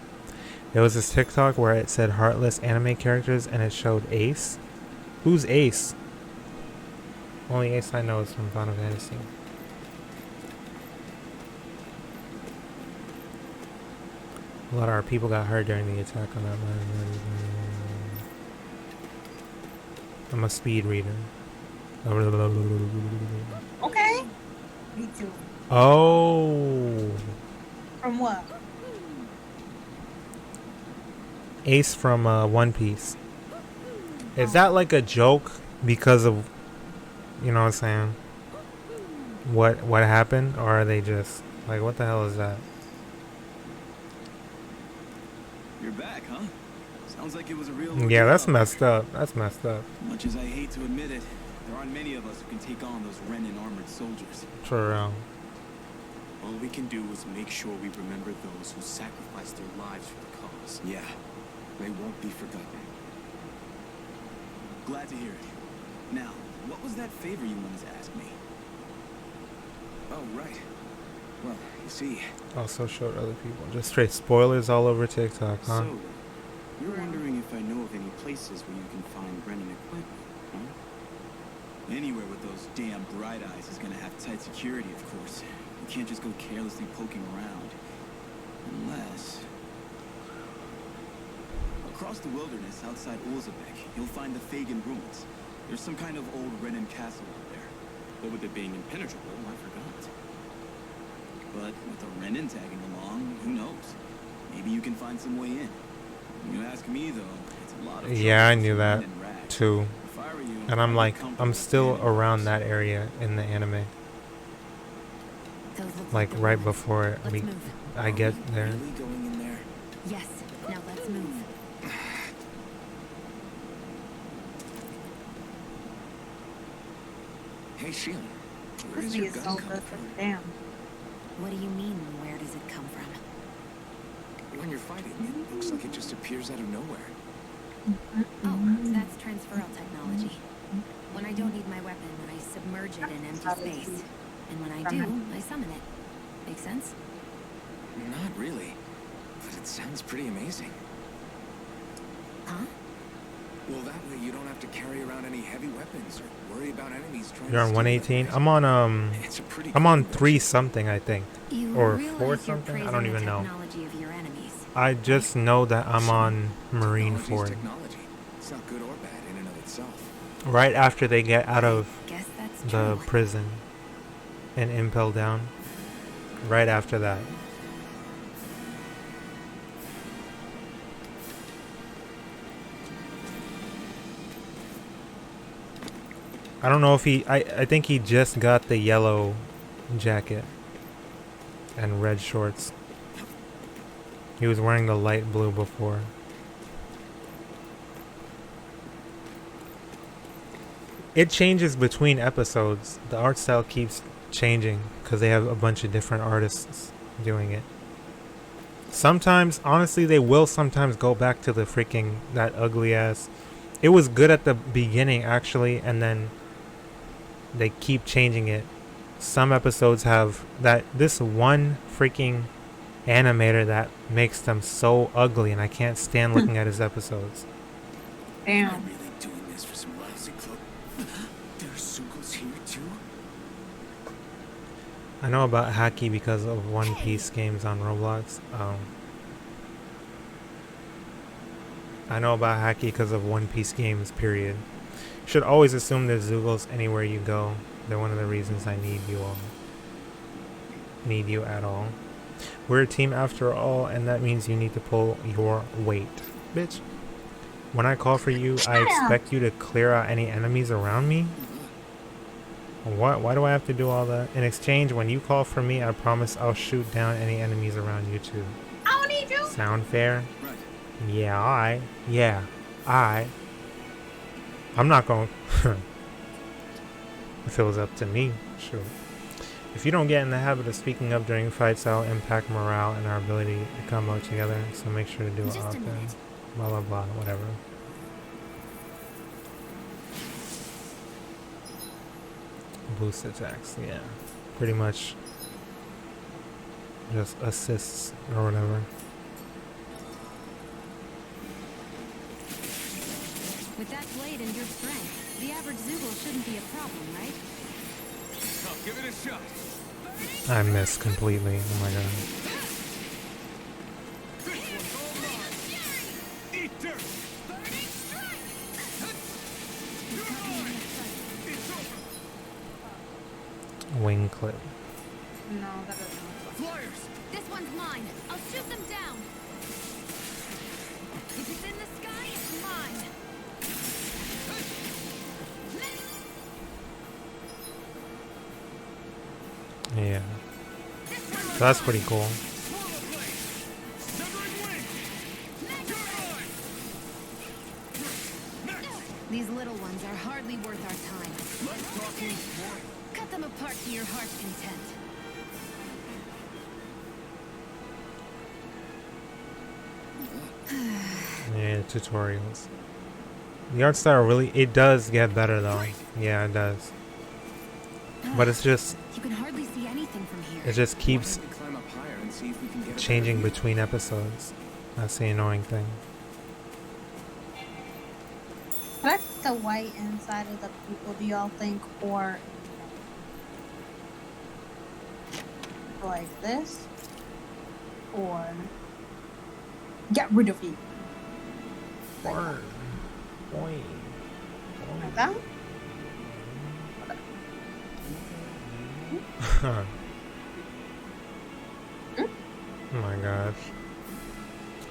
There was this TikTok where it said heartless anime characters and it showed Ace. Who's Ace? Only Ace I know is from Final Fantasy. A lot of our people got hurt during the attack on that line. I'm a speed reader. Okay. Me too. Oh. From what? Ace from One Piece. Is that like a joke because of, you know what I'm saying, what happened, or are they just like, what the hell is that? You're back, huh? Sounds like it was a real. Yeah, that's messed up. That's messed up. Much as I hate to admit it, there aren't many of us who can take on those Renin armored soldiers. For real. All we can do is make sure we remember those who sacrificed their lives for the cause. Yeah, they won't be forgotten. Glad to hear it. Now, what was that favor you wanted to ask me? Oh, right. Well, you see... Also showed other people. Just straight spoilers all over TikTok, huh? So, you're wondering if I know of any places where you can find Renin equipment, huh? Anywhere with those damn bright eyes is gonna have tight security, of course. You can't just go carelessly poking around. Unless... Across the wilderness outside Ulzabek, you'll find the Fagan ruins. There's some kind of old Renin castle out there. But with it being impenetrable, I forgot. But with the Renin tagging along, who knows? Maybe you can find some way in. You ask me, though, it's a lot of Yeah, I trouble knew with that Renin rags. too. If I were you. And I'm like, Comfortable I'm still standing around close. that area in the anime. Those look Like the right ruins. before Let's we, move. I Are get we there. really going in there? Yes. Now let's move. Hey, Sheila. Where This does your nigga's gun so come good. from? Damn. What do you mean, where does it come from? When you're fighting, it looks like it just appears out of nowhere. Oh, that's transferal technology. When I don't need my weapon, I submerge it in empty space. And when I do, I summon it. Make sense? Not really. But it sounds pretty amazing. Huh? Well, that way you don't have to carry around any heavy weapons or worry about enemies trying You're to on steal 118. them. I'm on It's a pretty I'm cool on invention. 3 something, I think. You Or realize 4 you're something? I praising don't the even know. technology of your enemies. I just know that I'm on Marine Technology's Ford. technology. It's not good or bad in and of itself. Right after they get out of Guess that's the true. prison and impel down. Right after that. I don't know if I think he just got the yellow jacket and red shorts. He was wearing the light blue before. It changes between episodes. The art style keeps changing because they have a bunch of different artists doing it. Sometimes, honestly, they will sometimes go back to the freaking, that ugly ass. It was good at the beginning, actually, and then they keep changing it. Some episodes have that, this one freaking animator that makes them so ugly, and I can't stand looking at his episodes. Damn. I'm really doing this for some lousy clothes. There's Sugos here too? I know about Haki because of One Piece games on Roblox. I know about Haki because of One Piece games, period. You should always assume there's Zugos anywhere you go. They're one of the reasons I need you all. Need you at all. We're a team after all, and that means you need to pull your weight. Bitch. When I call for you, I expect you to clear out any enemies around me? What? Why do I have to do all that? In exchange, when you call for me, I promise I'll shoot down any enemies around you too. I don't need you. Sound fair? Right. Yeah, I'm not going if it was up to me, sure. If you don't get in the habit of speaking up during fights, I'll impact morale and our ability to come out together, so make sure to do it Just a often. minute. Blah blah blah, whatever. Boost attacks, yeah. Pretty much just assists or whatever. With that blade and your strength, the average Zoogle shouldn't be a problem, right? Oh, give it a shot. I missed completely. Oh my god. Eat dirt. Wing clip. No, that doesn't. Flyers. This one's mine. I'll shoot them down. If it's in the sky, it's mine. Yeah. So that's pretty cool. These little ones are hardly worth our time. Less talking, more. Cut them apart to your heart's content. Yeah, tutorials. The art style really, it does get better though. Yeah, it does. But it's just, You can hardly see anything from here. it just keeps Why don't we climb up higher and see if we can get a better changing view? between episodes. That's the annoying thing. What's the white inside of the people, do y'all think, or like this? Or get rid of you? Like that? Oh my gosh.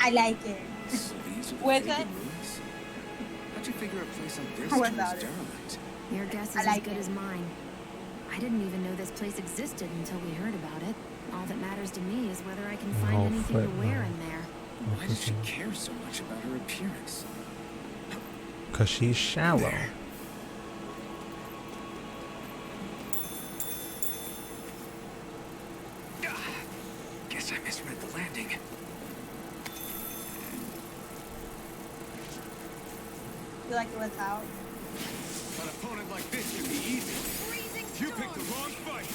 I like it. So these are the With Vega it? ruins? I How'd you figure a place like this turns Without it. derelict? Your guess is I like as good it. as mine. I didn't even know this place existed until we heard about it. All that matters to me is whether I can find No anything to footnote. wear in there. Why does she care so much about her appearance? Cause she's shallow. Guess I misread the landing. You like it without? An opponent like this should be easy. You picked the wrong fight.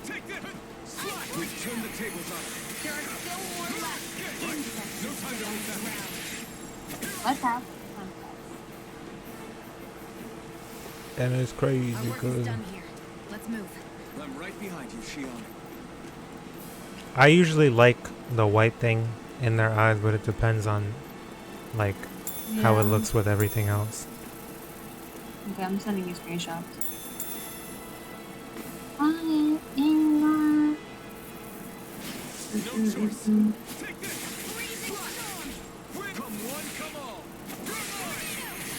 Take this. Slide. We've turned the tables on her. There are still more left. No time to lose that. Without. And it's crazy Our work because is done here. Let's move. I'm right behind you, Shion. I usually like the white thing in their eyes, but it depends on like how it looks with everything else. Okay, I'm sending you screenshots. No choice. Take this. Come one, come all.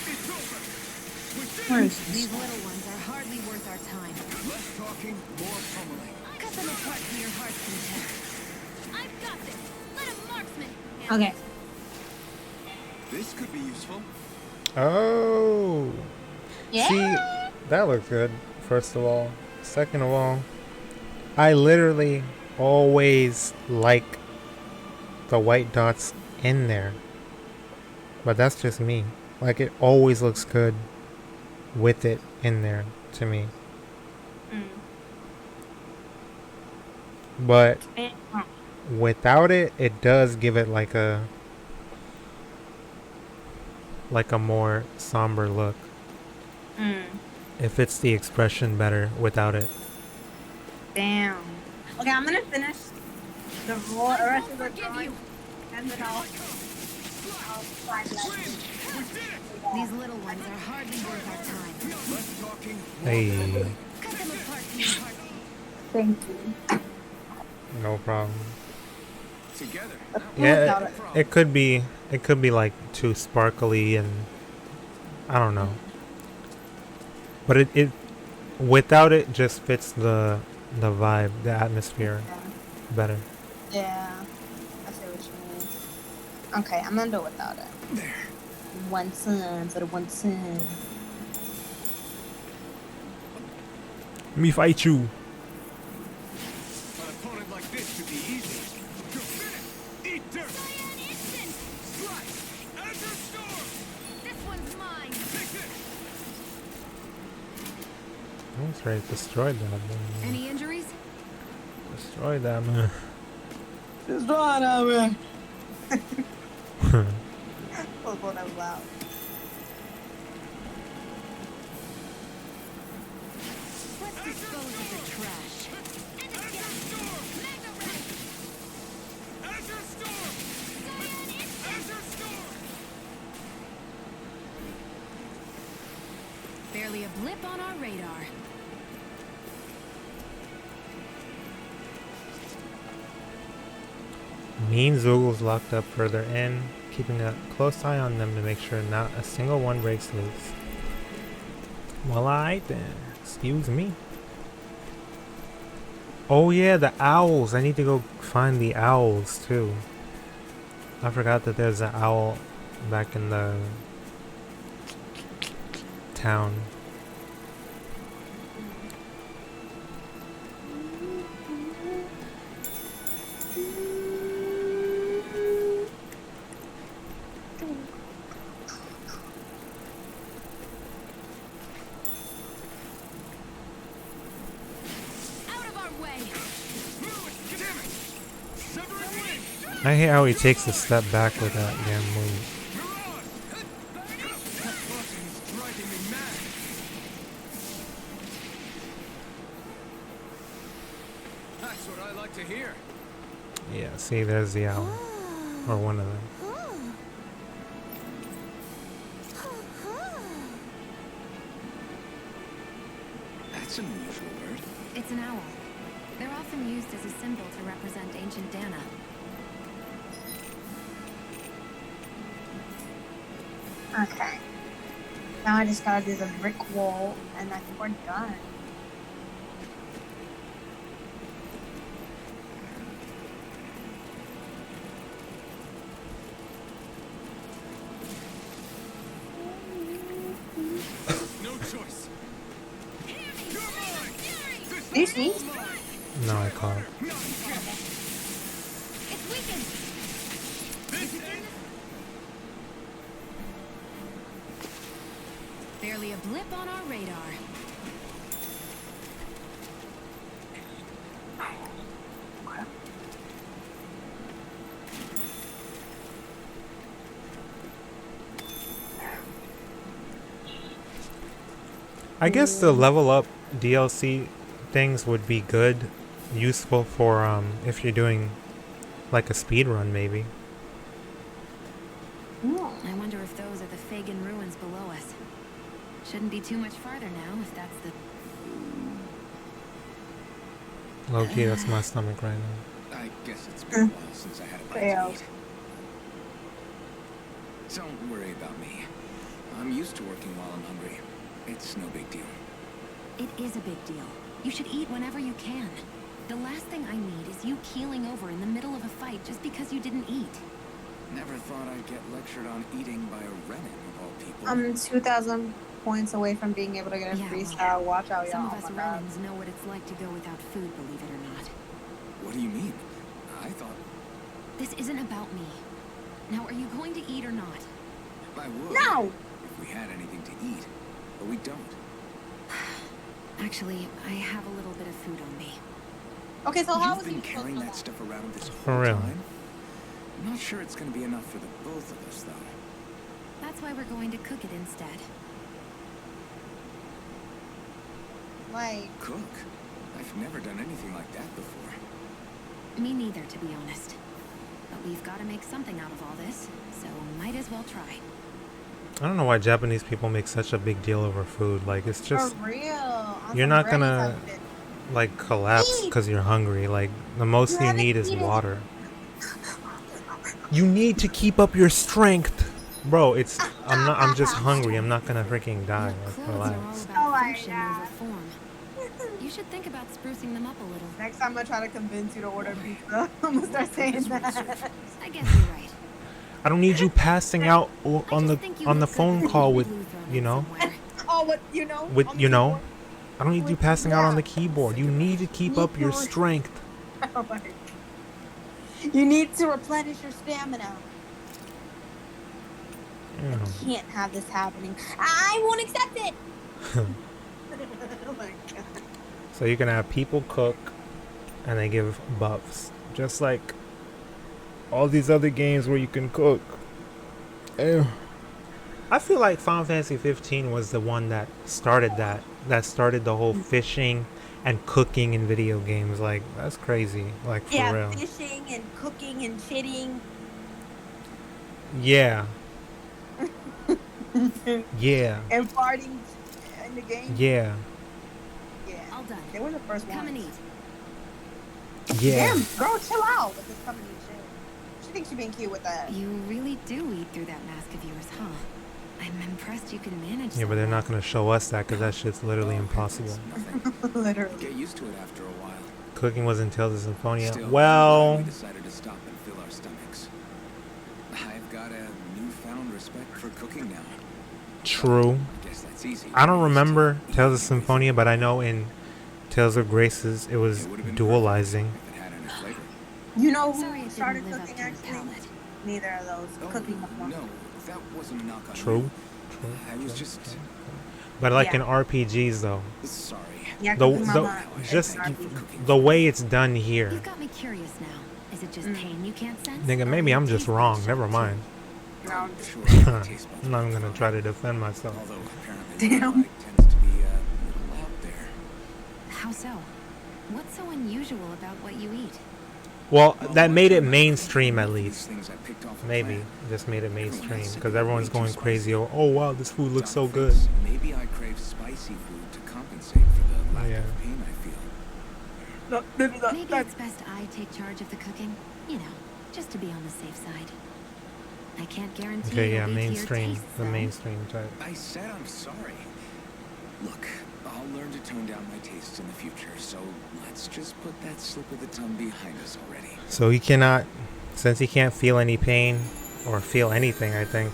It's over. Where is These this? little ones are hardly worth our time. Less talking, more pummeling. Cut them apart to your heart's content. I've got this. Let a marksman. Okay. This could be useful. Oh, Yeah. see, that looks good. First of all, second of all, I literally always like the white dots in there, but that's just me. Like it always looks good with it in there to me. But without it, it does give it like a more somber look. It fits the expression better without it. Damn. Okay, I'm gonna finish the rest of the drawing, and then I'll slide that. These little ones are hardly worth our time. Less talking, more Hey, Cut them apart to your heart's Thank you. no problem. together. Yeah, it could be like too sparkly and I don't know. But it without it just fits the vibe, the atmosphere better. Yeah. I see what you mean. Okay, I'm gonna do it without it. There. One sun to the one sun. Me fight you. An opponent like this should be easy. You're finished. Eat dirt. Slice. Azure Storm. This one's mine. Take this. That's right, destroyed that man. Any injuries? Destroyed that man. Just drawing out, man. We'll go that loud. Let's dispose of the trash. Azure Storm. Azure Storm. Azure Storm. Barely a blip on our radar. Mean Zoogles locked up further in, keeping a close eye on them to make sure not a single one breaks loose. Well, alright then. Excuse me. Oh yeah, the owls. I need to go find the owls too. I forgot that there's an owl back in the town. Out of our way. Damn it. Severing wing. I hate how he takes a step back with that damn move. Is driving me mad. That's what I like to hear. Yeah, see, there's the owl. Or one of them. That's an unusual bird. It's an owl. They're often used as a symbol to represent ancient Dana. Okay. Now I just gotta do the brick wall, and I think we're done. No choice. Do you sneeze? No, I caught. It's weakened. Barely a blip on our radar. I guess the level up DLC things would be good, useful for if you're doing like a speed run maybe. I wonder if those are the Fagin ruins below us. Shouldn't be too much farther now if that's the... Low-key, that's my stomach right now. I guess it's been a while since I had a bite to eat. Don't worry about me. I'm used to working while I'm hungry. It's no big deal. It is a big deal. You should eat whenever you can. The last thing I need is you keeling over in the middle of a fight just because you didn't eat. Never thought I'd get lectured on eating by a Renin of all people. 2,000 points away from being able to get a freestyle. Watch out, y'all. Some of us Renins know what it's like to go without food, believe it or not. What do you mean? I thought... This isn't about me. Now, are you going to eat or not? I would. No! If we had anything to eat. But we don't. Actually, I have a little bit of food on me. Okay, so how was You've been carrying that stuff around this For whole real. time? I'm not sure it's going to be enough for the both of us, though. That's why we're going to cook it instead. Like... Cook? I've never done anything like that before. Me neither, to be honest. But we've got to make something out of all this, so might as well try. I don't know why Japanese people make such a big deal over food. Like, it's just... For real. You're not gonna, like, collapse because you're hungry. Like, the most you need is water. You need to keep up your strength. Bro, it's... I'm just hungry. I'm not gonna freaking die. Like, relax. Oh my God. You should think about sprucing them up a little. Next time I try to convince you to order pizza, I'm gonna start saying that. I guess you're right. I don't need you passing out on the phone call with, you know. Oh, what you know? With you know. I don't need you passing out on the keyboard. You need to keep up your strength. Oh my God. You need to replenish your stamina. I can't have this happening. I won't accept it. Oh my God. So you can have people cook, and they give buffs, just like all these other games where you can cook. Ew. I feel like Final Fantasy 15 was the one that started that. That started the whole fishing and cooking in video games. Like, that's crazy. Like, for real. Fishing and cooking and shitting. Yeah. Yeah. And farting in the game. Yeah. Yeah. All done. They were the first ones. Come and eat. Yeah. Damn, girl, chill out with this come and eat shit. She thinks she's being cute with that. You really do eat through that mask of yours, huh? I'm impressed you can manage. Yeah, but they're not going to show us that because that shit's literally impossible. Literally. Get used to it after a while. Cooking was in Tales of Symphonia. Still, Well, we decided to stop and fill our stomachs. I've got a newfound respect for cooking now. true. I guess that's easy. I don't remember Tales of Symphonia, but I know in Tales of Graces it was dualizing. If it had any flavor. You know Sorry who it started didn't live up cooking to your actually? palate. Neither of those. Oh, Cooking before. no, that wasn't a knock on True. you. True. I was just But like Yeah. in RPGs though, sorry. Yeah, the Cooking Mama is just an RPG. the way it's done here, You've got me curious now. Is it just pain you can't sense? nigga. Or Maybe will I'm it just taste like wrong. shit, Never too? mind. No. Sure, taste buds I'm not work gonna fine. try to defend myself. Although apparently Damn. light tends to be a little out there. How so? What's so unusual about what you eat? Well, that made it mainstream at These least. things I picked off a Maybe plant. just made it mainstream Everyone said because they were everyone's way too going spicy. crazy. Oh wow, this food looks so Doc good. thinks maybe I crave spicy food to compensate for the lack Yeah. of pain I feel. Maybe it's best I take charge of the cooking. You know, just to be on the safe side. I can't guarantee Okay, yeah, it'll be to your mainstream. taste, The though. mainstream type. I said I'm sorry. Look, I'll learn to tone down my tastes in the future, so let's just put that slip of the tongue behind us already. So he cannot, since he can't feel any pain or feel anything, I think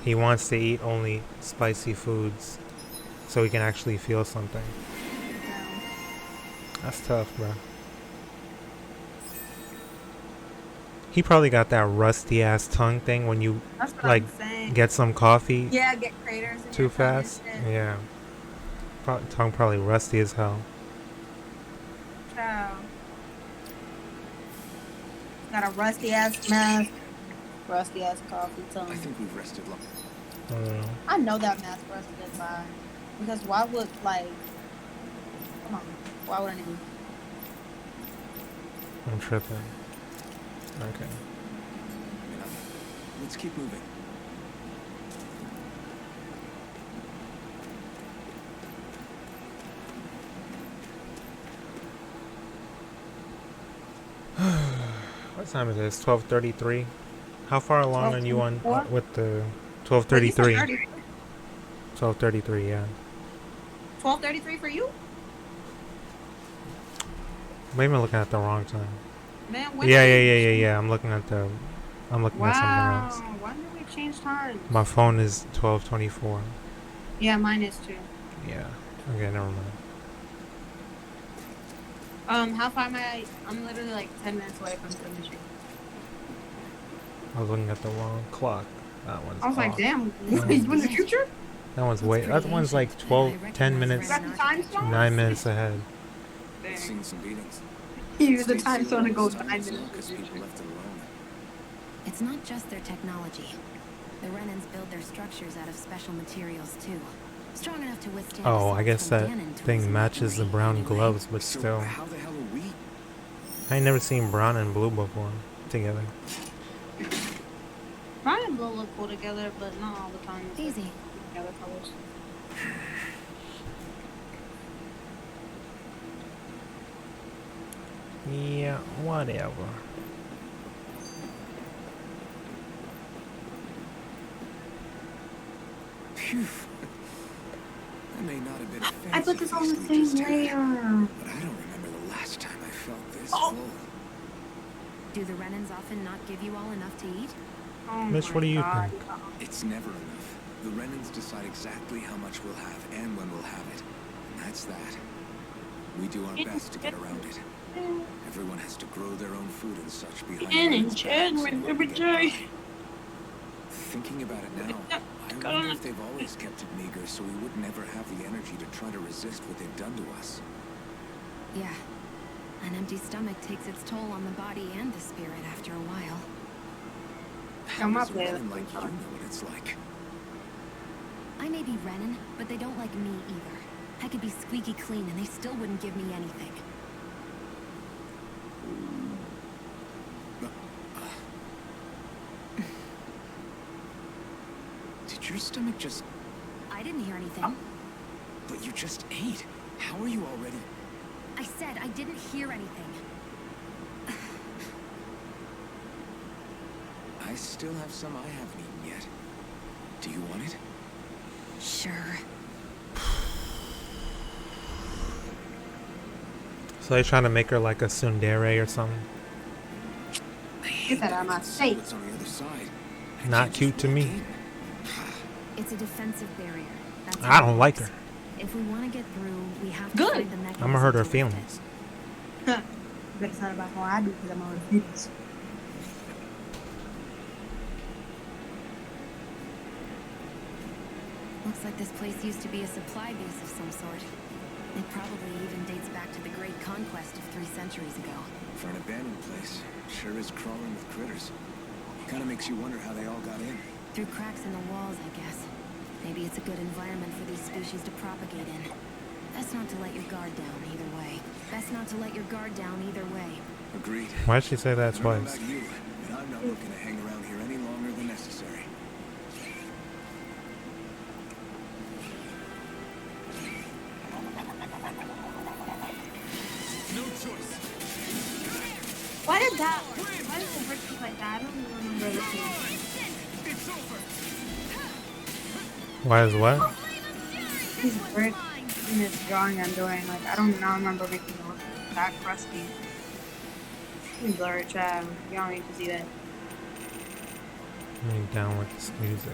he wants to eat only spicy foods so he can actually feel something. That's tough, bro. He probably got that rusty ass tongue thing when you That's what like I'm saying. get some coffee Yeah, get craters in too your tongue and fast. shit. Yeah. Tongue probably rusty as hell. Child. Got a rusty ass mask. Rusty ass coffee tongue. I think we've rested long. I don't know. I know that mask rusted by. Because why would, like, come on. Why would anyone? I'm tripping. Okay. Let's keep moving. What time is it? It's 12:33. How far along are you on 12:34? with the Wait, you said 12:33? 30. 12:33, yeah. 12:33 for you? Maybe I'm looking at the wrong time. Man, when Yeah. I'm looking at something else. Wow. Why did we change times? My phone is 12:24. Yeah, mine is too. Yeah. Okay, never mind. How far am I? I'm literally like 10 minutes away from finishing. I was looking at the wrong clock. That one's I was like, off. damn, you in the future? That one's way. That one's like 10 minutes, You got the time zone? 9 minutes ahead. Dang. Seen some beatings. Use the time zone to go 9 Because minutes. people left it alone. It's not just their technology. The Renans build their structures out of special materials too. Strong enough to withstand. Oh, I assaults guess from that Ganon tools thing and matches the weaponry, brown anyway. gloves, but So still. how the hell are we? I ain't never seen brown and blue before together. Brown and blue look cool together, but not all the time. It's Easy. the other colors. Yeah, whatever. Phew. That may not have been a fancy I put this on the feast we just same had, layer. but I don't remember the last time I felt this full. Do the Renans often not give you all enough to eat? Oh Mitch, my what do you God. think? It's never enough. The Renans decide exactly how much we'll have and when we'll have it. And that's that. We do our best to get around it. Everyone has to grow their own food and such behind Renan's backs in order to get by. Thinking about it now, I wonder if they've always kept it meager so we would never have the energy to try to resist what they've done to us. Yeah. An empty stomach takes its toll on the body and the spirit after a while. How I'm does up a there. Renan like you know what it's like? I may be Renan, but they don't like me either. I could be squeaky clean and they still wouldn't give me anything. Did your stomach just... I didn't hear anything. But you just ate. How are you already... I said I didn't hear anything. I still have some I haven't eaten yet. Do you want it? Sure. So they trying to make her like a tsundere or something? Get that out of my face. What's on the other side? Not cute to me. It's a defensive barrier. That's I don't like her. If we want to get through, we have to Good. find the mechanism I'ma hurt her to lift feelings. But it's not about how I do because I'm on the fitness. Looks like this place used to be a supply base of some sort. It probably even dates back to the Great Conquest of 3 centuries ago. For an abandoned place, sure is crawling with critters. Kinda makes you wonder how they all got in. Through cracks in the walls, I guess. Maybe it's a good environment for these species to propagate in. Best not to let your guard down either way. Best not to let your guard down either way. Agreed. Why'd she say that I don't know twice? about you, but I'm not looking to hang around here any longer than necessary. No choice. Why did it break like that? I don't know. really cool. Why is what? These bricks in this drawing I'm doing, like, I don't now remember making it look that crusty. Let me blur it, child. You don't need to see that. I'm down with this music.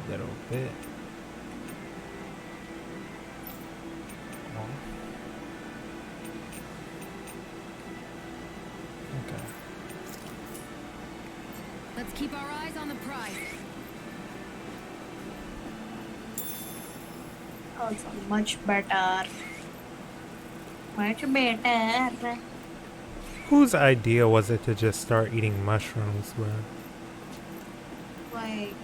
A little bit. Okay. Let's keep our eyes on the prize. Oh, it's much better. Much better. Whose idea was it to just start eating mushrooms, bro? Like,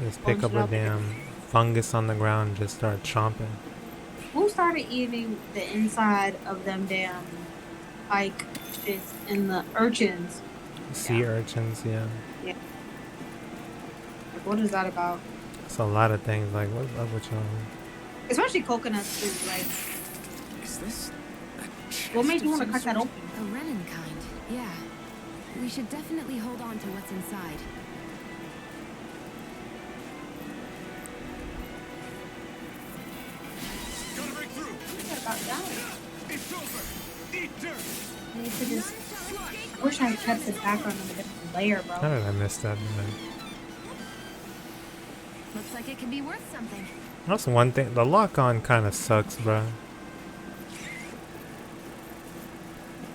Just pick up a damn fungus on the ground and just start chomping. who started eating the inside of them damn like shits and the urchins? Sea urchins, yeah. Yeah. Like, what is that about? It's a lot of things. Like, what's up with y'all? Especially coconuts too. Like, Is this what made you want to cut that open? The Renin kind, yeah. We should definitely hold on to what's inside. Gotta break through. What about that? It's over. Eat dirt. I need to just. I wish I kept the background of a different layer, How bro. did I miss that, man? Looks like it could be worth something. That's one thing. The lock-on kind of sucks, bro.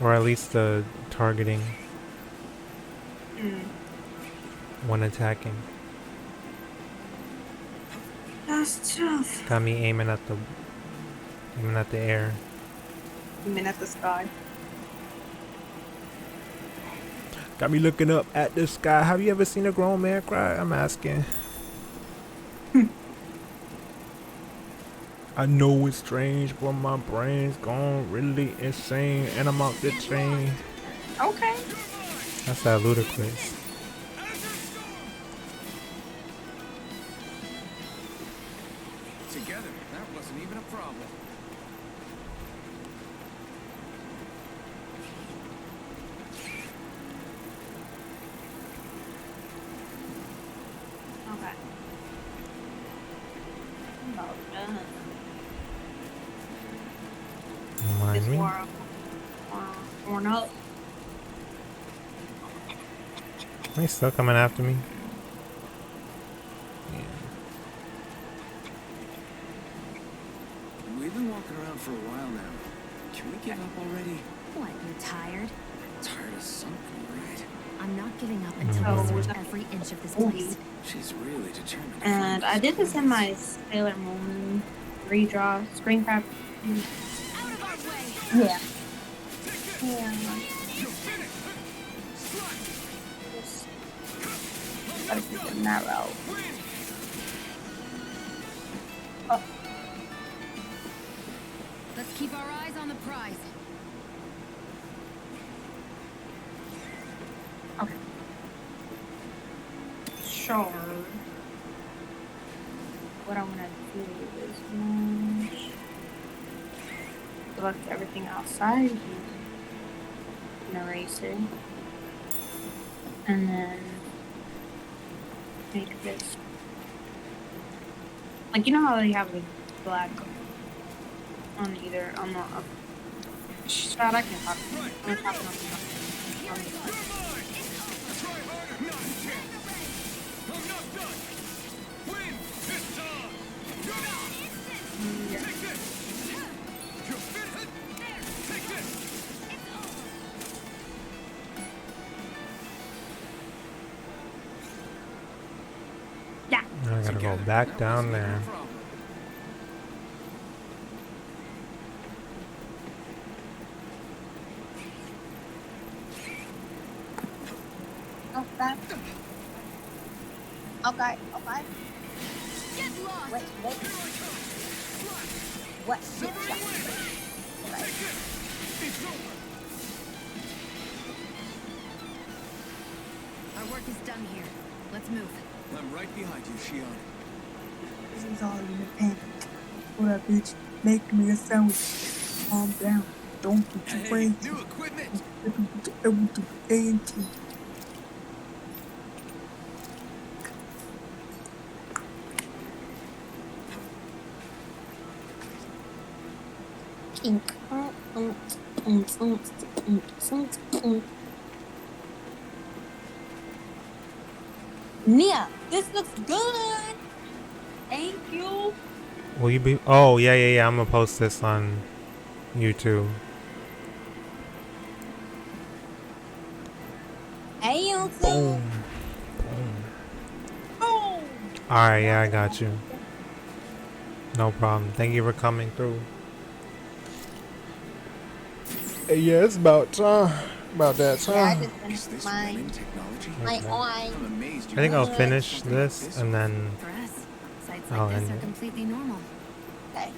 Or at least the targeting when attacking. That's tough. Got me aiming at the air. You mean at the sky? Got me looking up at the sky. Have you ever seen a grown man cry? I'm asking. I know it's strange, but my brain's gone really insane, and I'm out the chain. Okay. That's that ludicrous. together? That wasn't even a problem. Okay. About done. Mind This me? worn up. Are they still coming after me? We've been walking around for a while now. Can we give up already? What, you're tired? Tired of something, right? I'm not giving up until Oh, we search that- every inch of this Ooh. place. She's really determined. to And find I us. did this in my Sailor Moon redraw screen cap. Out of our way! Yeah. Yeah. Just gotta keep it narrow. Oh, Let's keep our eyes on the prize. okay. Sure. What I'm gonna do is select everything outside an eraser, and then make this like, you know how they have the black on either on the shot. I can talk. I'm talking on the yeah. I gotta go back down there. Okay. Okay. Okay. Get lost! Wait. What? Right. Our work is done here. Let's move. I'm right behind you, Shion. This is all in the pen. What up, bitch? Make me a sandwich. Calm down. Don't put your brains. New equipment! Auntie. Nia, this looks good. Thank you. Will you be? Oh yeah. I'm gonna post this on YouTube. Hey, YouTube. Boom. Boom. All right, yeah, I got you. No problem. Thank you for coming through. Yeah, it's about time. About that Yeah, I time. just Is finished this my Renin technology? Okay. I'm amazed I think I'll managed to finish pull something like this and then For us, sites I'll like this end are it. completely normal. Okay.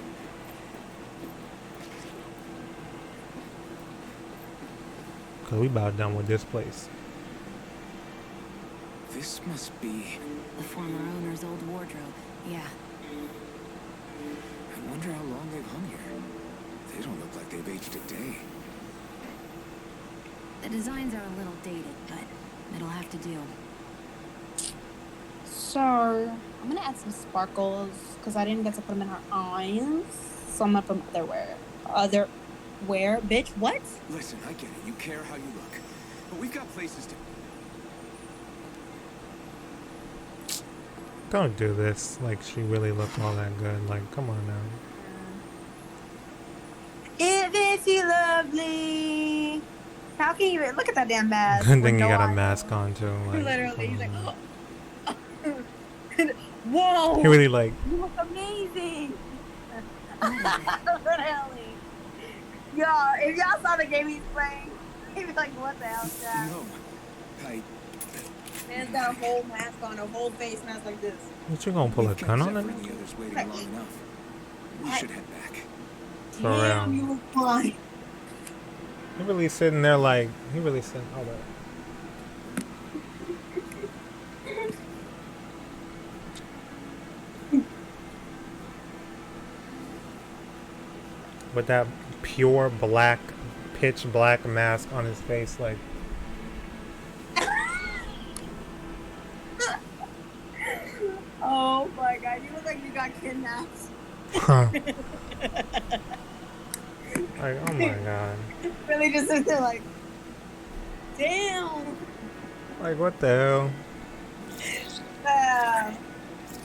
Cause we about done with this place. This must be... The former owner's old wardrobe. Yeah. I wonder how long they've hung here. They don't look like they've aged a day. The designs are a little dated, but it'll have to do. So I'm gonna add some sparkles because I didn't get to put them in her eyes. So I'm gonna put them other where, bitch? What? Listen, I get it. You care how you look. But we've got places to... Don't do this like she really looked all that good. Like, come on now. Isn't she lovely? How can you look at that damn mask? Good with thing you no got a eyes? mask on too. Like, Literally, he's come like, on. whoa! He really like. You look amazing. Literally. Yo, if y'all saw the game he's playing, he'd be like, what the hell is that? No. Man's got a whole mask on, a whole face mask like this. What you gonna pull a gun on it? The others waiting long enough. We should head back. For Damn, real. you look fine. He really sitting there like he really sitting. Hold up. With that pure black, pitch black mask on his face, like. Oh my god, you look like you got kidnapped. Huh. Like, oh my god. Really just sit there like, damn. Like, what the hell?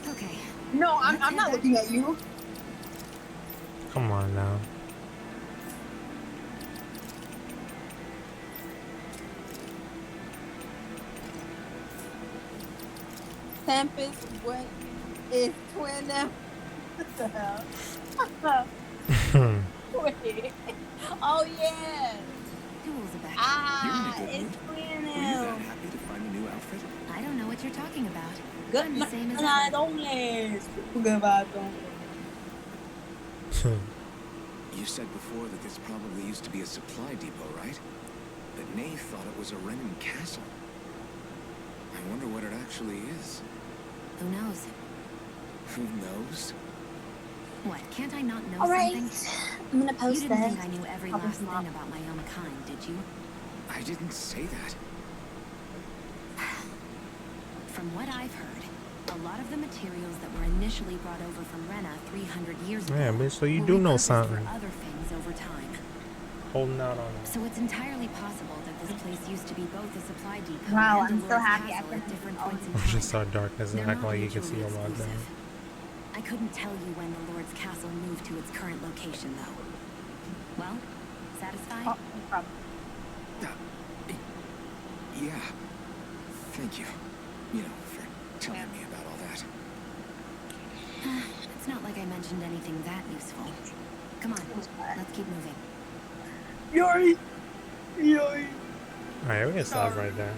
Okay. No, I'm not looking at you. Come on now. Tempest, what is twin now? What the hell? Wait. Oh yeah. Tools are back. Ah, You're in a good it's mood. twin Were you that now. happy to find a new outfit? I don't know what you're talking about. Good I'm the same as vibes ever. only. Good vibes only. You said before that this probably used to be a supply depot, right? But Nate thought it was a Renin castle. I wonder what it actually is. Who knows? Who knows? What, can't I not know All right, something? I'm gonna You post didn't that. think I knew every Probably last thing not. about my own kind, did you? I didn't say that. From what I've heard, a lot of the materials that were initially brought over from Rena 300 years ago Yeah, bitch, so you were do know repurposed something. for other things over time. Holding out on it. So it's entirely possible that this place used to be both a supply depot Wow, and I'm a so Lord's happy I castle at finished different all points in I time. just saw darkness and They're acting not like you could see mutually a lot down. exclusive. I couldn't tell you when the Lord's castle moved to its current location, though. Well, satisfied? Oh, no problem. Yeah. Thank you. You know, for telling me about all that. It's not like I mentioned anything that useful. Come on, let's keep moving. Yori! Yori! Alright, we can stop right there.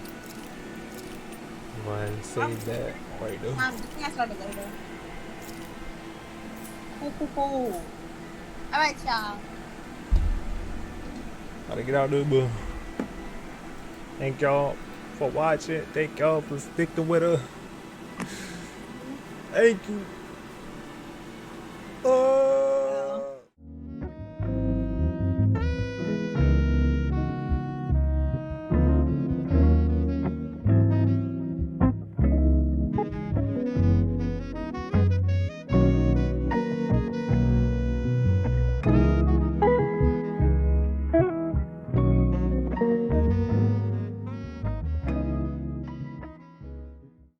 Go ahead and save that right there. I think I started later. Cool. Alright, y'all. Gotta get out there, boo. Thank y'all for watching. Thank y'all for sticking with us. Thank you.